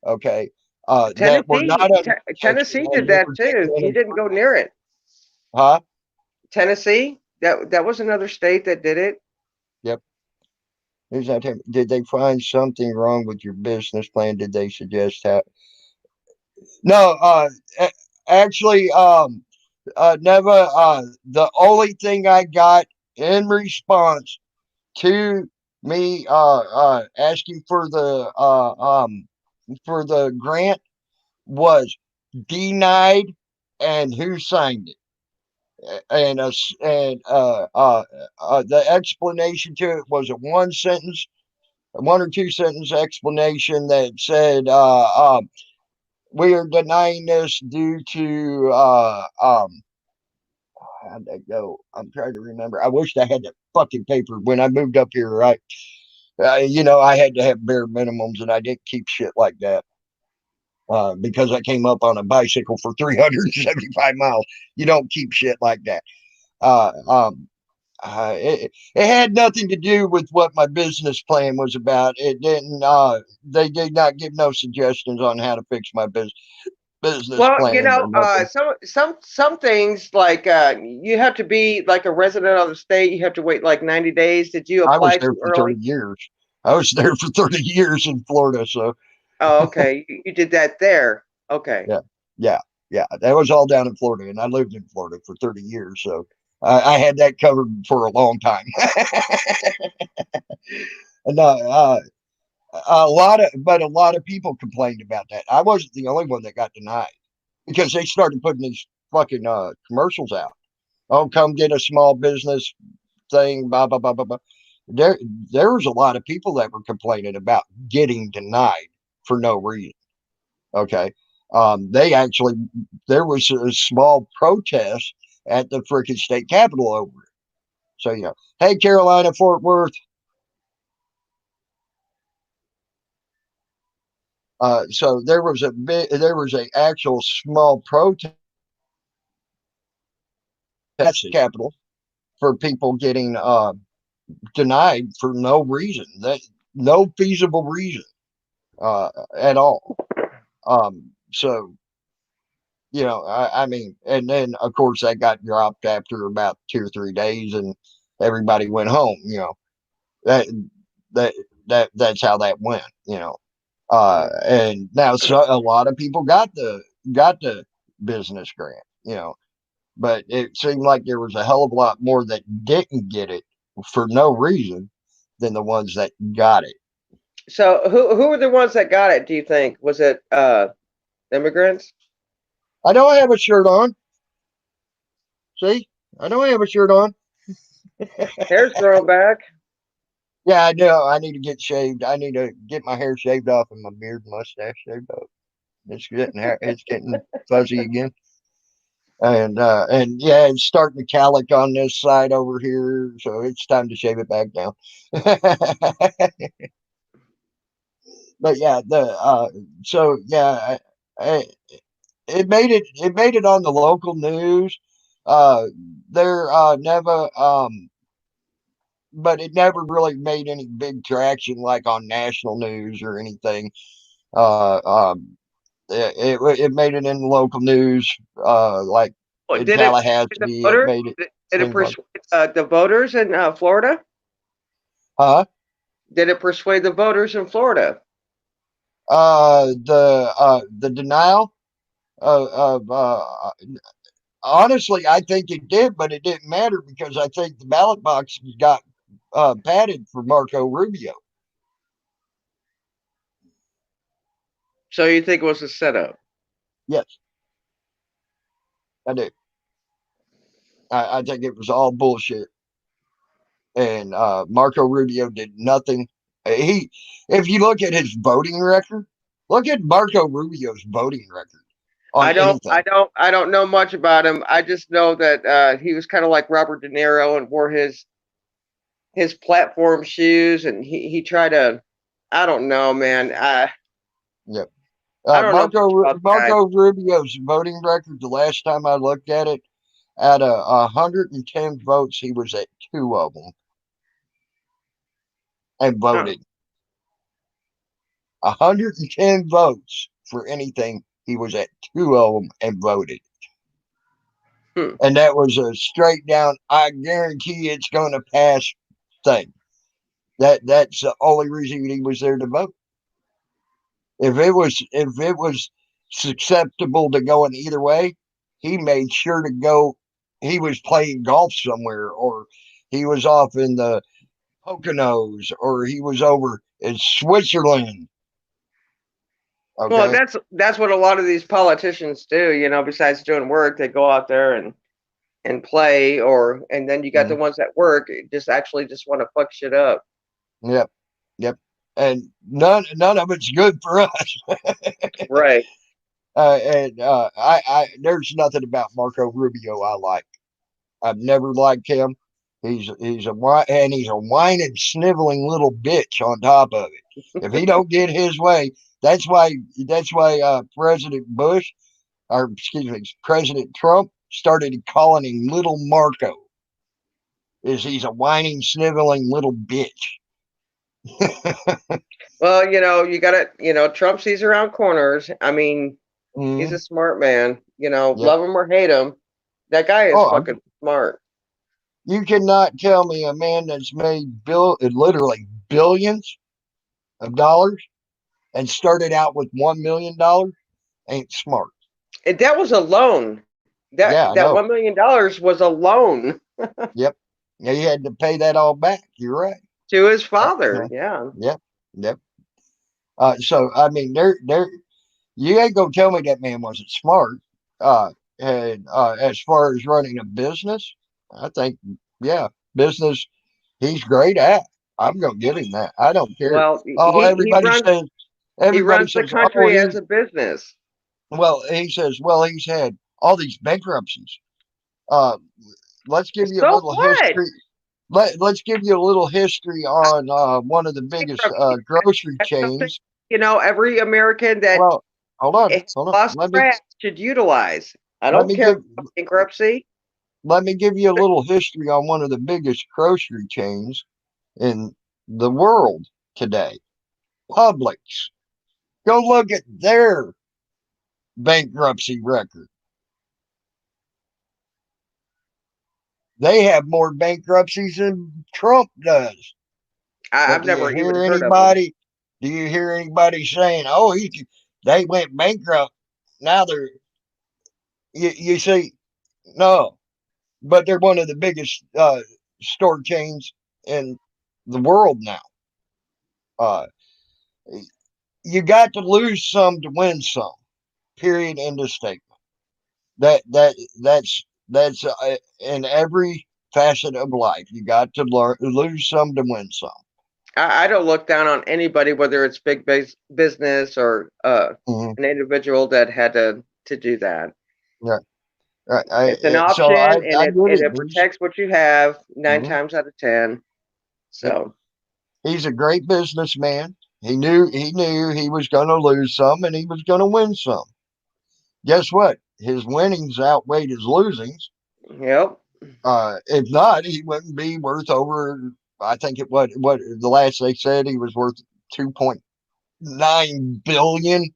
Okay. Tennessee did that too. You didn't go near it. Huh? Tennessee? That was another state that did it. Yep. Did they find something wrong with your business plan? Did they suggest that? No, actually, never. The only thing I got in response to me asking for the grant was denied, and who signed it. And the explanation to it was a one or two sentence explanation that said we are denying this due to how'd that go? I'm trying to remember. I wished I had that fucking paper when I moved up here. Right, I had to have bare minimums, and I didn't keep shit like that. Because I came up on a bicycle for 375 miles. You don't keep shit like that. Uh, um, it had nothing to do with what my business plan was about. It didn't. They did not give no suggestions on how to fix my business Well, plan or nothing. some things like you have to be like a resident of the state. You have to wait like 90 days. Did you I was apply there too for early? 30 years. I was there for 30 years in Florida. So Oh, okay. You did that there. Okay. yeah, yeah, yeah. That was all down in Florida, and I lived in Florida for 30 years. So I had that covered for a long time. And a lot of people complained about that. I wasn't the only one that got denied because they started putting these fucking commercials out. Oh, come get a small business thing, blah blah blah blah blah. There, there was a lot of people that were complaining about getting denied for no reason. Okay, they actually there was a small protest at the freaking state capitol over it. So hey Carolina, Fort Worth. So there was a actual small protest at the Capitol for people getting denied for no reason, that no feasible reason at all. So I mean, and then of course that got dropped after about 2 or 3 days, and everybody went home. That that that's how that went. And now so a lot of people got the business grant. But it seemed like there was a hell of a lot more that didn't get it for no reason than the ones that got it. So who were the ones that got it? Do you think was it immigrants? I don't have a shirt on. See, I don't have a shirt on. Hair's growing back. Yeah, I know. I need to get shaved. I need to get my hair shaved off and my beard and mustache shaved off. It's getting fuzzy again. And yeah, it's starting to calic on this side over here, so it's time to shave it back down. But yeah, so yeah, it made it on the local news. Uh, there never but it never really made any big traction like on national news or anything. Uh, um, it made it in the local news, like Well, in did the Tallahassee. It voters made it did it things like, persuade the voters in Florida? huh? Did it persuade the voters in Florida? The denial of honestly, I think it did, but it didn't matter because I think the ballot box got padded for Marco Rubio. So you think it was a setup? Yes, I do. I think it was all bullshit. And Marco Rubio did nothing. If you look at his voting record, look at Marco Rubio's voting record on anything. I don't know much about him. I just know that he was kind of like Robert De Niro and wore his platform shoes, and he tried to. I don't know, man. Yep. I don't know much about the guy. Marco Rubio's voting record. The last time I looked at it, out of 110 votes, he was at 2 of them and voted. 110 votes for anything, he was at 2 of them and voted. And that was a straight down, I guarantee it's going to pass thing. That's the only reason he was there to vote. If it was susceptible to going either way, he made sure to go. He was playing golf somewhere, or he was off in the Poconos, or he was over in Switzerland. Okay. Well, that's what a lot of these politicians do. You know, besides doing work, they go out there and play, and then you got the ones that work just want to fuck shit up. Yep, and none of it's good for us. Right. I there's nothing about Marco Rubio I like. I've never liked him. He's a whining, sniveling little bitch on top of it. If he don't get his way, that's why President Bush, or excuse me, President Trump started calling him Little Marco. He's a whining, sniveling little bitch. Well, you got to, Trump sees around corners. I mean, he's a smart man. Love him or hate him, that guy is fucking smart. You cannot tell me a man that's made literally billions of dollars and started out with $1 million ain't smart. And that was a loan. That $1 million was a loan. Yep. Yeah, he had to pay that all back. You're right. To his father. Yeah. Yep. So I mean, you ain't gonna tell me that man wasn't smart. And as far as running a business, I think, business he's great at. I'm gonna give him that. I don't care. Well, everybody says the country as a business. Well, he says, he's had all these bankruptcies. Let's give you a little history. Let's give you a little history on one of the biggest grocery chains. Every American that hold on. Lost should utilize. I don't care about bankruptcy. Let me give you a little history on one of the biggest grocery chains in the world today, Publix. Go look at their bankruptcy record. They have more bankruptcies than Trump does. I've never even heard of them. Do you hear anybody saying, "Oh, they went bankrupt"? Now they're you see, no, but they're one of the biggest store chains in the world now. You got to lose some to win some. Period. End of statement. That's in every facet of life. You got to lose some to win some. I don't look down on anybody, whether it's big business or an individual that had to do that. Yeah. It's an option, and it protects what you have 9 times out of 10. So he's a great businessman. He knew he was going to lose some and he was going to win some. Guess what? His winnings outweighed his losings. Yep. If not, he wouldn't be worth over. I think what the last they said he was worth $2.9 billion.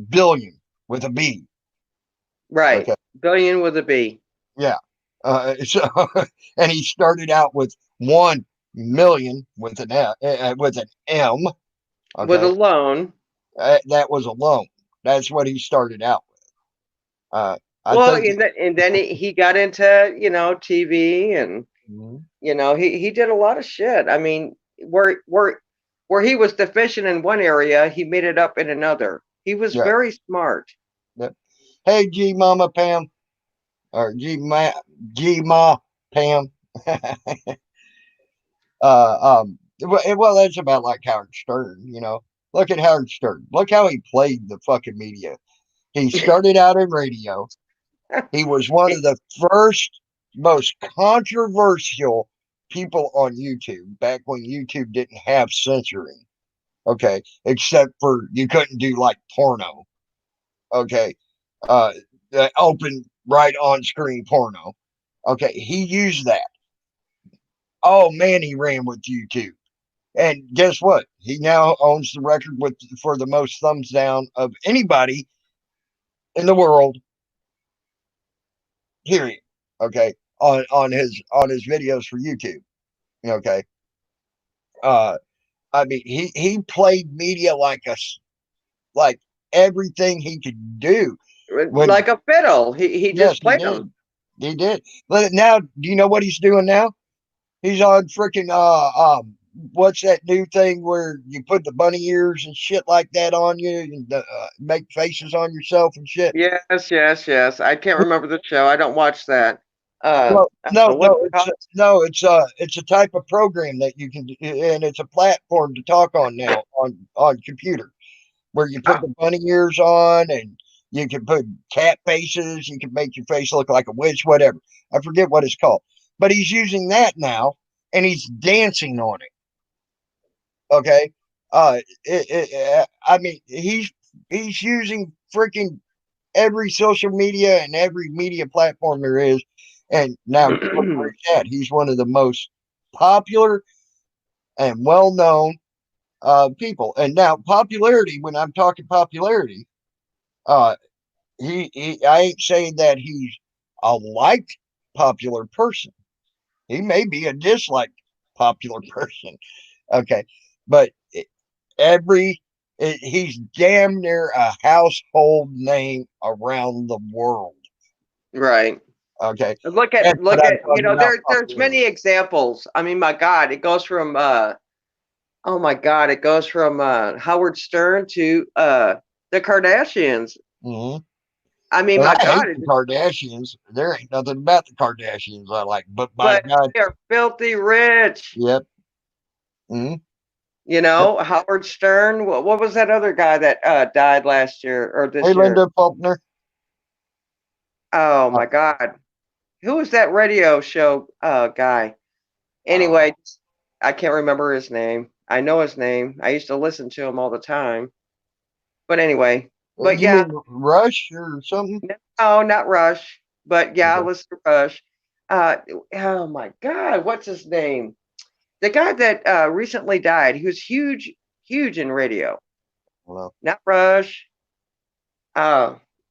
Billion with a B. Right. Okay. Billion with a B. Yeah. So and he started out with 1 million with an M. Okay? With a loan. That was a loan. That's what he started out with. And then he got into TV and he did a lot of shit. I mean, where he was deficient in one area, he made it up in another. He was very smart. Yep. Hey, G Mama Pam, or G Ma Pam. Well, that's about like Howard Stern. Look at Howard Stern. Look how he played the fucking media. He started out in radio. He was one of the first, most controversial people on YouTube back when YouTube didn't have censoring. Okay, except for you couldn't do like porno. Okay, open right on screen porno. Okay, he used that. Oh man, he ran with YouTube. And guess what? He now owns the record for the most thumbs down of anybody in the world. Period. Okay. On his videos for YouTube. Okay. I mean, he played media like everything he could do. Like a fiddle. He just played them. He did. But now, do you know what he's doing now? He's on freaking what's that new thing where you put the bunny ears and shit like that on you and make faces on yourself and shit? Yes. I can't remember the show. I don't watch that. No, it's a type of program that you can, and it's a platform to talk on now on computer, where you put the bunny ears on and you can put cat faces. You can make your face look like a witch, whatever. I forget what it's called, but he's using that now and he's dancing on it. Okay. I mean, he's using freaking every social media and every media platform there is. And now look where he's at. He's one of the most popular and well-known people. And now popularity, when I'm talking popularity, I ain't saying that he's a liked popular person. He may be a disliked popular person. Okay. But he's damn near a household name around the world. Right. Okay. Look at there's many examples. I mean, my God, it goes from Howard Stern to the Kardashians. Mm-hmm. I mean, my God, the Kardashians. There ain't nothing about the Kardashians I like, but my God, they're filthy rich. Yep. Mm-hmm. You know, Howard Stern. What was that other guy that died last year or this year? Linda Faulkner. Oh my God, who was that radio show guy? Anyway, I can't remember his name. I know his name. I used to listen to him all the time. But anyway, but you mean Rush or something? No, not Rush. But yeah, I listen to Rush. Oh my God, what's his name? The guy that recently died. He was huge in radio. Well, not Rush.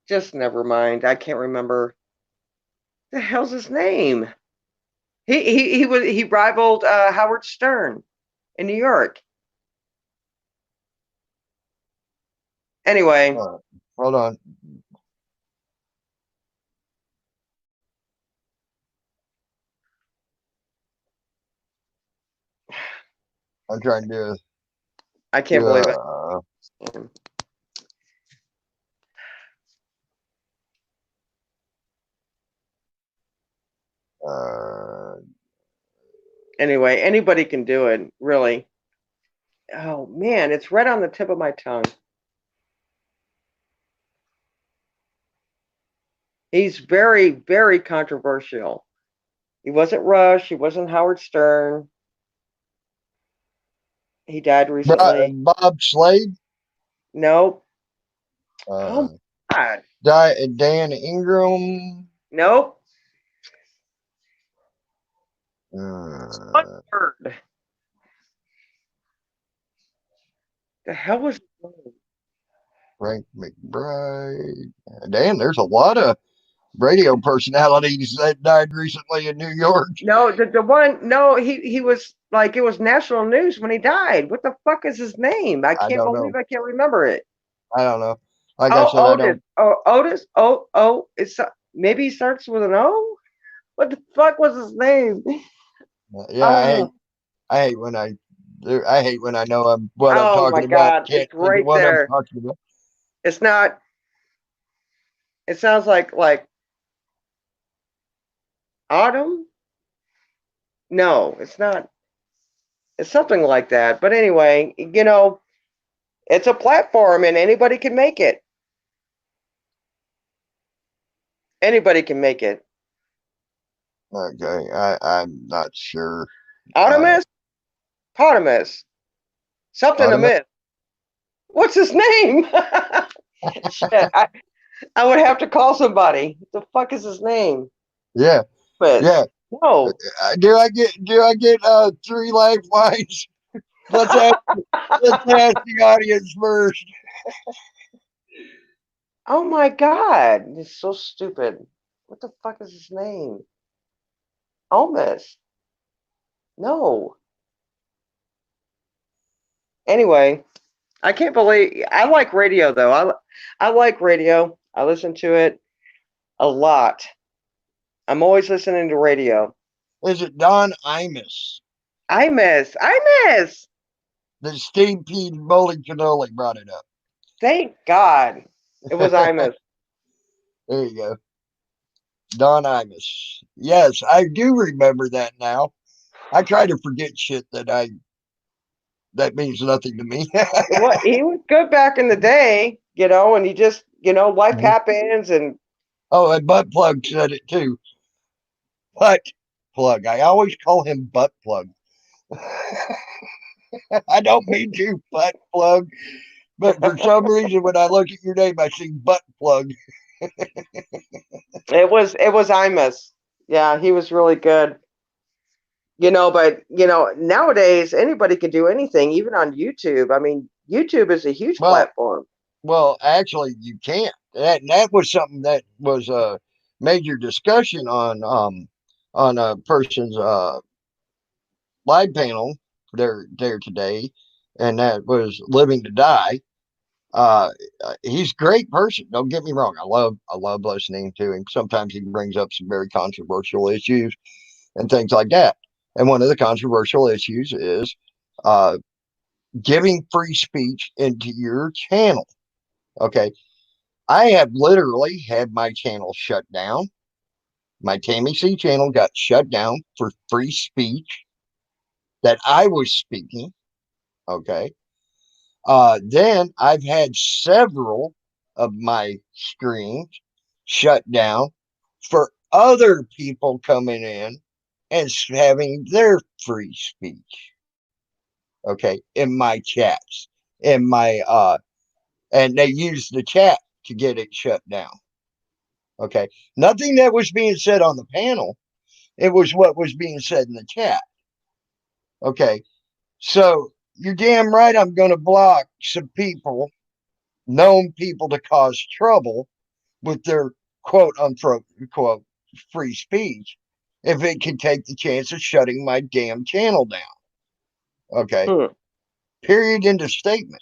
Just never mind. I can't remember. The hell's his name? He rivaled Howard Stern in New York. Anyway, hold on. I'm trying to. I can't believe it. Anyway, anybody can do it, really. Oh man, it's right on the tip of my tongue. He's very, very controversial. He wasn't Rush. He wasn't Howard Stern. He died recently. Bob Slade? Nope. Oh God. Dan Ingram? Nope. One word. The hell was Frank McBride? Damn, there's a lot of radio personalities that died recently in New York. No, the one. No, he was like, it was national news when he died. What the fuck is his name? I can't believe I can't remember it. I don't know. Like I said, Otis. I don't. Oh, Otis. It's maybe he starts with an O. What the fuck was his name? Yeah, I hate when I hate when I know what I'm talking about. It's right there. It's not. It sounds like autumn. No, it's not. It's something like that. But anyway, it's a platform and anybody can make it. Anybody can make it. Okay, I'm not sure. Potamus? Something amiss. What's his name? Shit, I would have to call somebody. What the fuck is his name? Yeah. Yeah. No. Do I get 3 lifelines? Let's ask the audience first. Oh my God. It's so stupid. What the fuck is his name? Almost. No. Anyway, I can't believe I like radio though. I like radio. I listen to it a lot. I'm always listening to radio. Is it Don Imus? I miss. The Steve P. Bowling Cannoli brought it up. Thank God. It was Imus. There you go. Don Imus. Yes, I do remember that now. I try to forget shit that means nothing to me. What he was good back in the day, and he just, life happens and oh, and Butt Plug said it too. Butt Plug. I always call him Butt Plug. I don't mean to, Butt Plug, but for some reason when I look at your name, I see Butt Plug. it was Imus. Yeah, he was really good. But nowadays anybody can do anything, even on YouTube. I mean, YouTube is a huge platform. Well, actually, you can't. That was something that was a major discussion on a person's live panel there today, and that was Living to Die. He's a great person. Don't get me wrong. I love listening to him. Sometimes he brings up some very controversial issues and things like that. And one of the controversial issues is giving free speech into your channel. Okay. I have literally had my channel shut down. My Tammy C channel got shut down for free speech that I was speaking. Okay. Then I've had several of my streams shut down for other people coming in and having their free speech. Okay. In my chats, and they use the chat to get it shut down. Okay. Nothing that was being said on the panel. It was what was being said in the chat. Okay. So you're damn right I'm going to block some people, known people to cause trouble with their quote unquote free speech if it can take the chance of shutting my damn channel down. Okay. Period. End of statement.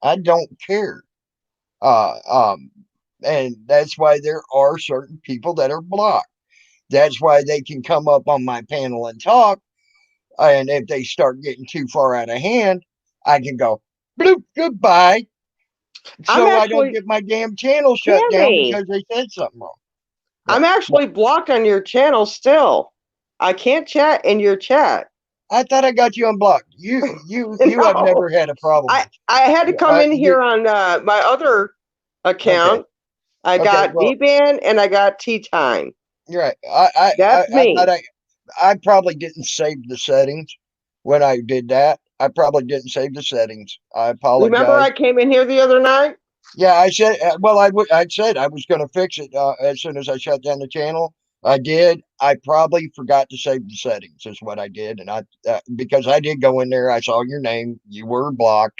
I don't care. And that's why there are certain people that are blocked. That's why they can come up on my panel and talk. And if they start getting too far out of hand, I can go, bloop, goodbye. So I don't get my damn channel shut down because they said something wrong. Yeah. I'm actually blocked on your channel still. I can't chat in your chat. I thought I got you unblocked. You no. Have never had a problem. I had to come in here on my other account. Okay. I got D-Band and I got Tea Time. Right. That's me. I probably didn't save the settings when I did that. I probably didn't save the settings. I apologize. Remember I came in here the other night? Yeah, I said, I said I was going to fix it as soon as I shut down the channel. I did. I probably forgot to save the settings is what I did. And because I did go in there, I saw your name. You were blocked.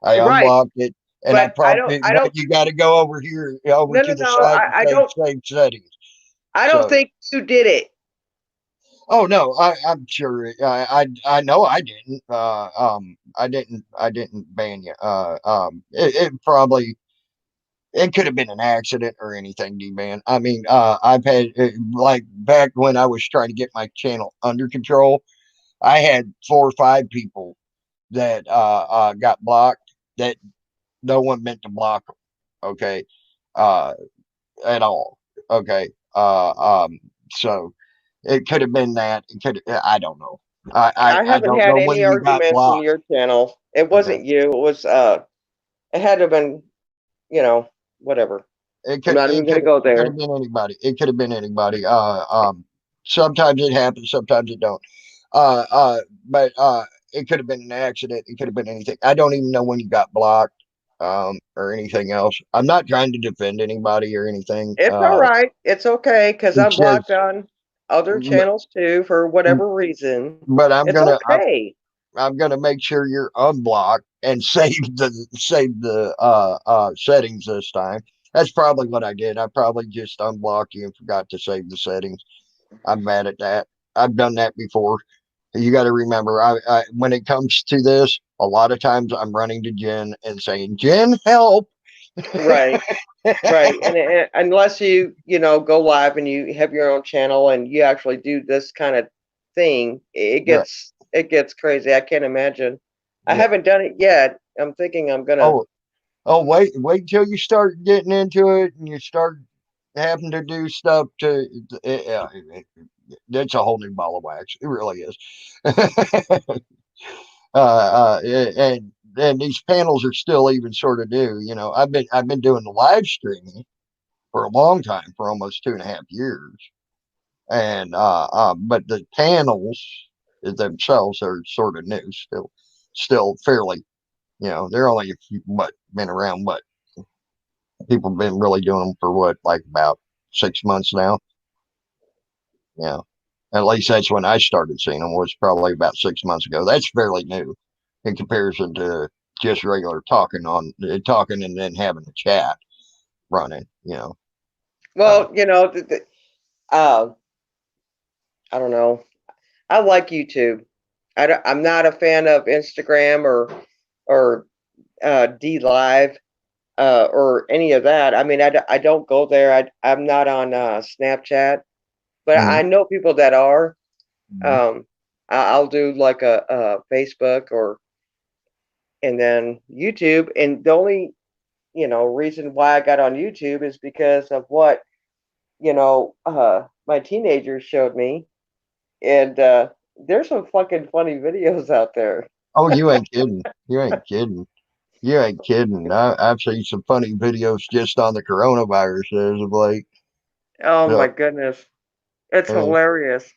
I unblocked it. And but I don't, you got to go over here, over to the side and save settings. I don't think you did it. Oh no, I'm sure. I know I didn't. I didn't ban you. It probably could have been an accident or anything, D-Man. I mean, I've had like back when I was trying to get my channel under control, I had 4 or 5 people that got blocked that no one meant to block them. Okay, at all. Okay, so. It could have been that. It could. I don't know. I haven't had any arguments in your channel. It wasn't you. It was. It had to have been. Whatever. I'm not even going to go there. It could have been anybody. It could have been anybody. Sometimes it happens. Sometimes it don't. But it could have been an accident. It could have been anything. I don't even know when you got blocked. Or anything else. I'm not trying to defend anybody or anything. It's all right. It's okay because I'm blocked on other channels too for whatever reason. But I'm gonna make sure you're unblocked and save the settings this time. That's probably what I did. I probably just unblocked you and forgot to save the settings. I'm mad at that. I've done that before. You got to remember, I when it comes to this, a lot of times I'm running to Jen and saying, Jen, help. Right. Right. And unless you go live and you have your own channel and you actually do this kind of thing, it gets crazy. I can't imagine. I haven't done it yet. I'm thinking I'm gonna. Wait till you start getting into it and you start having to do stuff to. That's a whole new ball of wax. It really is. And these panels are still even sort of new. I've been doing the live streaming for a long time, for almost 2.5 years, and but the panels themselves are sort of new, still fairly. They're only been around. People have been really doing them for like about 6 months now. Yeah. At least that's when I started seeing them, was probably about 6 months ago. That's fairly new in comparison to just regular talking and then having a chat running. Well, I don't know. I like YouTube. I'm not a fan of Instagram or D Live or any of that. I mean, I don't go there. I'm not on Snapchat, but I know people that are. I'll do like a Facebook and then YouTube. And the only reason why I got on YouTube is because of what my teenagers showed me, and there's some fucking funny videos out there. Oh, you ain't kidding. You ain't kidding. You ain't kidding. I've seen some funny videos just on the coronavirus as of late. Oh So, my goodness, it's hilarious.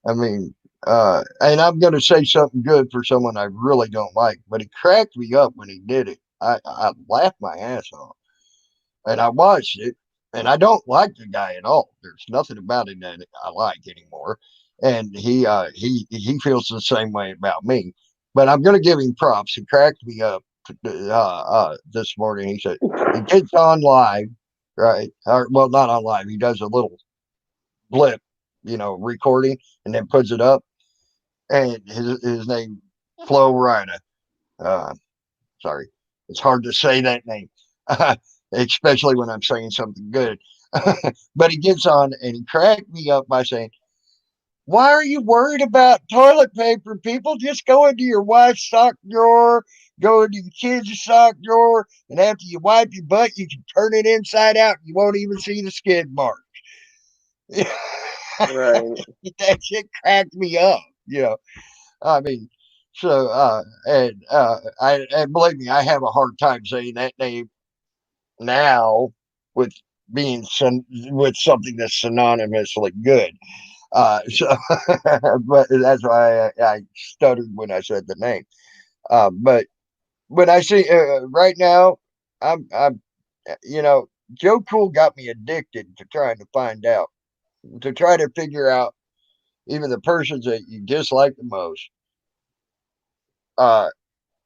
I mean, and I'm going to say something good for someone I really don't like, but it cracked me up when he did it. I laughed my ass off, and I watched it, and I don't like the guy at all. There's nothing about him that I like anymore, and he feels the same way about me. But I'm going to give him props. He cracked me up this morning. He said he gets on live, right? Well, not on live. He does a little blip, recording, and then puts it up. And his name, Flo Rida. Sorry, it's hard to say that name, especially when I'm saying something good. But he gets on and he cracked me up by saying, "Why are you worried about toilet paper? People just go into your wife's sock drawer, go into your kids' sock drawer, and after you wipe your butt, you can turn it inside out. And you won't even see the skid marks." Right. That shit cracked me up. I mean, so and believe me, I have a hard time saying that name now with with something that's synonymously good. So, but that's why I stuttered when I said the name. But when I see right now, I'm Joe Cool got me addicted to trying to find out, to try to figure out even the persons that you dislike the most,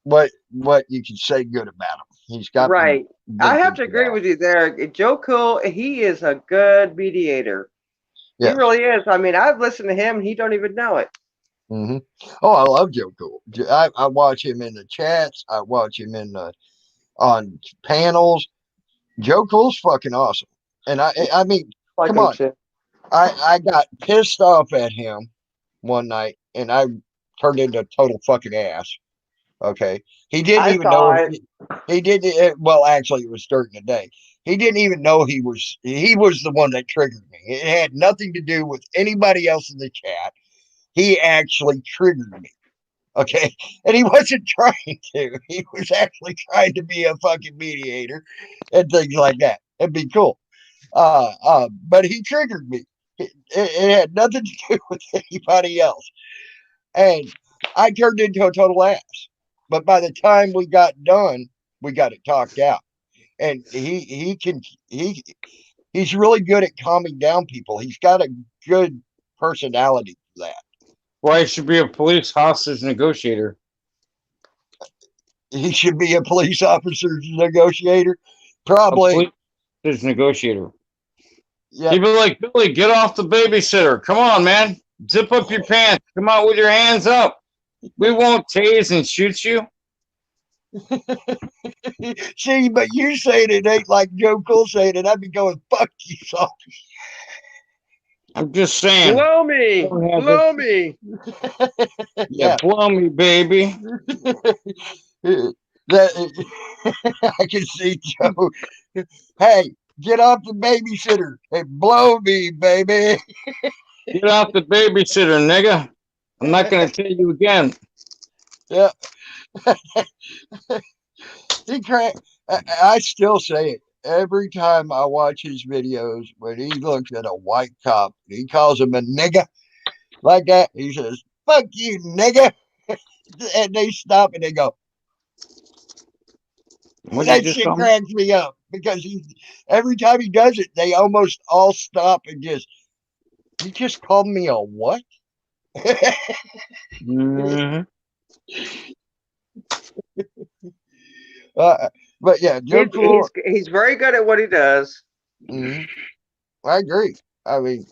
what you can say good about him. He's got me Right. I have to agree with you there. Joe Cool, he is a good mediator. Yes. He really is. I mean, I've listened to him and he don't even know it. Mm-hmm. Oh, I love Joe Cool. I watch him in the chats. I watch him on panels. Joe Cool's fucking awesome. And I mean, come on. I got pissed off at him one night and I turned into a total fucking ass. Okay. He didn't even know he didn't. Well, actually, it was during the day. He didn't even know he was the one that triggered me. It had nothing to do with anybody else in the chat. He actually triggered me. Okay. And he wasn't trying to. He was actually trying to be a fucking mediator and things like that. It'd be cool. But he triggered me. It had nothing to do with anybody else. And I turned into a total ass. But by the time we got done, we got it talked out. And he's really good at calming down people. He's got a good personality for that. Well, he should be a police hostage negotiator. He should be a police officer's negotiator. Probably. A police negotiator. Yeah. He'd be like, "Billy, get off the babysitter. Come on, man. Zip up your pants. Come out with your hands up. We won't tase and shoot you." See, but you saying it ain't like Joe Cool saying it. I'd be going, fuck you, Salty. I'm just saying. Blow me. Blow me. Yeah, blow me, baby. I can see Joe. Hey, get off the babysitter. Hey, blow me, baby. Get off the babysitter, nigga. I'm not going to tell you again. Yeah. I still say it every time I watch his videos. When he looks at a white cop, he calls him a nigga like that. He says, "Fuck you, nigga," and they stop and they go. What that shit cracks me up because every time he does it, they almost all stop and just. You just called me a what? Mm-hmm. But yeah, Joe Cool. He's very good at what he does. Mm-hmm. I agree. I mean,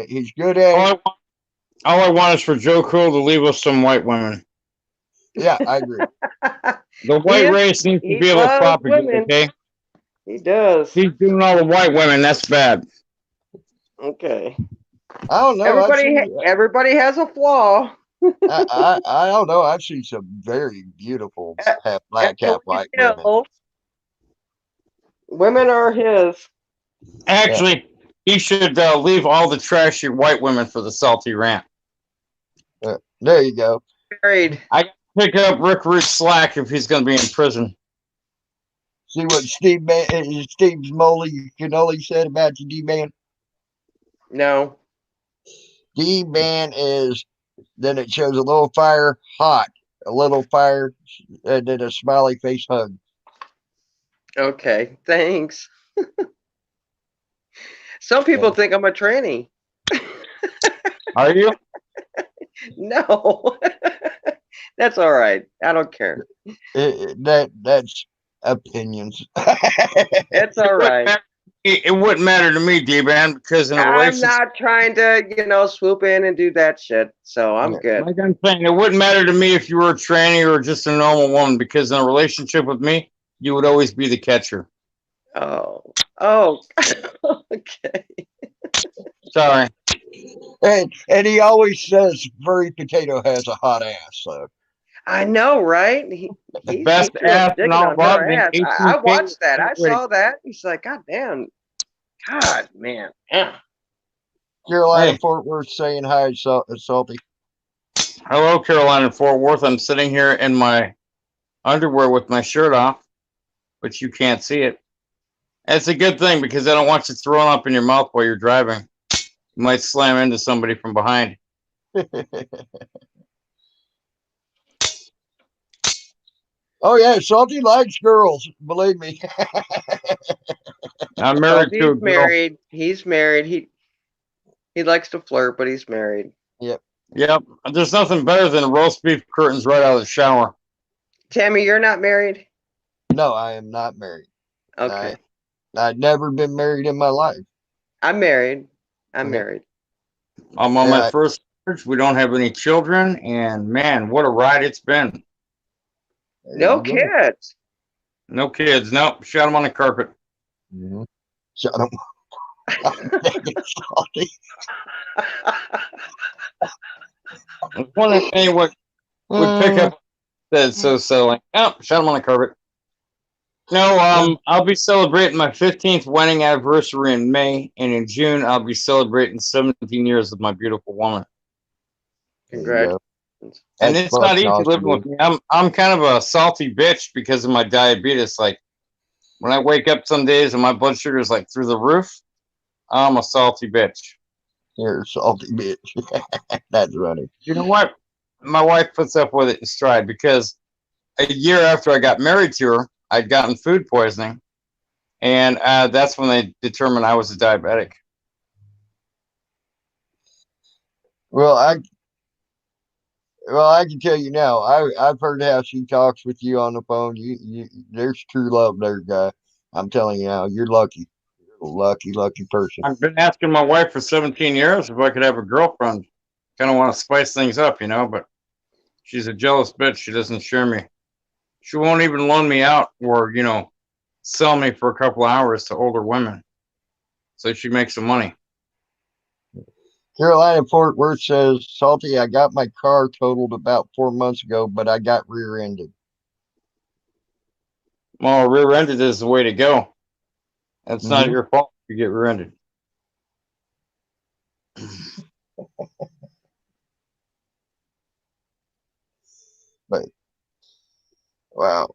he's good at it. All I want is for Joe Cool to leave us some white women. Yeah, I agree. The white race needs to be able to propagate, okay? He does. He's doing all the white women. That's bad. Okay. I don't know. Everybody has a flaw. I don't know. I've seen some very beautiful half black, half white women. Women are his. Actually, he should leave all the trashy white women for the salty rant. There you go. Married. I got to pick up Rick Root's slack if he's going to be in prison. See what Steve's Molly Cannoli said about you, D-Man? No. D-Man is, then it shows a little fire, hot, a little fire, and then a smiley face hug. Okay, thanks. Some people think I'm a tranny. Are you? No. That's all right. I don't care. That's opinions. It's all right. It wouldn't matter to me, D-Man, because in a relationship... I'm not trying to, swoop in and do that shit, so I'm good. Like I'm saying, it wouldn't matter to me if you were a tranny or just a normal woman, because in a relationship with me, you would always be the catcher. Oh, okay. Sorry. And he always says Furry Potato has a hot ass, so. I know, right? The best ass in all love. I watched that. I saw that. He's like, God damn. God, man. Yeah. Carolina, Fort Worth saying hi, Salty. Hello, Carolina, Fort Worth. I'm sitting here in my underwear with my shirt off, but you can't see it. It's a good thing because I don't want you throwing up in your mouth while you're driving. You might slam into somebody from behind. Oh yeah, Salty likes girls. Believe me. I'm married to a girl. He's married. He likes to flirt, but he's married. Yep. There's nothing better than roast beef curtains right out of the shower. Tammy, you're not married? No, I am not married. Okay. I've never been married in my life. I'm married. Married. I'm on my first marriage. We don't have any children, and man, what a ride it's been. No kids. No kids. Nope. Shot them on the carpet. Mm-hmm. Shot them. I was wondering what would pick up that so like, oh, shot them on the carpet. No, I'll be celebrating my 15th wedding anniversary in May, and in June I'll be celebrating 17 years with my beautiful woman. Congrats. And it's not easy living with me. I'm kind of a salty bitch because of my diabetes. Like when I wake up some days and my blood sugar is like through the roof, I'm a salty bitch. You're a salty bitch. That's funny. You know what? My wife puts up with it in stride because a year after I got married to her, I'd gotten food poisoning, and that's when they determined I was a diabetic. Well, I can tell you now. I've heard how she talks with you on the phone. There's true love there, guy. I'm telling you now. You're lucky. You're a lucky person. I've been asking my wife for 17 years if I could have a girlfriend. Kind of want to spice things up, but she's a jealous bitch. She doesn't share me. She won't even loan me out or, sell me for a couple hours to older women. So she makes some money. Carolina Fort Worth says, Salty, I got my car totaled about 4 months ago, but I got rear-ended. Well, rear-ended is the way to go. It's not your fault if you get rear-ended. But, wow.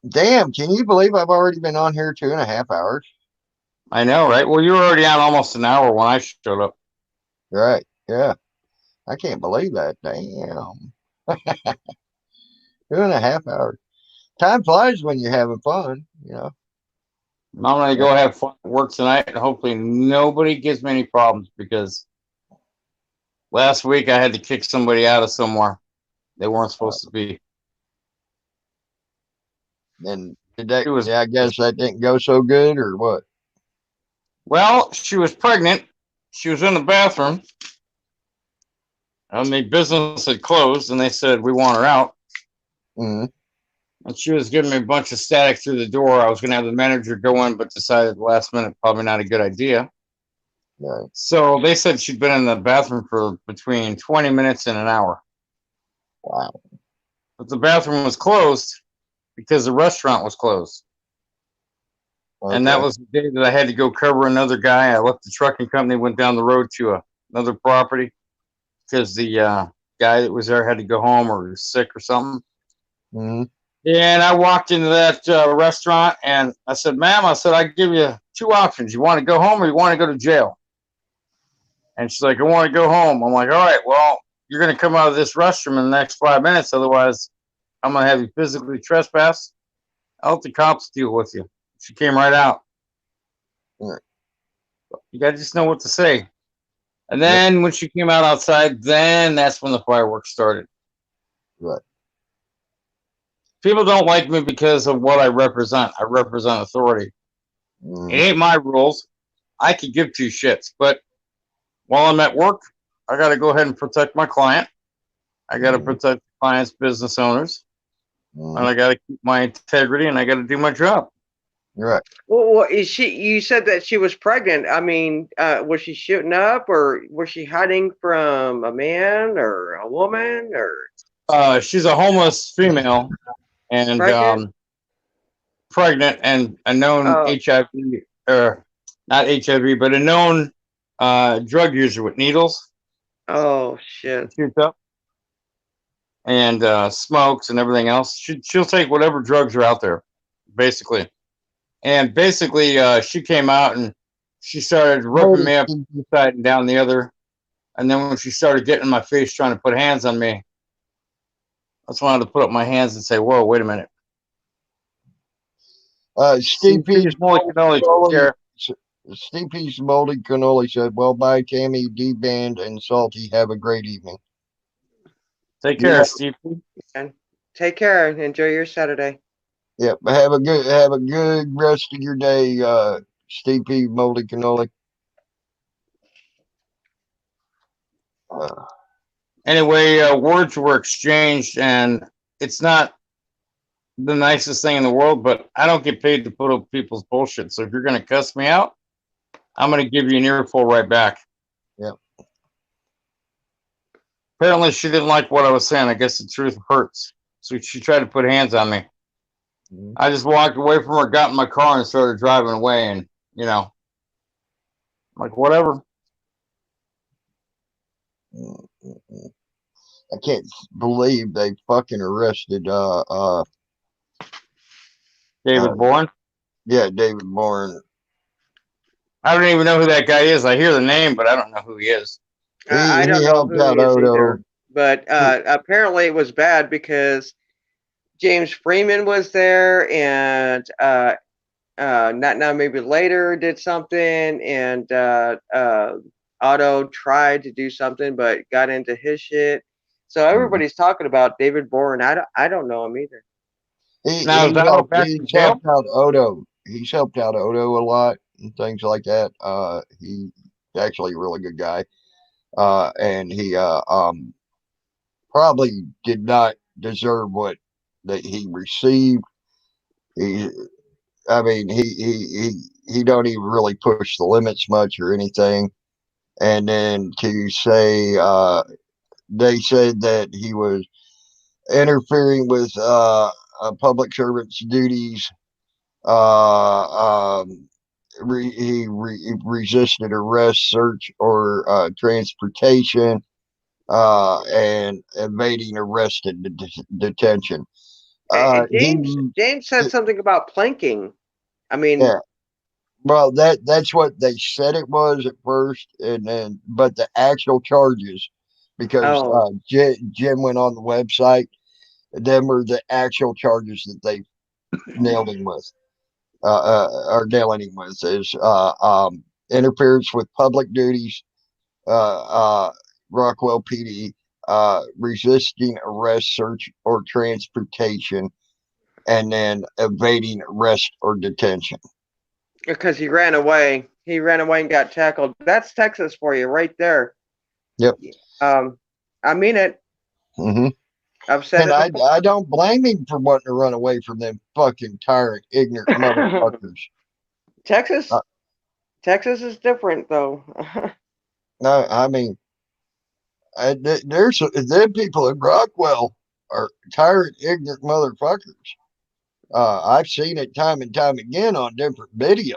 Damn, can you believe I've already been on here 2.5 hours? I know, right? Well, you were already on almost an hour when I showed up. Right, yeah. I can't believe that. Damn. 2.5 hours. Time flies when you're having fun, I'm going to go have fun at work tonight, and hopefully nobody gives me any problems, because last week I had to kick somebody out of somewhere they weren't supposed to be. And today, I guess that didn't go so good, or what? Well, she was pregnant. She was in the bathroom. And the business had closed, and they said, we want her out. Mm-hmm. And she was giving me a bunch of static through the door. I was going to have the manager go in, but decided last minute, probably not a good idea. Right. So they said she'd been in the bathroom for between 20 minutes and an hour. Wow. But the bathroom was closed because the restaurant was closed. Okay. And that was the day that I had to go cover another guy. I left the trucking company, went down the road to another property because the guy that was there had to go home or was sick or something. Mm-hmm. And I walked into that restaurant and I said, ma'am, I give you 2 options. You want to go home or you want to go to jail? And she's like, I want to go home. I'm like, all right, well, you're going to come out of this restroom in the next 5 minutes. Otherwise, I'm going to have you physically trespass. I'll let the cops deal with you. She came right out. Right. You got to just know what to say. And then when she came out outside, then that's when the fireworks started. Right. People don't like me because of what I represent. I represent authority. It ain't my rules. I could give 2 shits. But while I'm at work, I got to go ahead and protect my client. I got to protect the client's business owners. And I got to keep my integrity, and I got to do my job. Right. Well, is she? You said that she was pregnant. I mean, was she shooting up, or was she hiding from a man or a woman, or? She's a homeless female, and pregnant and a known HIV, or not HIV, but a known drug user with needles. Oh shit! Shoots up and smokes and everything else. She'll take whatever drugs are out there, basically. And basically, she came out and she started ripping me up one side and down the other. And then when she started getting in my face trying to put hands on me, I just wanted to put up my hands and say, whoa, wait a minute. Steve P's Moldy Cannoli said, well, bye, Tammy, D-Band, and Salty. Have a great evening. Take care, Steve. And take care. Enjoy your Saturday. Yep. Have a good rest of your day, Steve P. Moldy Cannoli. Anyway, words were exchanged, and it's not the nicest thing in the world, but I don't get paid to put up people's bullshit. So if you're going to cuss me out, I'm going to give you an earful right back. Yep. Apparently, she didn't like what I was saying. I guess the truth hurts. So she tried to put hands on me. I just walked away from her, got in my car, and started driving away. And, like, whatever. I can't believe they fucking arrested David Bourne? Yeah, David Bourne. I don't even know who that guy is. I hear the name, but I don't know who he is. I don't know who he is either. But apparently it was bad because James Freeman was there, and not now, maybe later did something, and Otto tried to do something, but got into his shit. So everybody's talking about David Bourne. I don't know him either. He's helped out Odo. He's helped out Odo a lot and things like that. He's actually a really good guy. And he probably did not deserve what that he received. I mean, he don't even really push the limits much or anything. And then to say, they said that he was interfering with a public servant's duties. He resisted arrest, search, or transportation, and evading arrest and detention. James said something about planking. I mean, yeah. Well, that's what they said it was at first, and then but the actual charges, because Jim went on the website, them were the actual charges that they nailed him with, or nailing him with is interference with public duties, Rockwell PD, resisting arrest, search, or transportation, and then evading arrest or detention. Because he ran away. He ran away and got tackled. That's Texas for you right there. Yep. I mean it. Mm-hmm. I've said and it before. I don't blame him for wanting to run away from them fucking tyrant, ignorant motherfuckers. Texas is different, though. No, I mean, there's them people in Rockwell are tyrant, ignorant motherfuckers. I've seen it time and time again on different videos.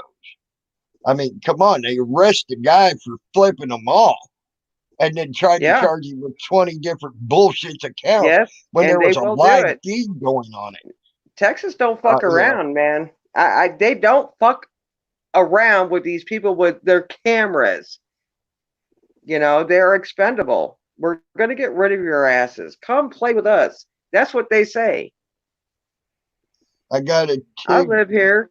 I mean, come on, they arrest the guy for flipping them off and then tried to charge him with 20 different bullshit accounts when there was a live feed going on it. Texas don't fuck around, man. They don't fuck around with these people with their cameras. You know, they're expendable. We're going to get rid of your asses. Come play with us. That's what they say. I live here.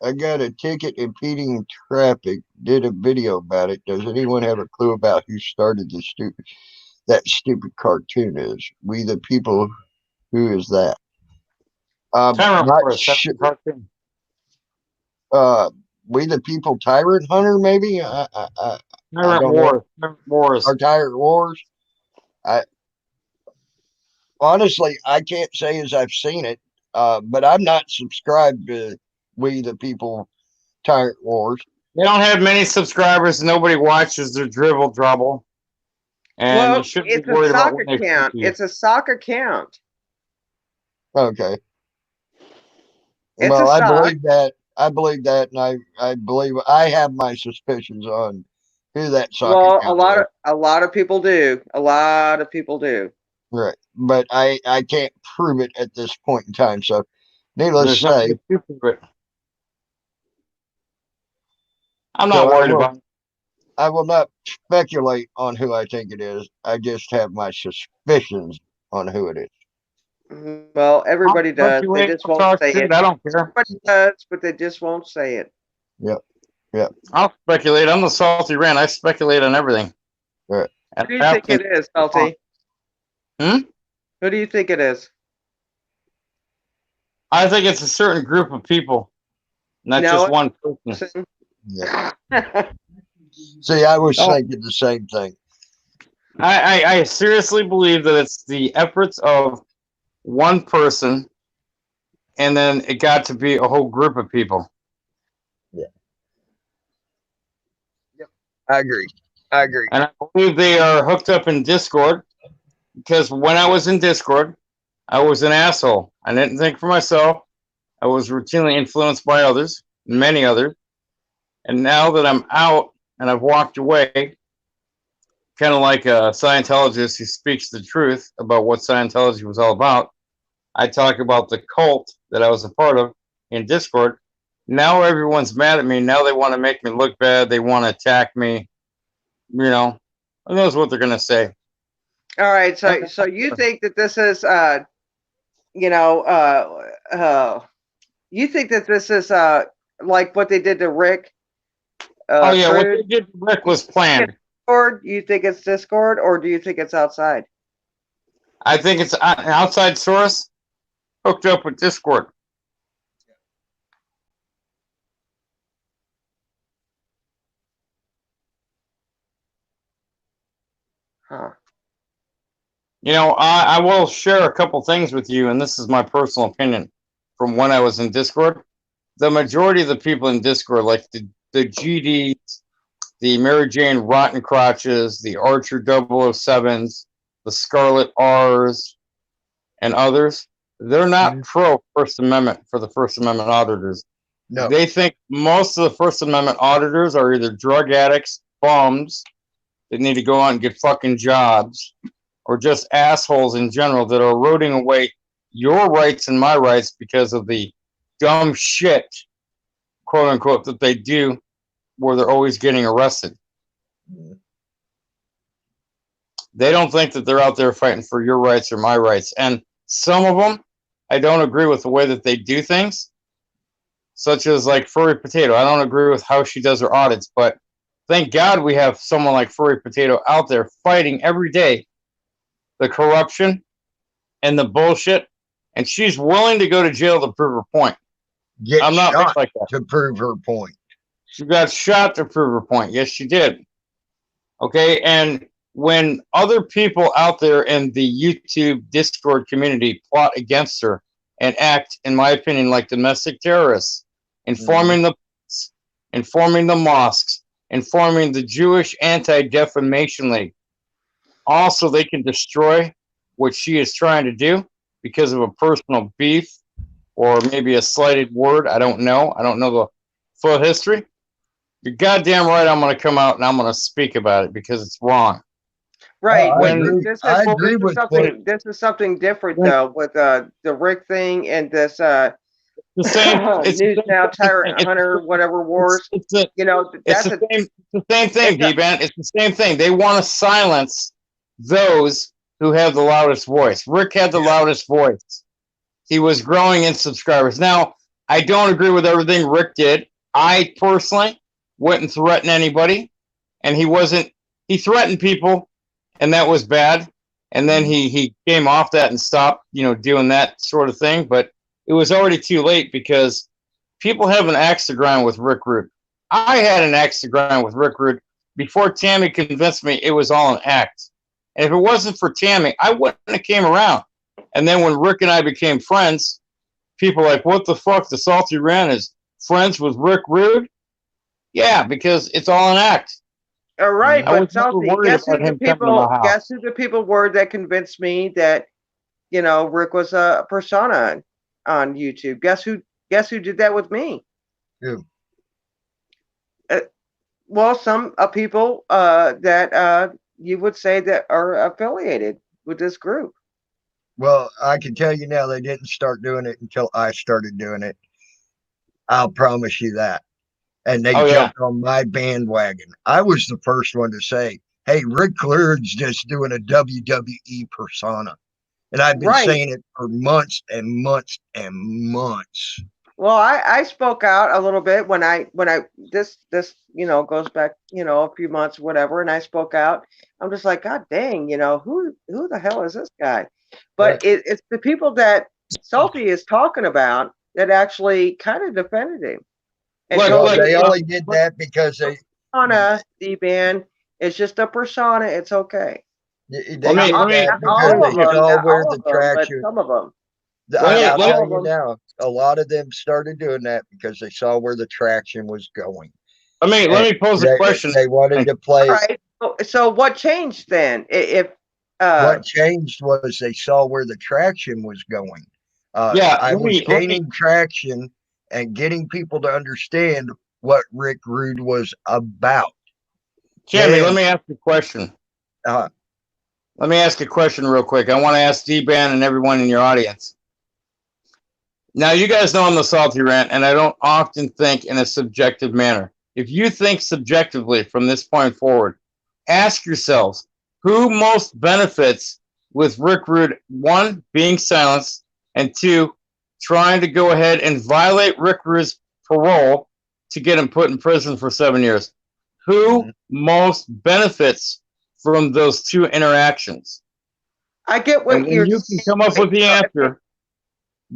I got a ticket impeding traffic. Did a video about it. Does anyone have a clue about who started that stupid cartoon is? We the People. Who is that? Cartoon. We the People Tyrant Hunter, maybe? Tyrant Wars. Or Tyrant Wars. Honestly, I can't say as I've seen it, but I'm not subscribed to We the People Tyrant Wars. They don't have many subscribers. Nobody watches their dribble dribble. And you shouldn't be worried about when they account. It's a sock account. Okay. Well, I believe that. I believe that, and I believe I have my suspicions on who that sock account is. A lot of people do. A lot of people do. Right, but I can't prove it at this point in time. So, needless to say, I'm not worried about it. I will not speculate on who I think it is. I just have my suspicions on who it is. Well, everybody does. They just won't say it. I don't care. Everybody does, but they just won't say it. Yep. Yep. I'll speculate. I'm the Salty Rant. I speculate on everything. Right. Who do you think it is, Salty? Who do you think it is? I think it's a certain group of people, not just one person. Yeah. See, I was thinking the same thing. I seriously believe that it's the efforts of one person, and then it got to be a whole group of people. Yeah. Yep. I agree. And I believe they are hooked up in Discord, because when I was in Discord, I was an asshole. I didn't think for myself. I was routinely influenced by others, many others. And now that I'm out and I've walked away, kind of like a Scientologist who speaks the truth about what Scientology was all about, I talk about the cult that I was a part of in Discord. Now everyone's mad at me. Now they want to make me look bad. They want to attack me. You know, who knows what they're going to say. All right. So you think that this is, you think that this is like what they did to Rick? What they did to Rick was planned. Or you think it's Discord, or do you think it's outside? I think it's an outside source hooked up with Discord. Huh. You know, I will share a couple things with you, and this is my personal opinion from when I was in Discord. The majority of the people in Discord, like the GDs, the Mary Jane Rotten Crotches, the Archer 007s, the Scarlet R's, and others, they're not pro First Amendment for the First Amendment auditors. No. They think most of the First Amendment auditors are either drug addicts, bums that need to go out and get fucking jobs, or just assholes in general that are eroding away your rights and my rights because of the dumb shit, quote unquote, that they do where they're always getting arrested. They don't think that they're out there fighting for your rights or my rights. And some of them, I don't agree with the way that they do things, such as like Furry Potato. I don't agree with how she does her audits, but thank God we have someone like Furry Potato out there fighting every day the corruption and the bullshit, and she's willing to go to jail to prove her point. I'm not shot like that. To prove her point. She got shot to prove her point. Yes, she did. Okay, and when other people out there in the YouTube Discord community plot against her and act, in my opinion, like domestic terrorists, informing the mosques, informing the Jewish Anti-Defamation League, also they can destroy what she is trying to do because of a personal beef or maybe a slighted word. I don't know. I don't know the full history. You're goddamn right. I'm going to come out and I'm going to speak about it because it's wrong. Right. This is something different though with the Rick thing and this the same News Now Tyrant Hunter whatever wars. It's the same thing, D-Man. It's the same thing. They want to silence those who have the loudest voice. Rick had the loudest voice. He was growing in subscribers. Now, I don't agree with everything Rick did. I personally wouldn't threaten anybody, and he threatened people, and that was bad. And then he came off that and stopped, doing that sort of thing. But it was already too late because people have an axe to grind with Rick Rude. I had an axe to grind with Rick Rude before Tammy convinced me it was all an act. And if it wasn't for Tammy, I wouldn't have came around. And then when Rick and I became friends, people were like, what the fuck? The Salty Rant is friends with Rick Rude? Yeah, because it's all an act. All right, but Salty, guess who the people were that convinced me that, Rick was a persona on YouTube? Guess who did that with me? Who? Well, some people that you would say that are affiliated with this group. Well, I can tell you now they didn't start doing it until I started doing it. I'll promise you that. And they jumped on my bandwagon. I was the first one to say, hey, Rick Rude's just doing a WWE persona. And I've been saying it for months and months and months. Well, I spoke out a little bit when this goes back, a few months, whatever, and I spoke out. I'm just like, God dang, who the hell is this guy? But it's the people that Salty is talking about that actually kind of defended him. And they only did that because they persona, D-Ban, it's just a persona. It's okay. They did that because they saw where the traction. Some of them. I'll tell you now, a lot of them started doing that because they saw where the traction was going. Let me pose a question. They wanted to play. All right. So what changed then? What changed was they saw where the traction was going. I was gaining traction and getting people to understand what Rick Rude was about. Jamie, let me ask you a question. Let me ask a question real quick. I want to ask D-Ban and everyone in your audience. Now, you guys know I'm the Salty Rant, and I don't often think in a subjective manner. If you think subjectively from this point forward, ask yourselves, who most benefits with Rick Rude, one, being silenced, and two, trying to go ahead and violate Rick Rude's parole to get him put in prison for 7 years? Who most benefits from those two interactions? I get what you're saying. You can come up with the answer.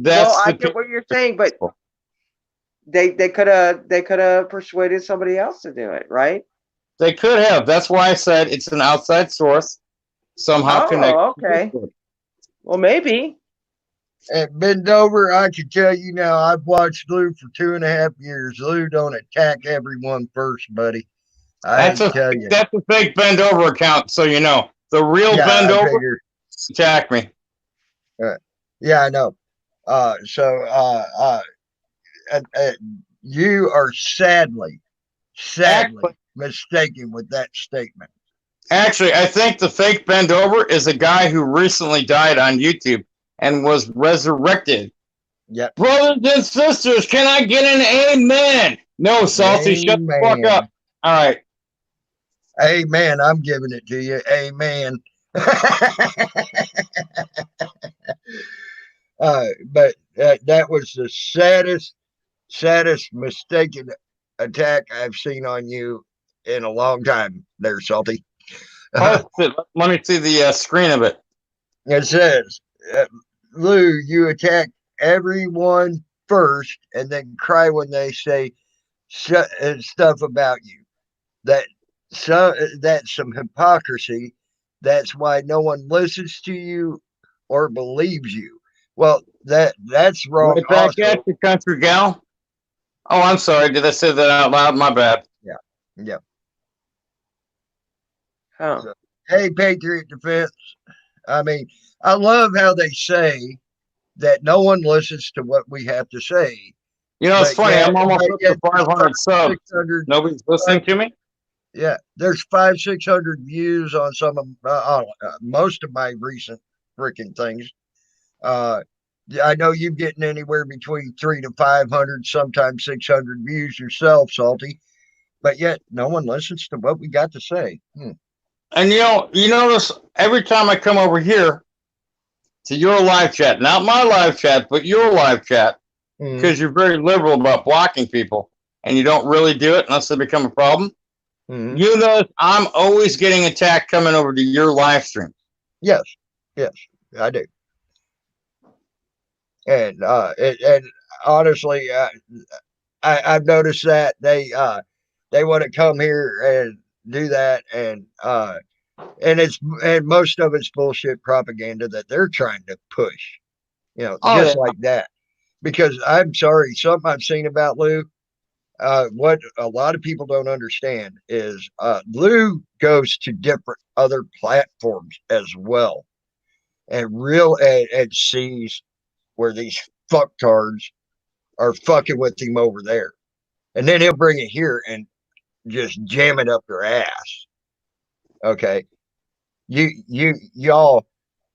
I get what you're saying, but they could have persuaded somebody else to do it, right? They could have. That's why I said it's an outside source. somehow connected. Okay. Well, maybe. At Bend Over, I can tell you now, I've watched Lou for 2.5 years. Lou don't attack everyone first, buddy. That's a fake Bend Over account, so you know. The real Bend Over attack me. Yeah, I know. You are sadly mistaken with that statement. Actually, I think the fake Bend Over is a guy who recently died on YouTube and was resurrected. Yep. Brothers and sisters, can I get an amen? No, Salty, shut the fuck up. All right. Amen. I'm giving it to you. Amen. But that was the saddest mistaken attack I've seen on you in a long time there, Salty. Let me see the screen of it. It says, Lou, you attack everyone first and then cry when they say stuff about you. That's some hypocrisy. That's why no one listens to you or believes you. Well, that's wrong. Right back at you, country gal. Oh, I'm sorry. Did I say that out loud? My bad. Yeah. Oh. So, hey, Patriot Defense. I mean, I love how they say that no one listens to what we have to say. You know, it's funny. I'm almost up to 500 subs. Nobody's listening to me? Yeah, there's 500-600 views on some of most of my recent freaking things. I know you're getting anywhere between 300 to 500, sometimes 600 views yourself, Salty. But yet, no one listens to what we got to say. And you notice every time I come over here to your live chat, not my live chat, but your live chat, because you're very liberal about blocking people, and you don't really do it unless they become a problem. You notice I'm always getting attacked coming over to your live stream. Yes, I do. And honestly, I've noticed that they want to come here and do that, and most of it's bullshit propaganda that they're trying to push, like that. Because I'm sorry, something I've seen about Lou, what a lot of people don't understand is Lou goes to different other platforms as well, and sees where these fucktards are fucking with him over there, and then he'll bring it here and just jam it up their ass. Okay, y'all.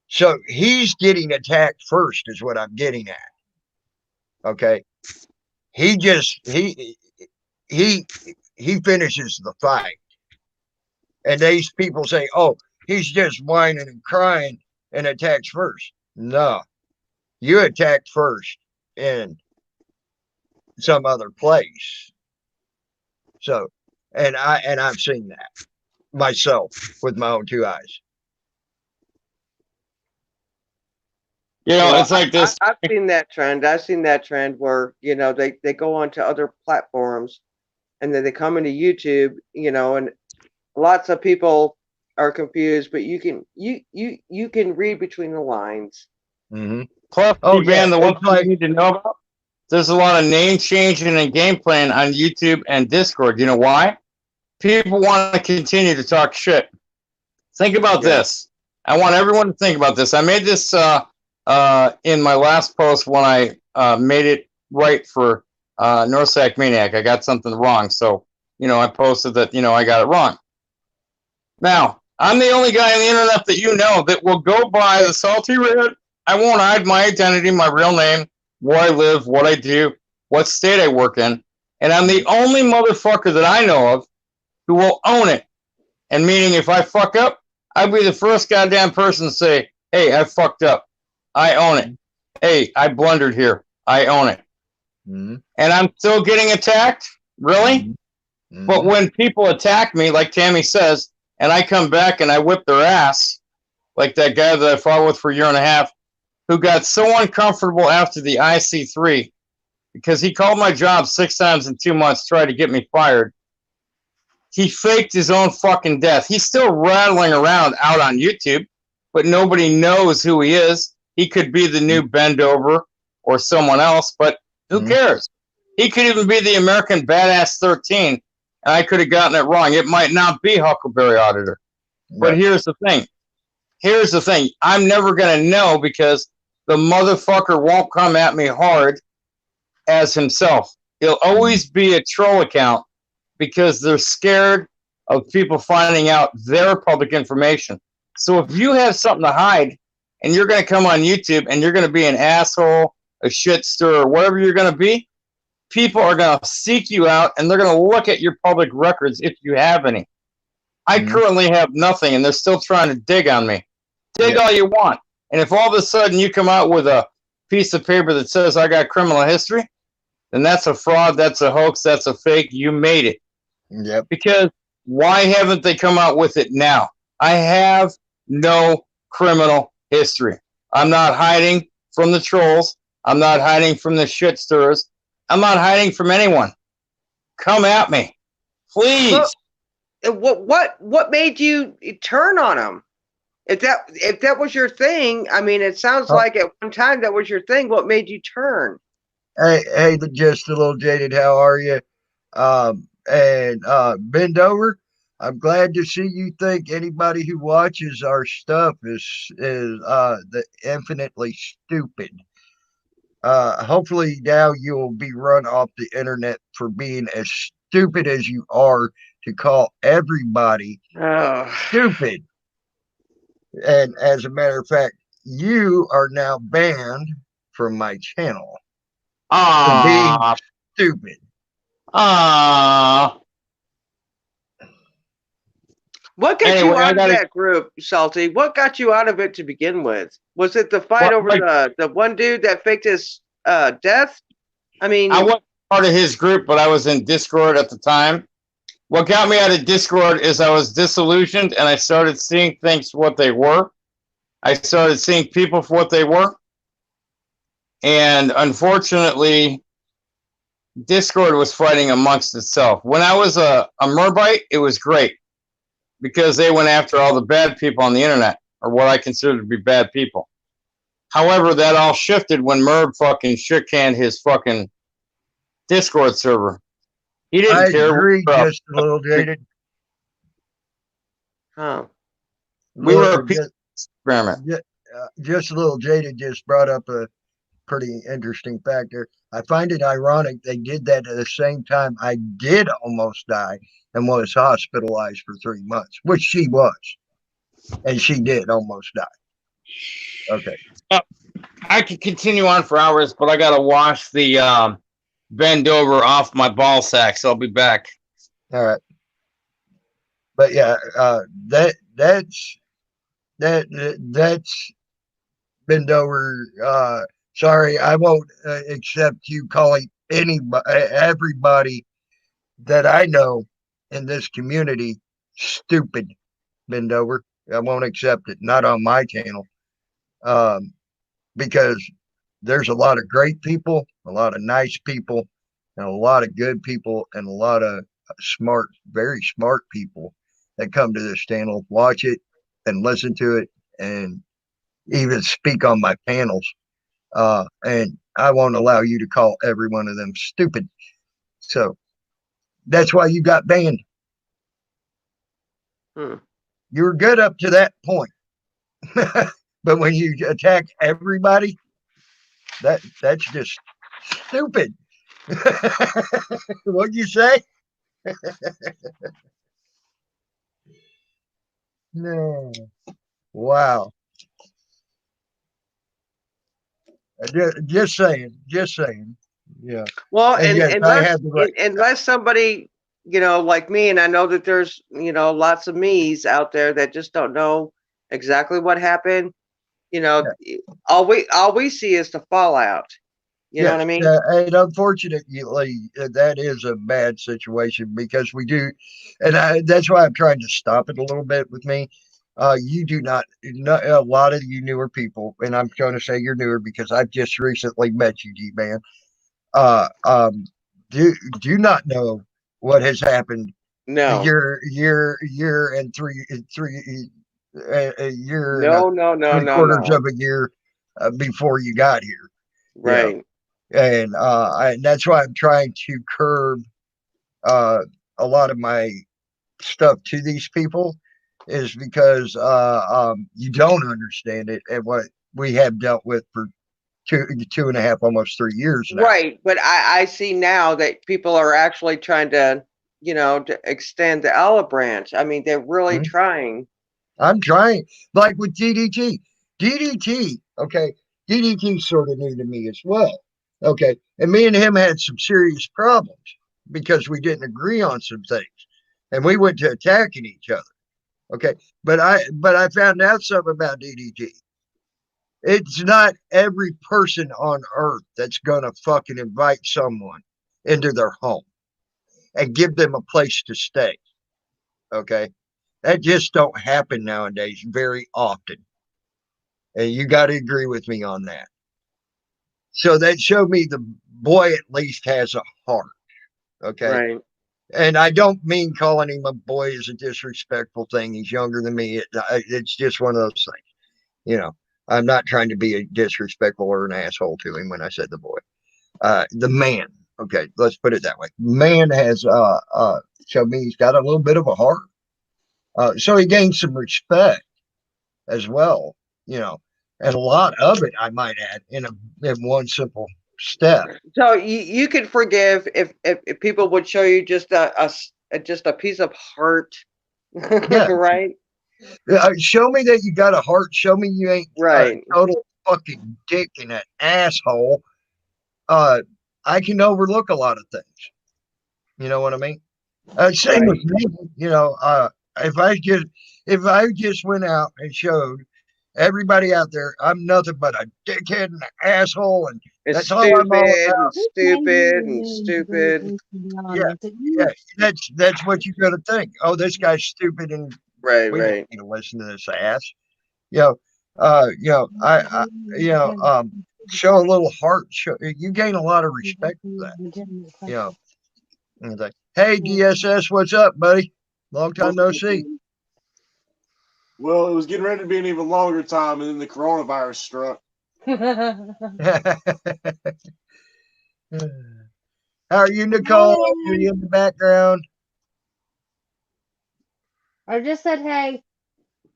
So he's getting attacked first, is what I'm getting at. Okay, he finishes the fight, and these people say, "Oh, he's just whining and crying and attacks first." No, you attacked first in some other place. So, and I've seen that myself with my own two eyes. It's like this. I've seen that trend. I've seen that trend where they go onto other platforms, and then they come into YouTube. And lots of people are confused, but you can read between the lines. Plus, the one thing you need to know about, there's a lot of name changing and game playing on YouTube and Discord. You know why? People want to continue to talk shit. Think about this. I want everyone to think about this. I made this in my last post when I made it right for Norsac Maniac. I got something wrong, so I posted that I got it wrong. Now, I'm the only guy on the internet that will go by the Salty Red. I won't hide my identity, my real name, where I live, what I do, what state I work in, and I'm the only motherfucker that I know of who will own it. And meaning, if I fuck up, I'd be the first goddamn person to say, "Hey, I fucked up. I own it. Hey, I blundered here. I own it." And I'm still getting attacked? Really? But when people attack me, like Tammy says, and I come back and I whip their ass, like that guy that I fought with for a year and a half, who got so uncomfortable after the IC3 because he called my job 6 times in 2 months, tried to get me fired. He faked his own fucking death. He's still rattling around out on YouTube, but nobody knows who he is. He could be the new Bendover or someone else, but who cares? He could even be the American Badass 13, and I could have gotten it wrong. It might not be Huckleberry Auditor. But here's the thing. Here's the thing. I'm never going to know because the motherfucker won't come at me hard as himself. He'll always be a troll account because they're scared of people finding out their public information. So if you have something to hide and you're going to come on YouTube and you're going to be an asshole, a shit stirrer, whatever you're going to be, people are going to seek you out and they're going to look at your public records if you have any. I currently have nothing, and they're still trying to dig on me. Dig all you want. And if all of a sudden you come out with a piece of paper that says I got criminal history, then that's a fraud, that's a hoax, that's a fake. You made it. Yep. Because why haven't they come out with it now? I have no criminal history. I'm not hiding from the trolls. I'm not hiding from the shit stirrers. I'm not hiding from anyone. Come at me. Please. Well, what made you turn on them? If that was your thing, I mean, it sounds like at one time that was your thing. What made you turn? Hey, just a little jaded. How are you? Bend over. I'm glad to see you think anybody who watches our stuff is the infinitely stupid. Hopefully now you'll be run off the internet for being as stupid as you are to call everybody stupid. And as a matter of fact, you are now banned from my channel for being stupid. What got you out of that group, Salty? What got you out of it to begin with? Was it the fight over the one dude that faked his death? I mean, I wasn't part of his group, but I was in Discord at the time. What got me out of Discord is I was disillusioned and I started seeing things for what they were. I started seeing people for what they were. And unfortunately, Discord was fighting amongst itself. When I was a Merbite, it was great because they went after all the bad people on the internet, or what I consider to be bad people. However, that all shifted when Merb fucking shit-canned his fucking Discord server. He didn't care. I agree, just a little jaded. Huh. We were a peace experiment. Just a little jaded just brought up a pretty interesting factor. I find it ironic they did that at the same time I did almost die and was hospitalized for 3 months, which she was. And she did almost die. Okay. I could continue on for hours, but I got to wash the bend over off my ball sack, so I'll be back. All right. But yeah, that's bend over. Sorry, I won't accept you calling everybody that I know in this community stupid. Bend over. I won't accept it. Not on my channel. Because there's a lot of great people, a lot of nice people, and a lot of good people, and a lot of smart, very smart people that come to this channel, watch it and listen to it, and even speak on my panels. And I won't allow you to call every one of them stupid. So that's why you got banned. You were good up to that point. But when you attack everybody, that's just stupid. What'd you say? No. Wow. Just saying. Yeah. Well, and yes, unless somebody, like me, and I know that there's, lots of me's out there that just don't know exactly what happened. All we see is the fallout. You know what I mean? And unfortunately, that is a bad situation because we do, and that's why I'm trying to stop it a little bit with me. You do not, a lot of you newer people, and I'm going to say you're newer because I've just recently met you, G-Man. Do not know what has happened No. Year and three a year no, and no, no, three no, quarters no. of a year before you got here. Right. And that's why I'm trying to curb a lot of my stuff to these people, is because you don't understand it and what we have dealt with for 2.5, almost 3 years now. Right, but I see now that people are actually trying to, to extend the olive branch. I mean, they're really trying. I'm trying, like with DDT. Okay, DDT sort of new to me as well. Okay, and me and him had some serious problems because we didn't agree on some things, and we went to attacking each other. Okay, but I found out something about DDT. It's not every person on earth that's gonna fucking invite someone into their home and give them a place to stay. Okay, that just don't happen nowadays very often. And you got to agree with me on that. So that showed me the boy at least has a heart. Okay. Right. And I don't mean calling him a boy is a disrespectful thing. He's younger than me. It's just one of those things. I'm not trying to be a disrespectful or an asshole to him when I said the boy. The man. Okay, let's put it that way. Man has showed me he's got a little bit of a heart. So he gained some respect as well, and a lot of it, I might add, in one simple step. So you could forgive if people would show you just a piece of heart, Yeah. right? Show me that you got a heart. Show me you ain't right. A total fucking dick and an asshole. I can overlook a lot of things. You know what I mean? Same with me. If I just went out and showed everybody out there I'm nothing but a dickhead and an asshole, and that's all I'm all about. And stupid. Yeah, that's what you're gonna think. Oh, this guy's stupid, and we don't need to listen to this ass. Show a little heart. You gain a lot of respect for that. And it's like, hey, DSS, what's up, buddy? Long time no see. Well, it was getting ready to be an even longer time, and then the coronavirus struck. How are you, Nicole? Are you in the background? I just said hey.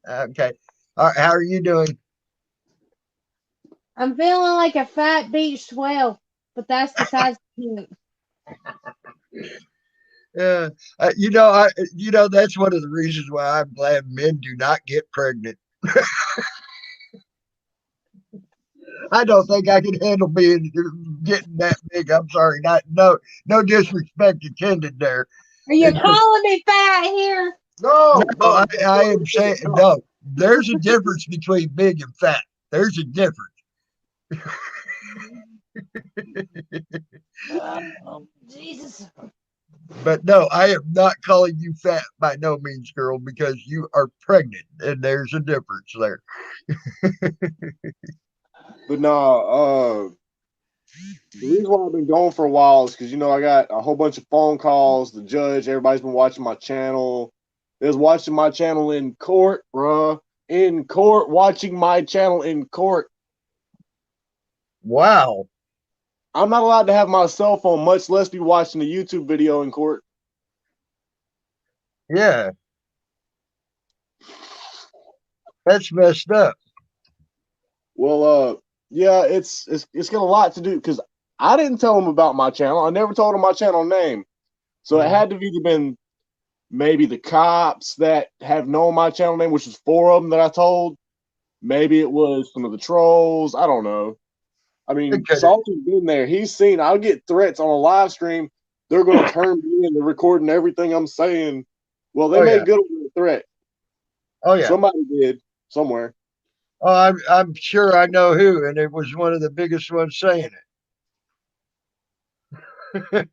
Okay. All right, how are you doing? I'm feeling like a fat beach swell, but that's besides the point. Yeah, that's one of the reasons why I'm glad men do not get pregnant. I don't think I can handle getting that big. I'm sorry, no disrespect intended there. Are you calling me fat here? No, I am saying no. There's a difference between big and fat. There's a difference. Oh, Jesus. But no, I am not calling you fat by no means, girl, because you are pregnant, and there's a difference there. But no, the reason why I've been gone for a while is because I got a whole bunch of phone calls. The judge, everybody's been watching my channel. They was watching my channel in court, bruh. In court, watching my channel in court. Wow. I'm not allowed to have my cell phone, much less be watching a YouTube video in court. Yeah. That's messed up. Well, yeah, it's got a lot to do because I didn't tell them about my channel. I never told them my channel name. So it had to have either been maybe the cops that have known my channel name, which was 4 of them that I told. Maybe it was some of the trolls. I don't know. I mean, Salty's been there. He's seen. I'll get threats on a live stream. They're going to turn me in. They're recording everything I'm saying. Well, they made good with the threat. Oh yeah, somebody did somewhere. Oh, I'm sure I know who, and it was one of the biggest ones saying it.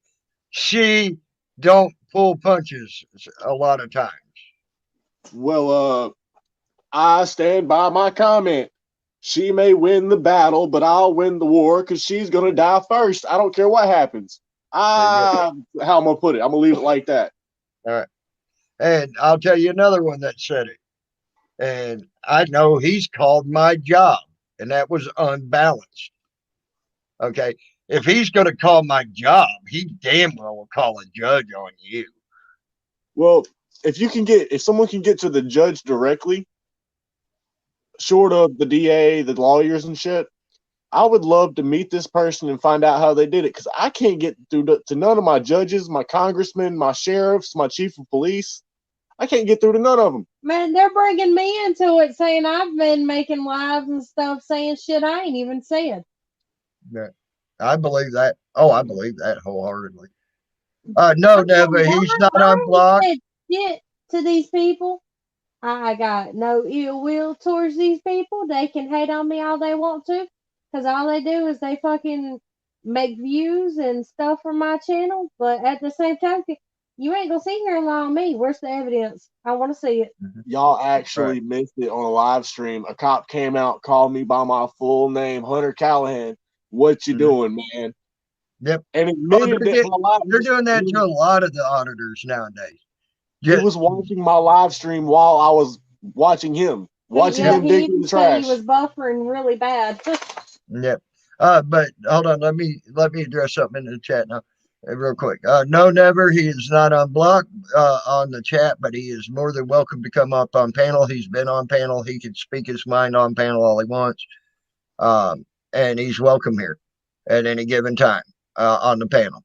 She don't pull punches a lot of times. Well, I stand by my comment. She may win the battle, but I'll win the war because she's going to die first. I don't care what happens. How I'm going to put it. I'm going to leave it like that. All right. And I'll tell you another one that said it. And I know he's called my job, and that was unbalanced. Okay. If he's going to call my job, he damn well will call a judge on you. Well, if someone can get to the judge directly, short of the DA, the lawyers and shit, I would love to meet this person and find out how they did it, because I can't get through to none of my judges, my congressmen, my sheriffs, my chief of police. I can't get through to none of them. Man, they're bringing me into it, saying I've been making lives and stuff, saying shit I ain't even said. Yeah, I believe that. Oh, I believe that wholeheartedly. No, Neva, he's not unblocked. Shit to these people. I got no ill will towards these people. They can hate on me all they want to, because all they do is they fucking make views and stuff for my channel. But at the same time, you ain't gonna see here and lie on me. Where's the evidence? I want to see it. Y'all actually missed it on a live stream. A cop came out, called me by my full name, Hunter Callahan. What you doing, man? Yep. And admitted that they're doing that to a lot of the auditors nowadays. He was watching my live stream while I was watching him. Watching him dig in the trash. He was buffering really bad. Yep. But hold on, let me address something in the chat now, real quick. No, never. He is not unblocked on the chat, but he is more than welcome to come up on panel. He's been on panel. He can speak his mind on panel all he wants, and he's welcome here at any given time on the panel.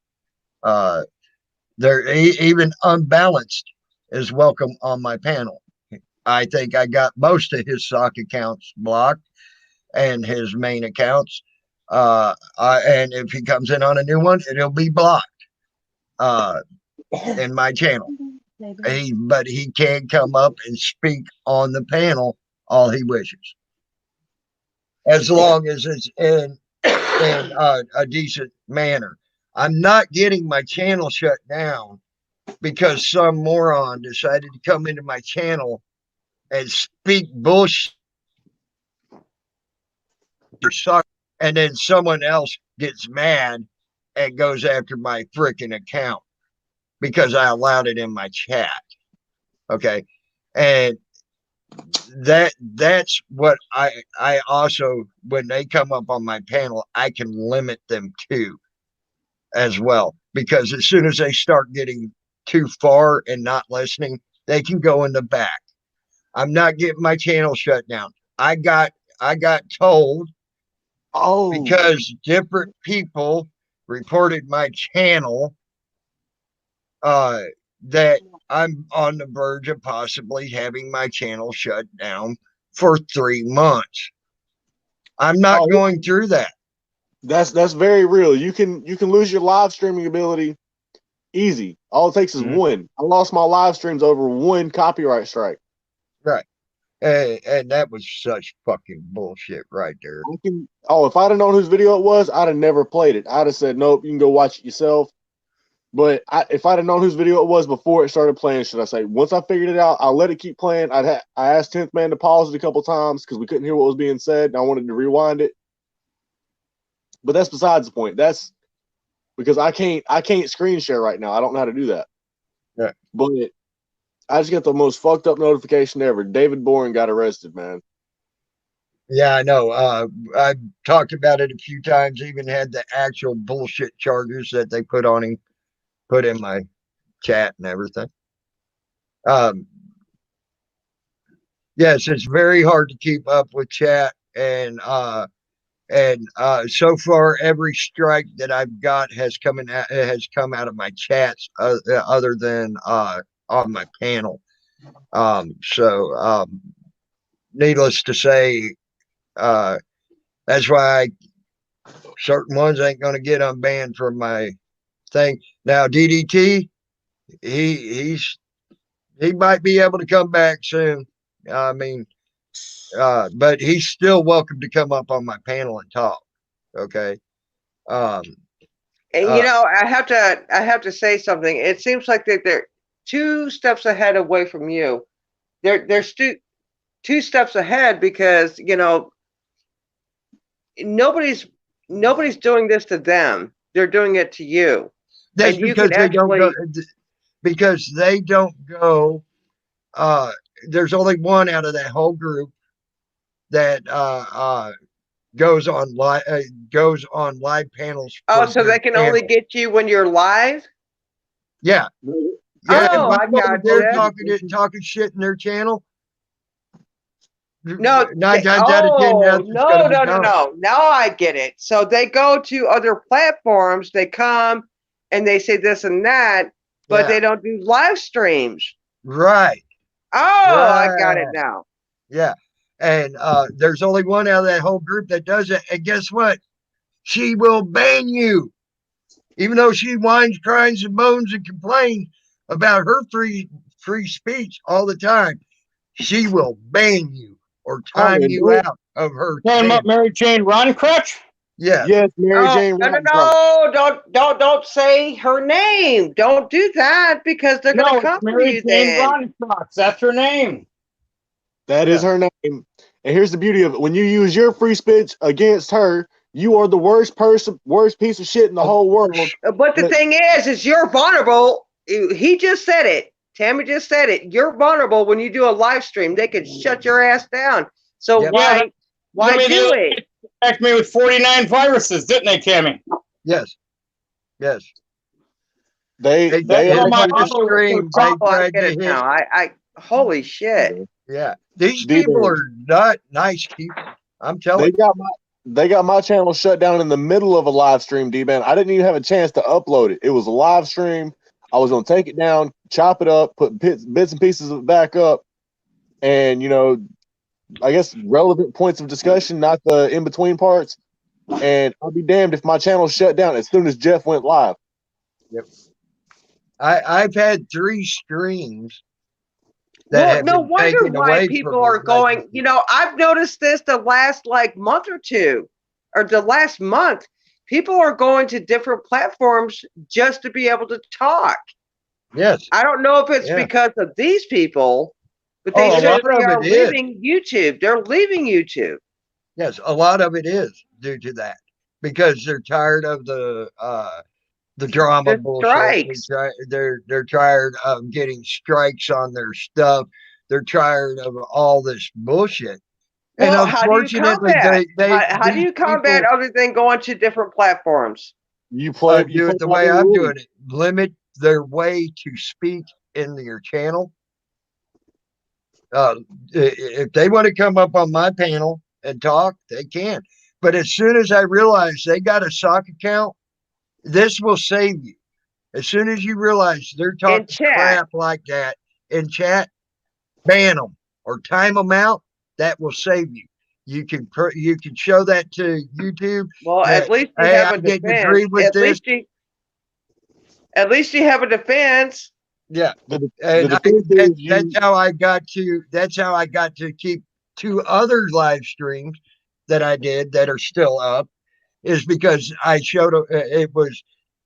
Even unbalanced is welcome on my panel. I think I got most of his sock accounts blocked and his main accounts. And if he comes in on a new one, it'll be blocked in my channel. But he can come up and speak on the panel all he wishes, as long as it's in a decent manner. I'm not getting my channel shut down because some moron decided to come into my channel and speak bullshit, and then someone else gets mad and goes after my freaking account because I allowed it in my chat. Okay. And that's what I also, when they come up on my panel, I can limit them to as well, because as soon as they start getting too far and not listening, they can go in the back. I'm not getting my channel shut down. I got told, because different people reported my channel, that I'm on the verge of possibly having my channel shut down for 3 months. I'm not going through that. That's very real. You can lose your live streaming ability easy. All it takes is one. I lost my live streams over one copyright strike. Right. And that was such fucking bullshit right there. If I'd have known whose video it was, I'd have never played it. I'd have said, nope, you can go watch it yourself. But if I'd have known whose video it was before it started playing, should I say, once I figured it out, I'll let it keep playing. I asked 10th Man to pause it a couple times because we couldn't hear what was being said, and I wanted to rewind it. But that's besides the point. That's because I can't screen share right now. I don't know how to do that. Yeah. But I just got the most fucked up notification ever. David Boren got arrested, man. Yeah, I know. I've talked about it a few times, even had the actual bullshit charges that they put on him, put in my chat and everything. Yes, it's very hard to keep up with chat, and so far every strike that I've got has come out of my chats, other than on my panel. Needless to say, that's why certain ones ain't going to get unbanned from my thing. Now DDT, he might be able to come back soon. I mean, but he's still welcome to come up on my panel and talk. Okay. And I have to say something. It seems like that they're 2 steps ahead away from you. They're 2 steps ahead, because nobody's doing this to them. They're doing it to you. That's because they don't go. because they don't go. There's only one out of that whole group that goes on live panels. Oh, so they can only get you when you're live? Yeah. Yeah. Oh, I got they're talking shit in their channel. No, 9 times out of 10, no. Now I get it. So they go to other platforms, they come and they say this and that, but they don't do live streams. Right. Oh, right. I got it now. Yeah. And there's only one out of that whole group that does it. And guess what? She will ban you. Even though she whines, cries, and moans and complains about her free speech all the time, she will ban you or time you out of her. Talking about Mary Jane Roncrutch? Yeah. Yes, Mary Jane Roncrutch. No, don't say her name. Don't do that because they're going to come for you then. Mary Jane Roncrutch. That's her name. That is her name. And here's the beauty of it. When you use your free speech against her, you are the worst piece of shit in the whole world. But the thing is you're vulnerable. He just said it. Tammy just said it. You're vulnerable when you do a live stream. They can shut your ass down. So why do it? Attacked me with 49 viruses, didn't they, Tammy? Yes. They holy shit. Yeah. These people are not nice people. I'm telling you. They got my channel shut down in the middle of a live stream, D-Man. I didn't even have a chance to upload it. It was a live stream. I was going to take it down, chop it up, put bits and pieces of it back up, and, I guess relevant points of discussion, not the in-between parts. And I'll be damned if my channel shut down as soon as Jeff went live. Yep. I've had 3 streams. No wonder why people are going, I've noticed this the last month or two, or the last month. People are going to different platforms just to be able to talk. Yes. I don't know if it's because of these people, but they certainly are leaving YouTube. They're leaving YouTube. Yes, a lot of it is due to that because they're tired of the drama bullshit. They're tired of getting strikes on their stuff. They're tired of all this bullshit. Well, how do you combat other than going to different platforms? You do it the way I'm doing it. Limit their way to speak in your channel. If they want to come up on my panel and talk, they can. But as soon as I realize they got a sock account, this will save you. As soon as you realize they're talking crap like that in chat, ban them or time them out. That will save you. You can show that to YouTube. Well, at least you have a defense. At least you have a defense. Yeah, that's how I got to keep 2 other live streams that I did that are still up. Is because I showed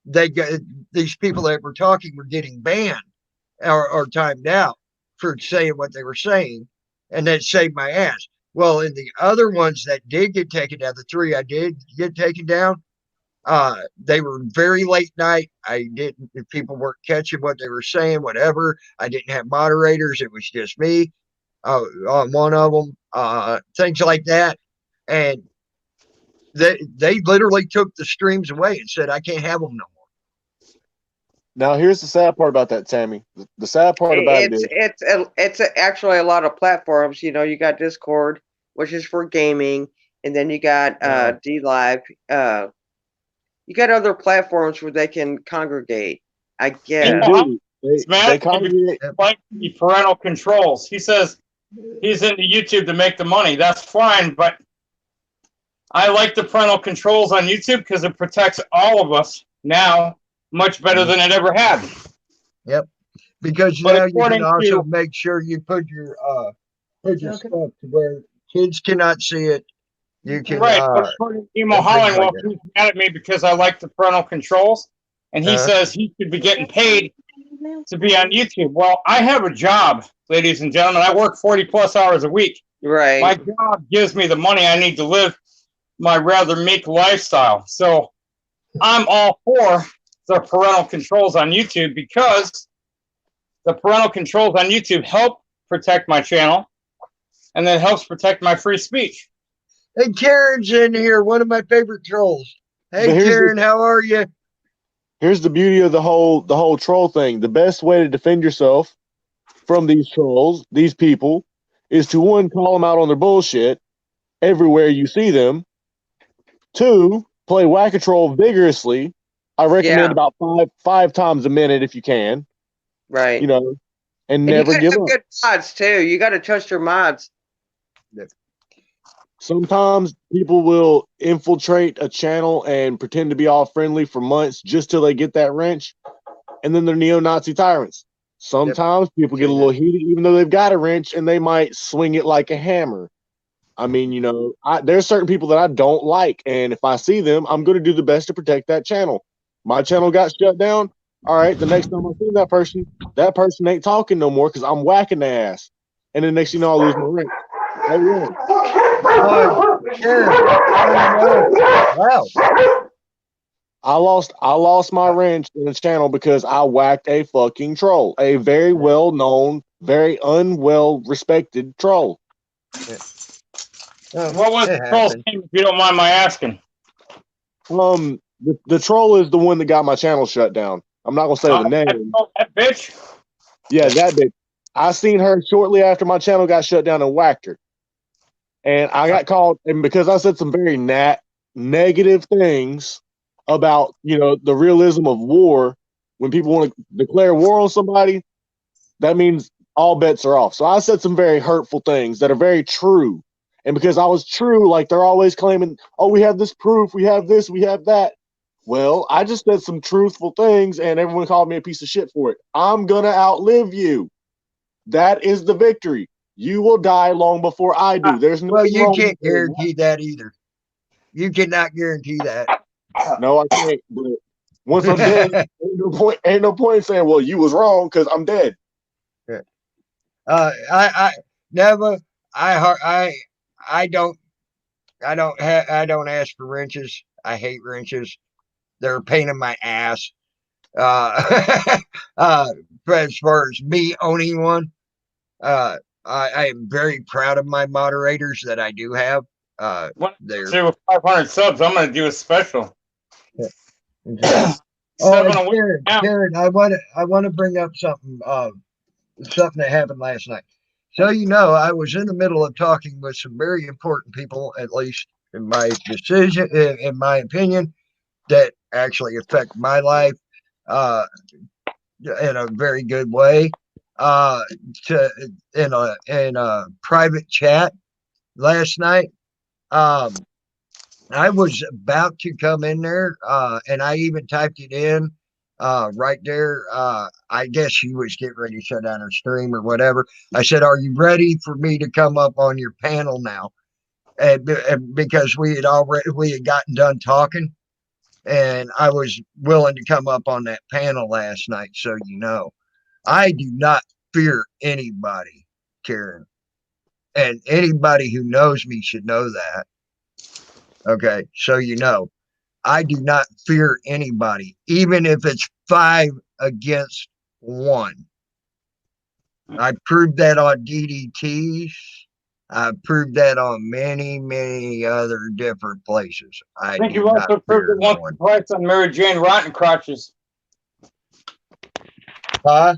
these people that were talking were getting banned or timed out for saying what they were saying, and that saved my ass. Well, in the other ones that did get taken down, the 3 I did get taken down, they were very late night. People weren't catching what they were saying, whatever. I didn't have moderators. It was just me on one of them, things like that. And they literally took the streams away and said, I can't have them no more. Now, here's the sad part about that, Tammy. The sad part about it is it's actually a lot of platforms. You got Discord, which is for gaming, and then you got DLive. You got other platforms where they can congregate. I guess. Matt, like the parental controls. He says he's into YouTube to make the money. That's fine, but I like the parental controls on YouTube because it protects all of us now much better than it ever had. Yep. Because now you can also make sure you put your stuff to where kids cannot see it. You can but according to Emo Hollingwell, he's mad at me because I like the parental controls, and he says he should be getting paid to be on YouTube. Well, I have a job, ladies and gentlemen. I work 40+ hours a week. Right. My job gives me the money I need to live my rather meek lifestyle. So I'm all for the parental controls on YouTube because the parental controls on YouTube help protect my channel, and that helps protect my free speech. Hey, Karen's in here, one of my favorite trolls. Hey, Karen, how are you? Here's the beauty of the whole troll thing. The best way to defend yourself from these trolls, these people, is to, one, call them out on their bullshit everywhere you see them. Two, play Whack-A-Troll vigorously. I recommend about five times a minute if you can. Right. You know, and never you got give some up. good mods too. You got to trust your mods. Sometimes people will infiltrate a channel and pretend to be all friendly for months just till they get that wrench, and then they're neo-Nazi tyrants. Sometimes people get a little heated, even though they've got a wrench, and they might swing it like a hammer. I mean, you know, there's certain people that I don't like, and if I see them, I'm going to do the best to protect that channel. My channel got shut down. All right, the next time I see that person ain't talking no more because I'm whacking their ass. And the next thing you know, I lose my wrench. I win. Wow. I lost my wrench in the channel because I whacked a fucking troll. A very well-known, very unwell respected troll. Yeah. What was the troll's name, if you don't mind my asking? The troll is the one that got my channel shut down. I'm not gonna say the name. That bitch? Yeah, that bitch. I seen her shortly after my channel got shut down and whacked her. And I got called, and because I said some very negative things about, you know, the realism of war, when people want to declare war on somebody, that means all bets are off. So I said some very hurtful things that are very true. And because I was true, like they're always claiming, oh, we have this proof, we have this, we have that. Well, I just said some truthful things and everyone called me a piece of shit for it. I'm going to outlive you. That is the victory. You will die long before I do. There's no Well, you can't guarantee that either. You cannot guarantee that. No, I can't. But once I'm dead, ain't no point in saying, well, you was wrong because I'm dead. Yeah. I never. I don't ask for wrenches. I hate wrenches. They're a pain in my ass. As far as me owning one, I am very proud of my moderators that I do have. They're with 500 subs. I'm going to do a special. Yeah. Karen, I want to bring up something that happened last night. So I was in the middle of talking with some very important people, at least in my decision, in my opinion, that actually affect my life in a very good way. In a private chat last night. I was about to come in there, and I even typed it in right there. I guess she was getting ready to shut down her stream or whatever. I said, "Are you ready for me to come up on your panel now?" And because we had gotten done talking, and I was willing to come up on that panel last night. So I do not fear anybody, Karen, and anybody who knows me should know that. Okay, so I do not fear anybody, even if it's 5 against 1. I proved that on DDTs. I proved that on many, many other different places. I think you also proved it once or twice on Mary Jane Rotten Crotches. Huh?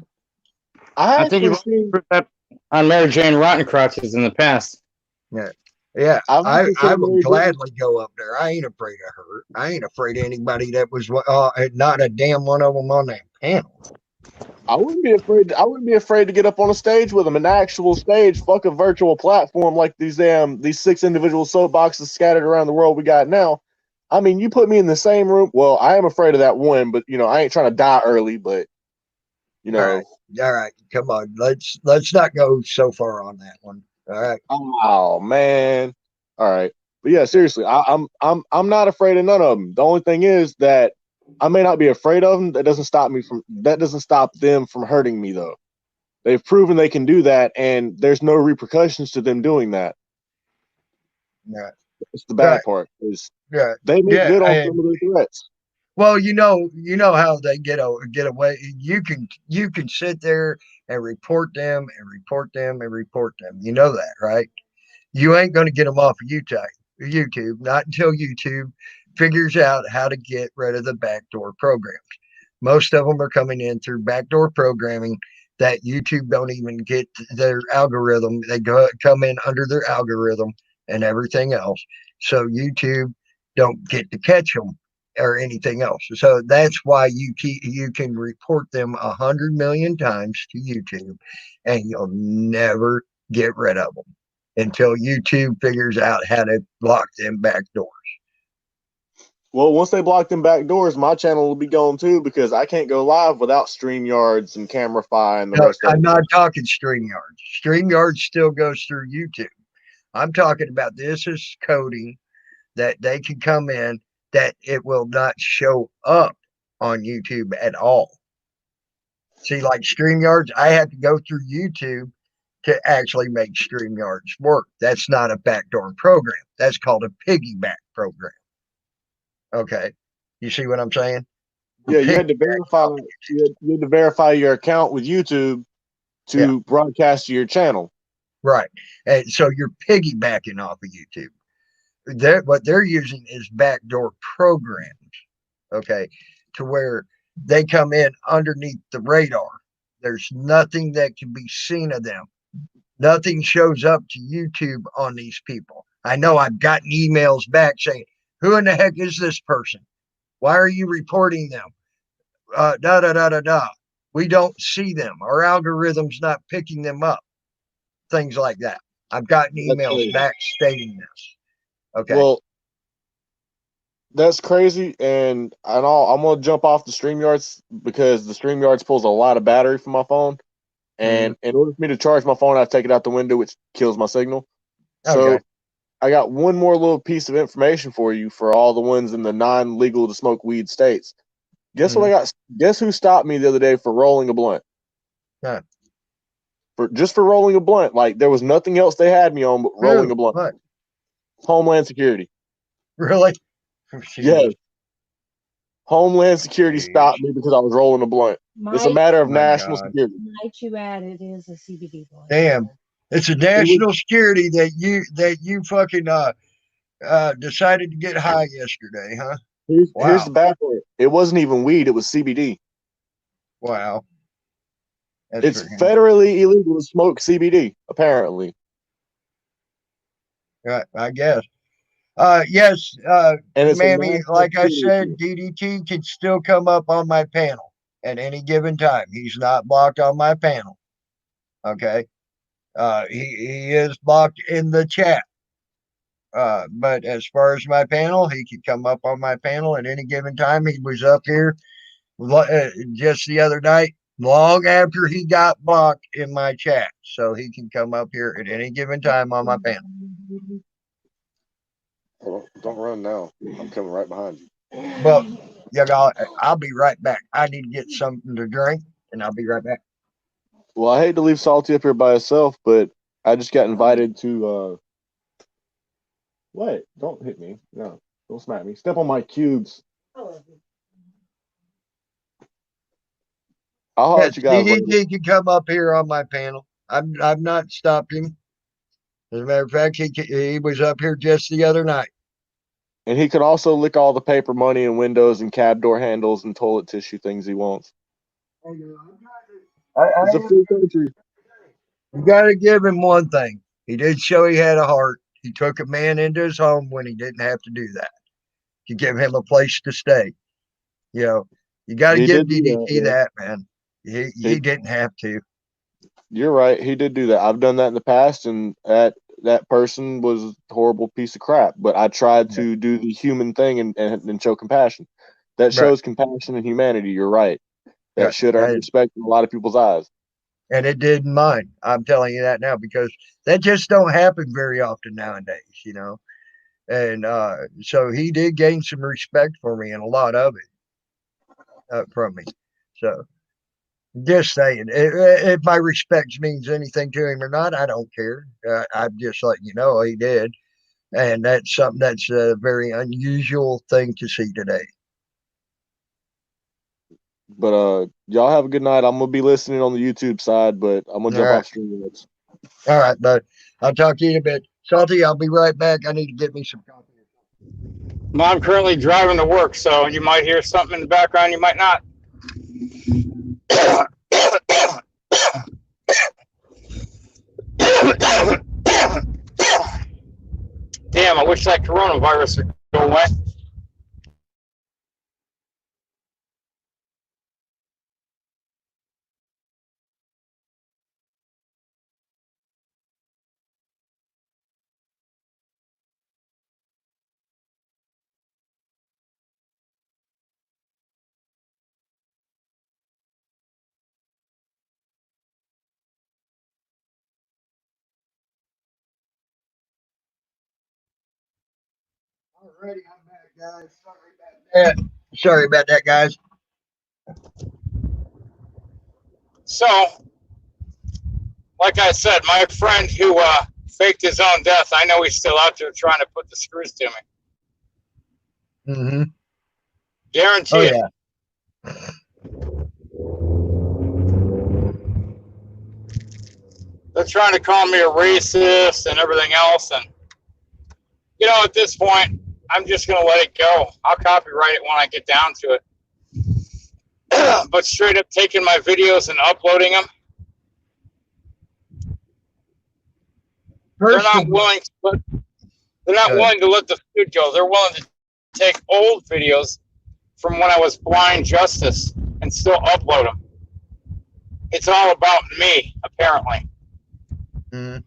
I think you've proved that on Mary Jane Rotten Crotches in the past. Yeah. Yeah, I will gladly go up there. I ain't afraid of her. I ain't afraid of anybody that was not a damn one of them on that panel. I wouldn't be afraid to get up on a stage with them, an actual stage, fuck a virtual platform like these 6 individual soapboxes scattered around the world we got now. I mean, you put me in the same room. Well, I am afraid of that one, but I ain't trying to die early. But all right, come on, let's not go so far on that one. All right. Oh man. All right. But yeah, seriously, I'm not afraid of none of them. The only thing is that I may not be afraid of them. That doesn't stop them from hurting me though. They've proven they can do that, and there's no repercussions to them doing that. Yeah. It's the bad part. Is they make good on some of their threats. Well, you know how they get away. You can sit there and report them and report them and report them. You know that, right? You ain't going to get them off of YouTube, not until YouTube figures out how to get rid of the backdoor programs. Most of them are coming in through backdoor programming that YouTube don't even get their algorithm. They come in under their algorithm and everything else. So YouTube don't get to catch them or anything else. So that's why you can report them 100 million times to YouTube, and you'll never get rid of them until YouTube figures out how to block them back doors. Well, once they block them back doors, my channel will be gone too because I can't go live without StreamYards and Camerify and the rest of it. I'm not talking StreamYards. StreamYards still goes through YouTube. I'm talking about this is coding that they can come in that it will not show up on YouTube at all. See, like StreamYards, I have to go through YouTube to actually make StreamYards work. That's not a backdoor program. That's called a piggyback program. Okay. You see what I'm saying? Yeah, you had to verify. You had to verify your account with YouTube to broadcast to your channel. Right, and so you're piggybacking off of YouTube. What they're using is backdoor programs. Okay, to where they come in underneath the radar. There's nothing that can be seen of them. Nothing shows up to YouTube on these people. I know I've gotten emails back saying, "Who in the heck is this person? Why are you reporting them?" Da da da da da. We don't see them. Our algorithm's not picking them up. Things like that. I've gotten emails back stating this. Okay. Well, that's crazy, and I'm gonna jump off the StreamYards because the StreamYards pulls a lot of battery from my phone, and in order for me to charge my phone, I have to take it out the window, which kills my signal. So I got one more little piece of information for you for all the ones in the non-legal to smoke weed states. Guess what I got? Guess who stopped me the other day for rolling a blunt? Huh. For rolling a blunt. Like there was nothing else they had me on but rolling a blunt. What? Homeland Security. Really? Yes. Homeland Security stopped me because I was rolling a blunt. It's a matter of national security. Might you add, it is a CBD blunt. Damn. It's a national security that you fucking decided to get high yesterday, huh? Here's the bad part. It wasn't even weed, it was CBD. Wow. It's federally illegal to smoke CBD, apparently. Right, I guess. Yes, Mammy, like I said, DDT can still come up on my panel at any given time. He's not blocked on my panel. Okay. He is blocked in the chat. But as far as my panel, he could come up on my panel at any given time. He was up here just the other night, long after he got blocked in my chat. So he can come up here at any given time on my panel. Don't run now. I'm coming right behind you. Well, I'll be right back. I need to get something to drink, and I'll be right back. Well, I hate to leave Salty up here by himself, but I just got invited to What? Don't hit me. No, don't smack me. Step on my cubes. I'll holler at you guys later. DDT can come up here on my panel. I've not stopped him. As a matter of fact, he was up here just the other night. And he can also lick all the paper money and windows and cab door handles and toilet tissue things he wants. It's a free country. You got to give him one thing. He did show he had a heart. He took a man into his home when he didn't have to do that. To give him a place to stay. You got to give DDT that, man. He didn't have to. You're right. He did do that. I've done that in the past, and that person was a horrible piece of crap. But I tried to do the human thing and show compassion. That shows compassion and humanity. You're right. That should earn respect in a lot of people's eyes. And it did in mine. I'm telling you that now because that just don't happen very often nowadays, And so he did gain some respect for me and a lot of it from me. So just saying, if my respect means anything to him or not, I don't care. I'm just letting you know he did. And that's something that's a very unusual thing to see today. But y'all have a good night. I'm gonna be listening on the YouTube side, but I'm gonna jump off stream notes. All right, bud. I'll talk to you in a bit. Salty, I'll be right back. I need to get me some coffee. Well, I'm currently driving to work, so you might hear something in the background, you might not. Damn, I wish that coronavirus would go away. Alrighty, I'm back, guys. Sorry about that, guys. So, like I said, my friend who faked his own death, I know he's still out there trying to put the screws to me. Mm-hmm. Guarantee it. Yeah. They're trying to call me a racist and everything else. And, you know, at this point, I'm just going to let it go. I'll copyright it when I get down to it. But straight up taking my videos and uploading them, they're not willing to let the food go. They're willing to take old videos from when I was blind justice and still upload them. It's all about me, apparently. Mm-hmm.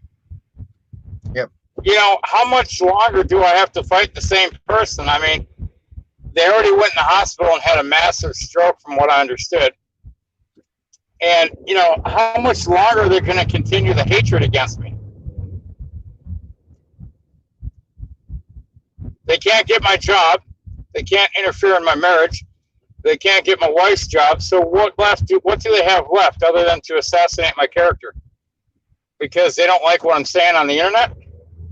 Yep. You know, how much longer do I have to fight the same person? I mean, they already went in the hospital and had a massive stroke, from what I understood. And, you know, how much longer are they going to continue the hatred against me? They can't get my job. They can't interfere in my marriage. They can't get my wife's job. So what do they have left other than to assassinate my character? Because they don't like what I'm saying on the internet?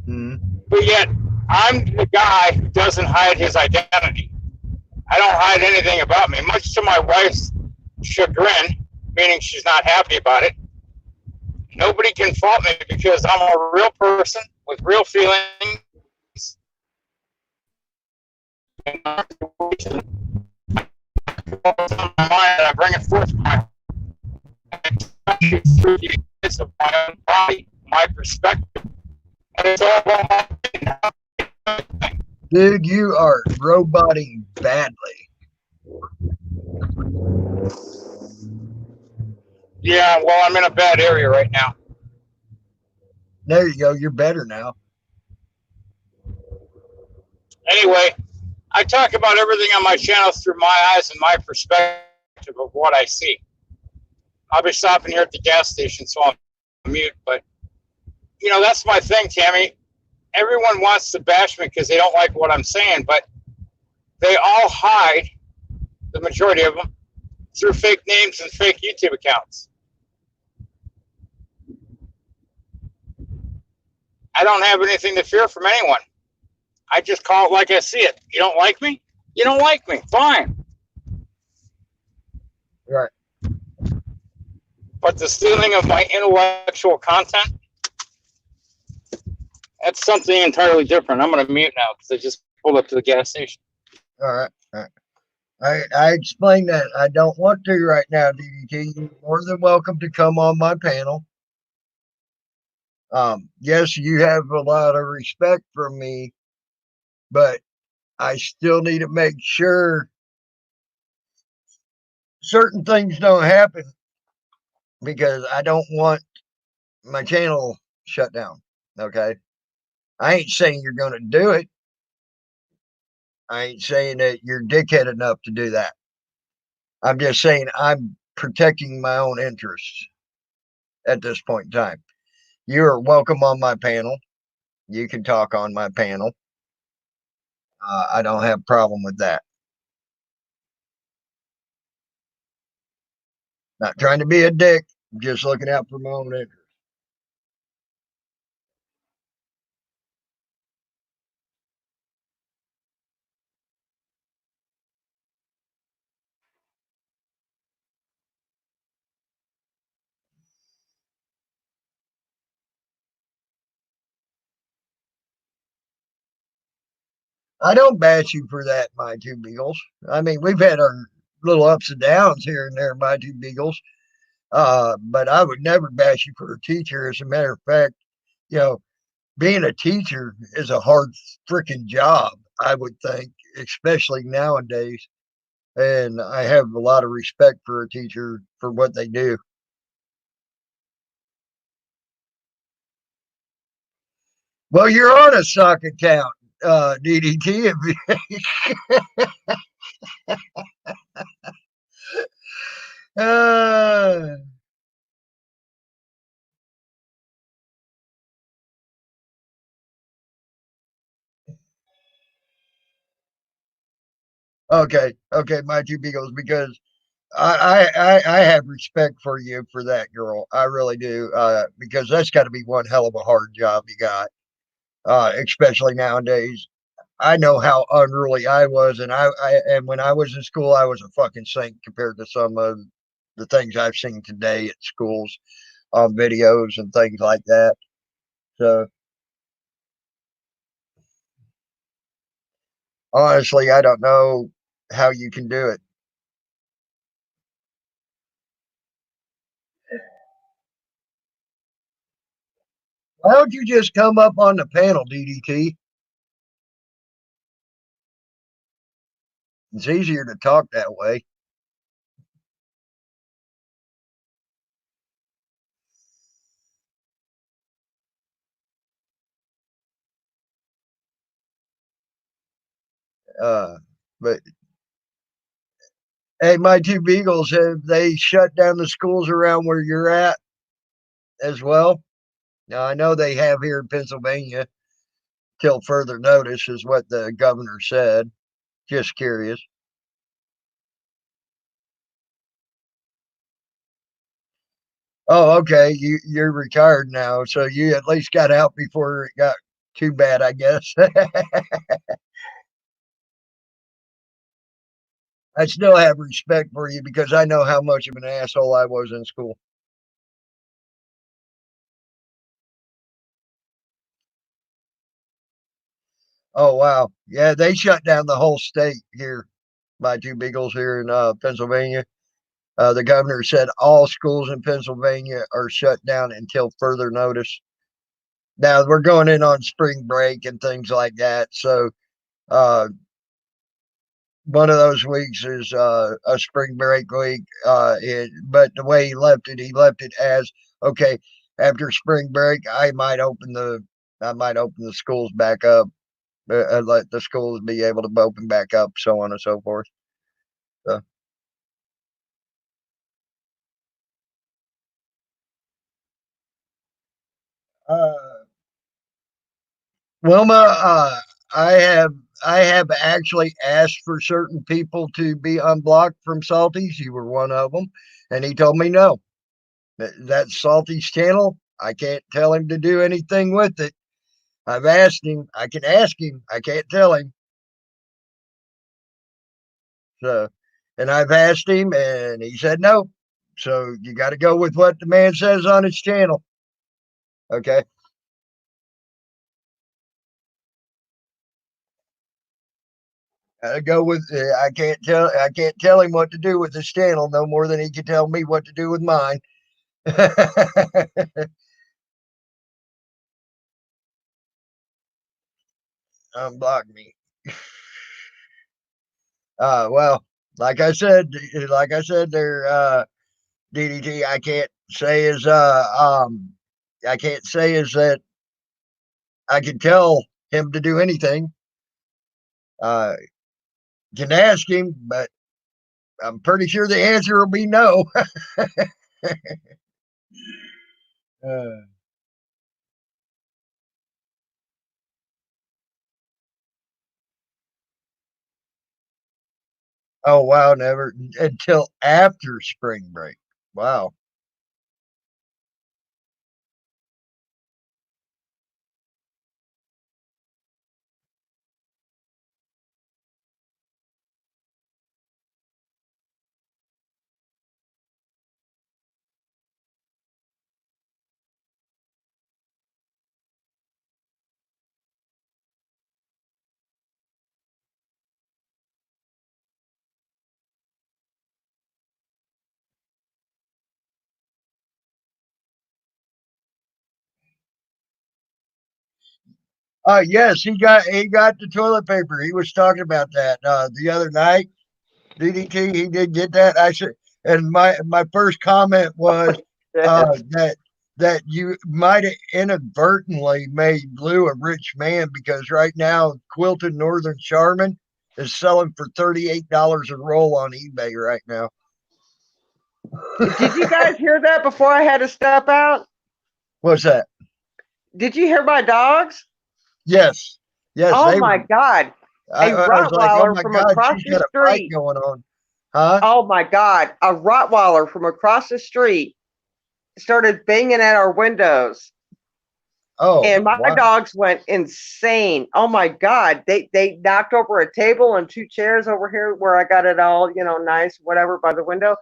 Mm-hmm. But yet, I'm the guy who doesn't hide his identity. I don't hide anything about me, much to my wife's chagrin, meaning she's not happy about it. Nobody can fault me because I'm a real person with real feelings. And I bring it forth my own body, my perspective. And it's all about my Dude, you are roboting badly. Yeah, well, I'm in a bad area right now. There you go. You're better now. Anyway, I talk about everything on my channel through my eyes and my perspective of what I see. I'll be stopping here at the gas station, so I'll mute. But, you know, that's my thing, Tammy. Everyone wants to bash me because they don't like what I'm saying, but they all hide, the majority of them, through fake names and fake YouTube accounts. I don't have anything to fear from anyone. I just call it like I see it. You don't like me? You don't like me. Fine. Right. But the stealing of my intellectual content, that's something entirely different. I'm going to mute now because I just pulled up to the gas station. All right. All right. I explained that I don't want to right now, DDT. You're more than welcome to come on my panel. Yes, you have a lot of respect from me, but I still need to make sure certain things don't happen because I don't want my channel shut down. Okay. I ain't saying you're going to do it. I ain't saying that you're dickhead enough to do that. I'm just saying I'm protecting my own interests at this point in time. You are welcome on my panel. You can talk on my panel. I don't have a problem with that. Not trying to be a dick, just looking out for my own interest. I don't bash you for that, my two beagles. I mean, we've had our little ups and downs here and there, my two beagles. But I would never bash you for a teacher. As a matter of fact, you know, being a teacher is a hard freaking job, I would think, especially nowadays. And I have a lot of respect for a teacher for what they do. Well, you're on a sock account, DDT. uh, okay, my two beagles, because I have respect for you for that, girl. I really do, because that's got to be one hell of a hard job you got, especially nowadays. I know how unruly I was, and and when I was in school, I was a fucking saint compared to some of the things I've seen today at schools on videos and things like that. So honestly, I don't know how you can do it. Why don't you just come up on the panel, DDT? It's easier to talk that way. But hey, my two beagles, have they shut down the schools around where you're at as well? Now I know they have here in Pennsylvania till further notice, is what the governor said. Just curious. Oh, okay. You're retired now, so you at least got out before it got too bad, I guess. I still have respect for you because I know how much of an asshole I was in school. Oh wow, yeah, they shut down the whole state here. My two beagles here in Pennsylvania. The governor said all schools in Pennsylvania are shut down until further notice. Now we're going in on spring break and things like that, so uh, one of those weeks is a spring break week. But the way he left it as okay. After spring break, I might open the schools back up, let the schools be able to open back up, so on and so forth. So, uh, Wilma, I have I have actually asked for certain people to be unblocked from Salties. You were one of them, and he told me no. That's Salty's channel. I can't tell him to do anything with it. I've asked him. I can ask him. I can't tell him. So, and I've asked him, and he said no. So you got to go with what the man says on his channel. Okay. Gotta go with. I can't tell him what to do with his channel no more than he can tell me what to do with mine. Unblock me. Well, like I said, there, DDT. I can't say is that I can tell him to do anything. Uh, can ask him, but I'm pretty sure the answer will be no. uh, oh wow, never until after spring break. Wow. Yes, he got the toilet paper. He was talking about that the other night. DDT, he did get that. I said, and my first comment was that you might have inadvertently made Blue a rich man because right now quilted Northern Charmin is selling for $38 a roll on eBay right now. Did you guys hear that before I had to step out? What's that? Did you hear my dogs? Yes. Yes. Oh my God. I was like, oh my from God, across she's got the a fight street. going on. Huh? Oh my God. A Rottweiler from across the street started banging at our windows. Oh, and my dogs went insane. Oh my God. They knocked over a table and 2 chairs over here where I got it all, nice, whatever, by the window.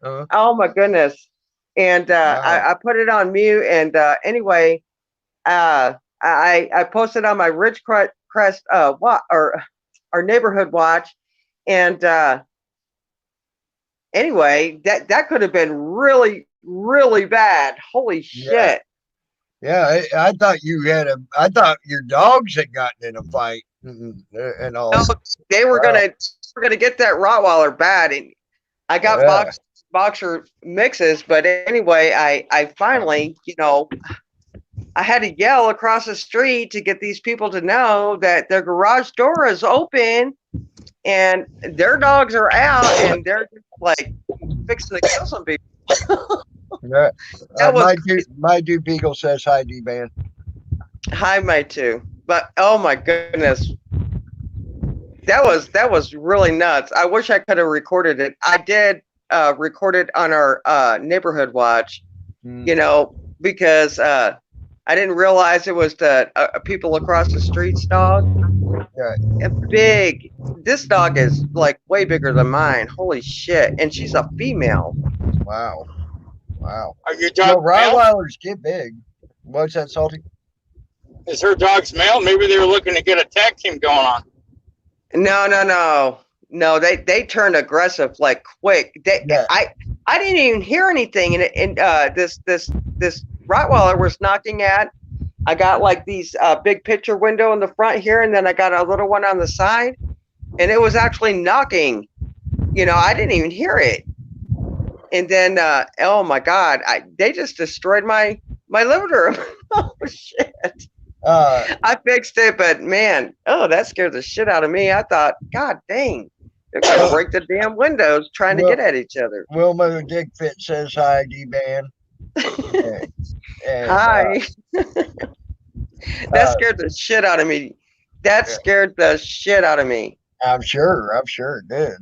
Oh my goodness. And I put it on mute. And anyway, I posted on my Ridgecrest our neighborhood watch. And anyway, that could have been really, really bad. Holy shit. Yeah, I thought I thought your dogs had gotten in a fight and all. No, they were gonna get that Rottweiler bad, and I got boxer mixes. But anyway, I finally, I had to yell across the street to get these people to know that their garage door is open, and their dogs are out, and they're just like fixing to kill some people. Yeah. My dude Beagle says hi, D-Man. Hi, my two. But oh my goodness, that was really nuts. I wish I could have recorded it. I did record it on our neighborhood watch, because I didn't realize it was the people across the street's dog. Yeah. Big. This dog is like way bigger than mine. Holy shit! And she's a female. Wow. Are your dogs Rottweilers get big. What's that, Salty? Is her dog's male? Maybe they were looking to get a tag team going on. No. They turned aggressive like quick. I didn't even hear anything, and this Rottweiler was knocking at. I got like these big picture window in the front here, and then I got a little one on the side, and it was actually knocking. I didn't even hear it. And then, oh my God, they just destroyed my living room. Oh shit! I fixed it, but man, that scared the shit out of me. I thought, God dang, they're gonna break the damn windows trying to get at each other. Wilma Dickfit says hi, D-Man. Hi. That scared the shit out of me. That scared the shit out of me. I'm sure it did.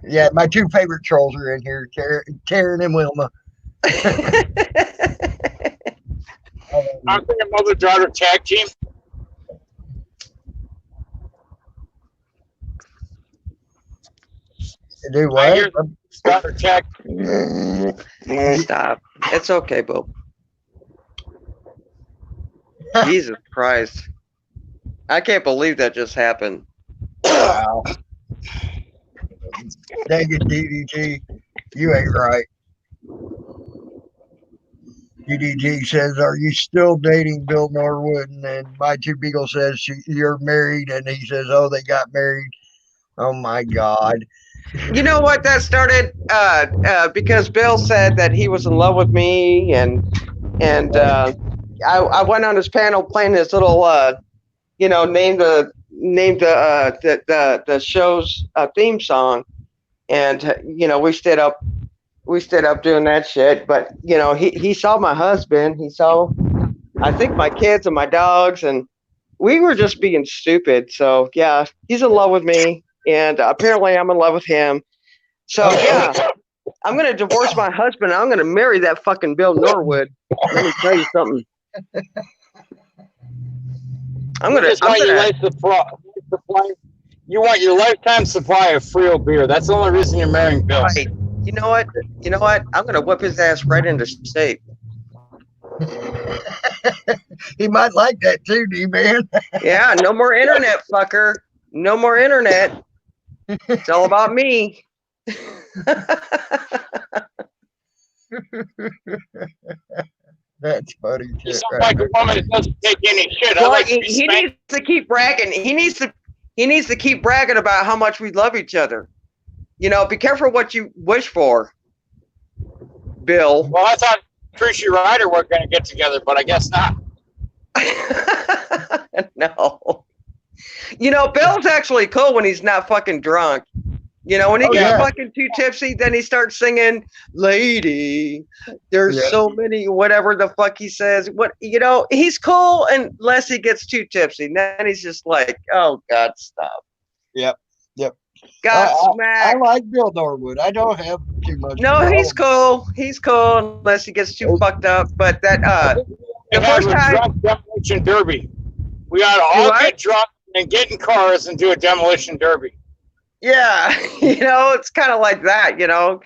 Yeah, my two favorite trolls are in here, Taryn and Wilma. I'm thinking mother-daughter tag team. Do what? Daughter tag. Stop. It's okay, Bo. Jesus Christ. I can't believe that just happened. Wow. Dang it, DDT. You ain't right. DDT says, are you still dating Bill Norwood? And then my two Beagle says, you're married. And he says, oh, they got married. Oh, my God. You know what? That started because Bill said that he was in love with me. And I went on his panel playing this little, name the show's theme song. And, we stayed up doing that shit. But, he saw my husband. He saw, I think, my kids and my dogs. And we were just being stupid. So, yeah, he's in love with me. And apparently I'm in love with him. So, yeah, I'm going to divorce my husband. I'm going to marry that fucking Bill Norwood. Let me tell you something. You want your lifetime supply of Frio beer. That's the only reason you're marrying Bill. Right. You know what? I'm going to whip his ass right into shape. He might like that too, D-Man. Yeah, no more internet, fucker. No more internet. It's all about me. That's funny shit. He's like a woman that doesn't take any shit. Well, like he needs to keep bragging. He needs to keep bragging about how much we love each other. You know, be careful what you wish for, Bill. Well, I thought Tracy Ryder were going to get together, but I guess not. No. You know, Bill's actually cool when he's not fucking drunk. You know, when he gets fucking too tipsy, then he starts singing, "Lady, there's so many," whatever the fuck he says. What, you know, he's cool unless he gets too tipsy. Then he's just like, "Oh God, stop." Yep. Godsmack. I like Bill Norwood. I don't have too much. No, he's cool. He's cool unless he gets too fucked up. But that the first time demolition derby, we ought to all get drunk and get in cars and do a demolition derby. Yeah, you know, it's kind of like that, you know.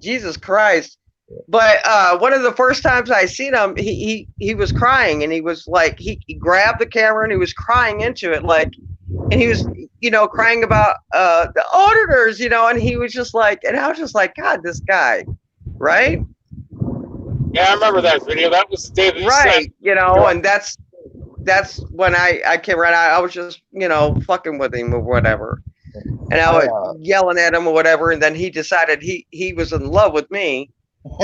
Jesus Christ. But one of the first times I seen him, he was crying, and he was like, he grabbed the camera and he was crying into it, like, and he was, you know, crying about the auditors, you know, and he was just like, and I was just like, God, this guy, right? Yeah, I remember that video. That was the day that right, you know, and that's when I came around. I was just, you know, fucking with him or whatever. And I was yelling at him or whatever, and then he decided he was in love with me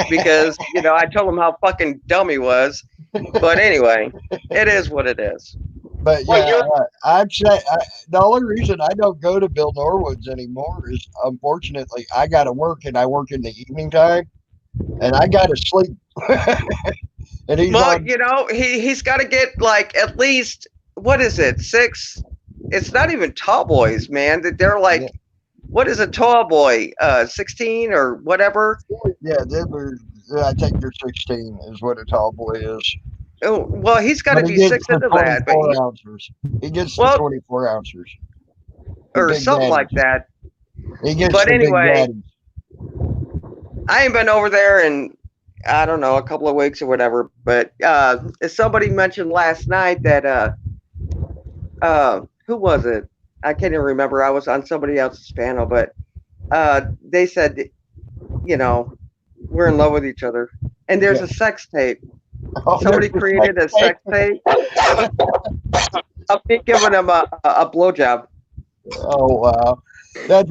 because, you know, I told him how fucking dumb he was. But anyway, it is what it is. But yeah, I'd say the only reason I don't go to Bill Norwood's anymore is, unfortunately, I got to work, and I work in the evening time, and I got to sleep. And he's you know, he's got to get like at least, what is it, 6? It's not even tall boys, man. They're like, what is a tall boy? 16 or whatever? Yeah, I think they're 16 is what a tall boy is. Oh, well, he's got to be 6 into that. But ounces. He gets to 24 ounces. Or something like that. He gets but the anyway, big I ain't been over there in, I don't know, a couple of weeks or whatever. But somebody mentioned last night that who was it? I can't even remember. I was on somebody else's panel, but they said, you know, we're in love with each other. And there's a sex tape. Somebody created a sex tape of me giving him a blowjob. Oh, wow. That's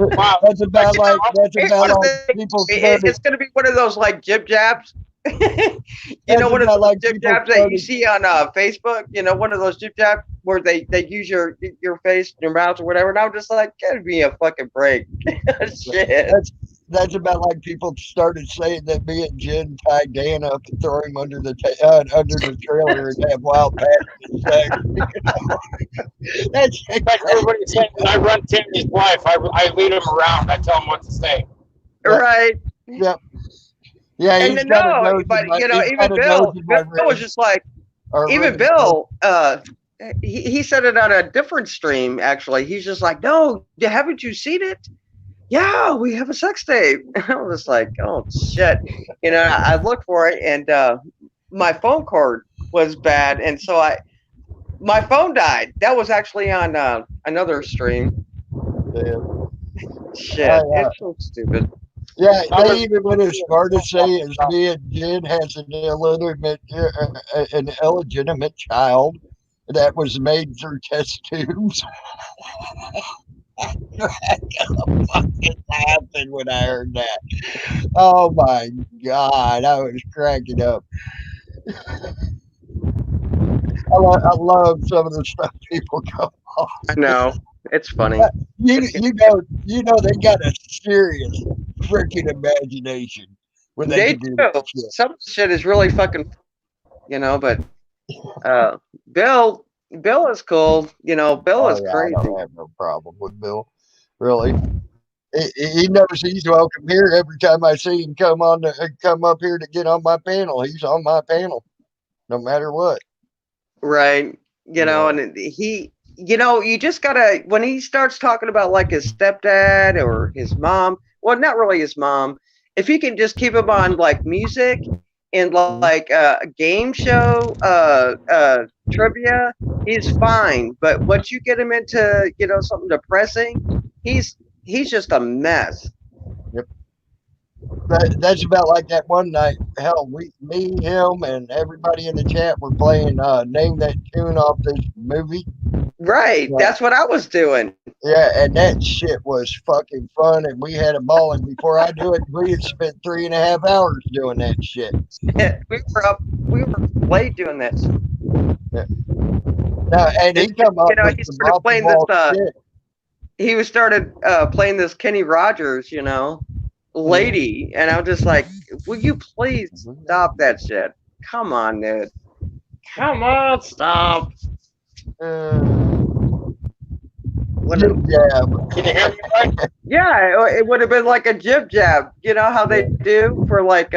about like people. It's going to be one of those like jib jabs. You know, one of those like jib jabs that you see on Facebook. You know, one of those jib jabs where they use your face, your mouth, or whatever. And I'm just like, give me a fucking break. Shit. That's about like people started saying that me and Jen tie Dan up and throw him under the trailer and have wild passion sex. That's like everybody saying when I run Tammy's wife, I lead him around. I tell him what to say. Right. Yep. Yeah. And no, but you know, even Bill was just like, even Bill, he said it on a different stream. Actually, he's just like, no, haven't you seen it? Yeah, we have a sex tape. I was like, oh shit. You know, I looked for it, and my phone cord was bad, and so my phone died. That was actually on another stream. Yeah. Shit, it's so stupid. Yeah, they even went as far to say as me and Jen has an illegitimate child that was made through test tubes. What fucking happened when I heard that? Oh my God, I was cracking up. I love some of the stuff people come off. I know, it's funny. You know they got a serious freaking imagination when they do that shit. Some shit is really fucking, you know. But Bill is cool. You know, Bill is crazy. I don't have no problem with Bill. Really, he knows he's welcome here. Every time I see him come up here to get on my panel, he's on my panel, no matter what. Right. You know, and he, you know, you just gotta, when he starts talking about like his stepdad or his mom, well, not really his mom. If you can just keep him on like music and like a game show, trivia, he's fine. But once you get him into, you know, something depressing, he's just a mess. Yep. That's about like that one night. Hell, me, him, and everybody in the chat were playing Name That Tune off this movie. Right. That's what I was doing. Yeah, and that shit was fucking fun, and we had a ball. And before I do it, we had spent 3.5 hours doing that shit. We were late doing this. Yeah. Now, and he come up with he some started off playing the wall this. shit. He started playing this Kenny Rogers, lady, and I'm just like, will you please stop that shit? Come on, dude. Come on, stop. Jib jab. Can you hear me right? Yeah, it would have been like a jib jab. You know how they do for like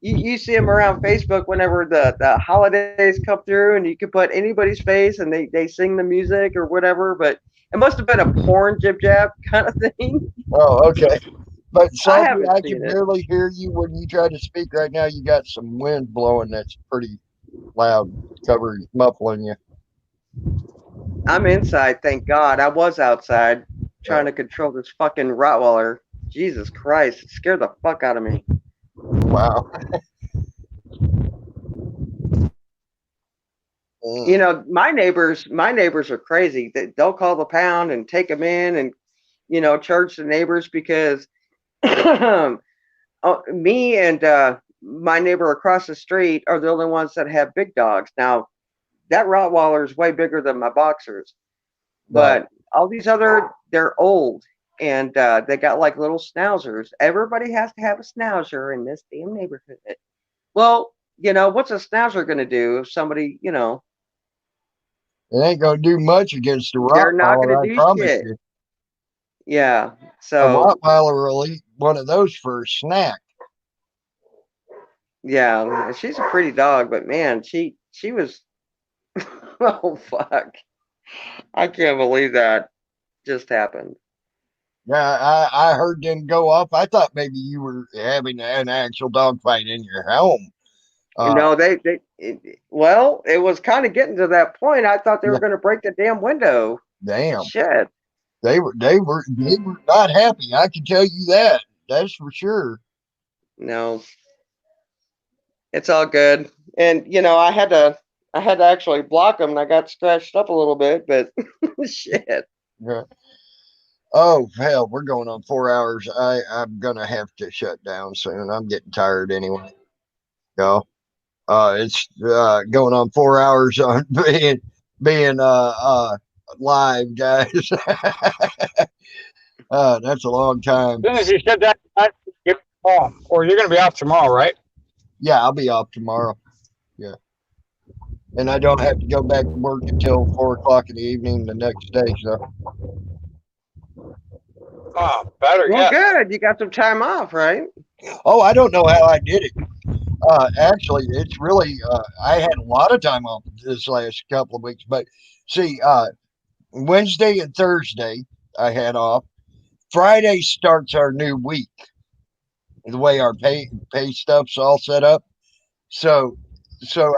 you see them around Facebook whenever the holidays come through, and you can put anybody's face and they sing the music or whatever. But it must have been a porn jib jab kind of thing. Oh, okay. But Salty, I can seen it. barely hear you when you try to speak right now. You got some wind blowing that's pretty loud, covering, muffling you. I'm inside, thank God. I was outside trying to control this fucking Rottweiler. Jesus Christ, it scared the fuck out of me. Wow. My neighbors are crazy. They'll call the pound and take them in and, charge the neighbors because me and my neighbor across the street are the only ones that have big dogs. Now, that Rottweiler is way bigger than my boxers, but all these they're old and they got like little schnauzers. Everybody has to have a schnauzer in this damn neighborhood. Well, what's a schnauzer going to do if somebody, It ain't going to do much against a Rottweiler, they're not going to do promise shit. you. Yeah, A Rottweiler will eat one of those for a snack. Yeah, she's a pretty dog, but man, she was. Oh fuck! I can't believe that just happened. Yeah, I heard them go off. I thought maybe you were having an actual dog fight in your home. No, it was kind of getting to that point. I thought they were going to break the damn window. Damn. Shit. They were not happy. I can tell you that. That's for sure. No. It's all good. And I had to actually block them and I got scratched up a little bit, but shit. Yeah. Oh hell, we're going on 4 hours. I'm gonna have to shut down soon. I'm getting tired anyway. It's going on 4 hours on being live, guys. That's a long time. As soon as you said that, get off, or you're going to be off tomorrow, right? Yeah, I'll be off tomorrow. Yeah, and I don't have to go back to work until 4 o'clock in the evening the next day. So. Oh, better. Well, good. You got some time off, right? Oh, I don't know how I did it. Actually, it's really I had a lot of time off this last couple of weeks, but see, Wednesday and Thursday I had off. Friday starts our new week. The way our pay stuff's all set up, so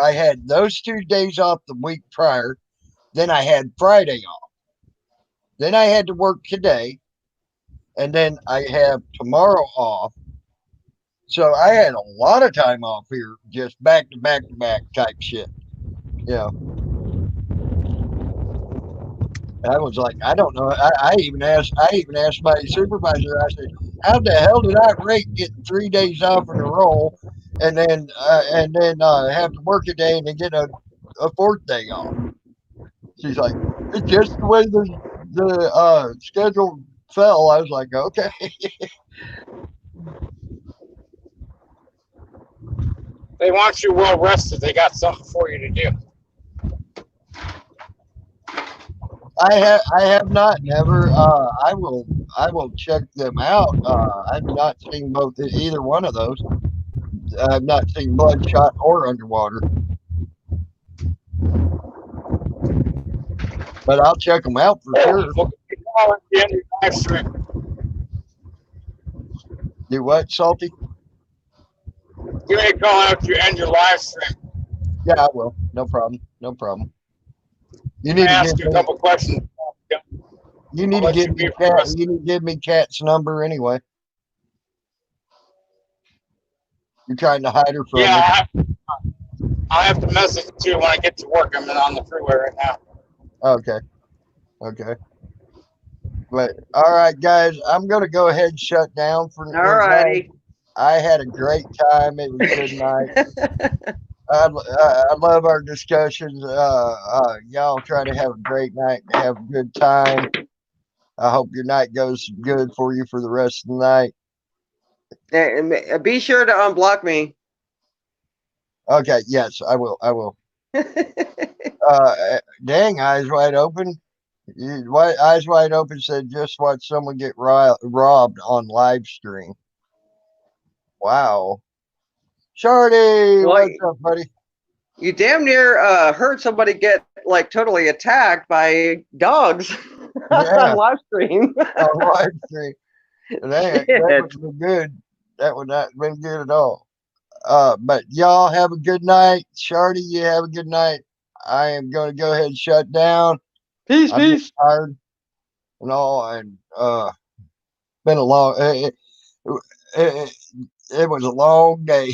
I had those 2 days off the week prior. Then I had Friday off. Then I had to work today, and then I have tomorrow off. So I had a lot of time off here, just back to back to back type shit. Yeah. I was like, I don't know. I even asked my supervisor. I said, "How the hell did I rate getting 3 days off in a row, and then have to work a day and then get a 4th day off?" She's like, "It's just the way the schedule fell." I was like, "Okay." They want you well rested. They got something for you to do. I have not never. I will check them out. I've not seen either one of those. I've not seen Bloodshot or Underwater, but I'll check them out for sure. Do what, Salty? Give me a call after you end your live stream. Yeah, I will. No problem. No problem. You need to ask you a couple questions. You need to give me Cat. You need to give me Cat's number anyway. You're trying to hide her from Yeah, I'll have to message you when I get to work. I'm on the freeway right now. Okay. But all right, guys, I'm gonna go ahead and shut down for All righty. I had a great time. It was a good night. I love our discussions. Y'all try to have a great night and have a good time. I hope your night goes good for you for the rest of the night. Be sure to unblock me. Okay, yes, I will. Dang, eyes wide open. Eyes wide open said just watch someone get robbed on live stream. Wow. Shardy, what's up, buddy? You damn near heard somebody get like totally attacked by dogs on live stream. On live stream. That would be good. That would not have been good at all. But y'all have a good night. Shardy, you have a good night. I am going to go ahead and shut down. Peace. Tired and all, and been a long. It was a long day.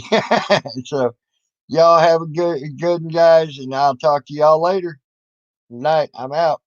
So y'all have a good guys, and I'll talk to y'all later. Good night. I'm out.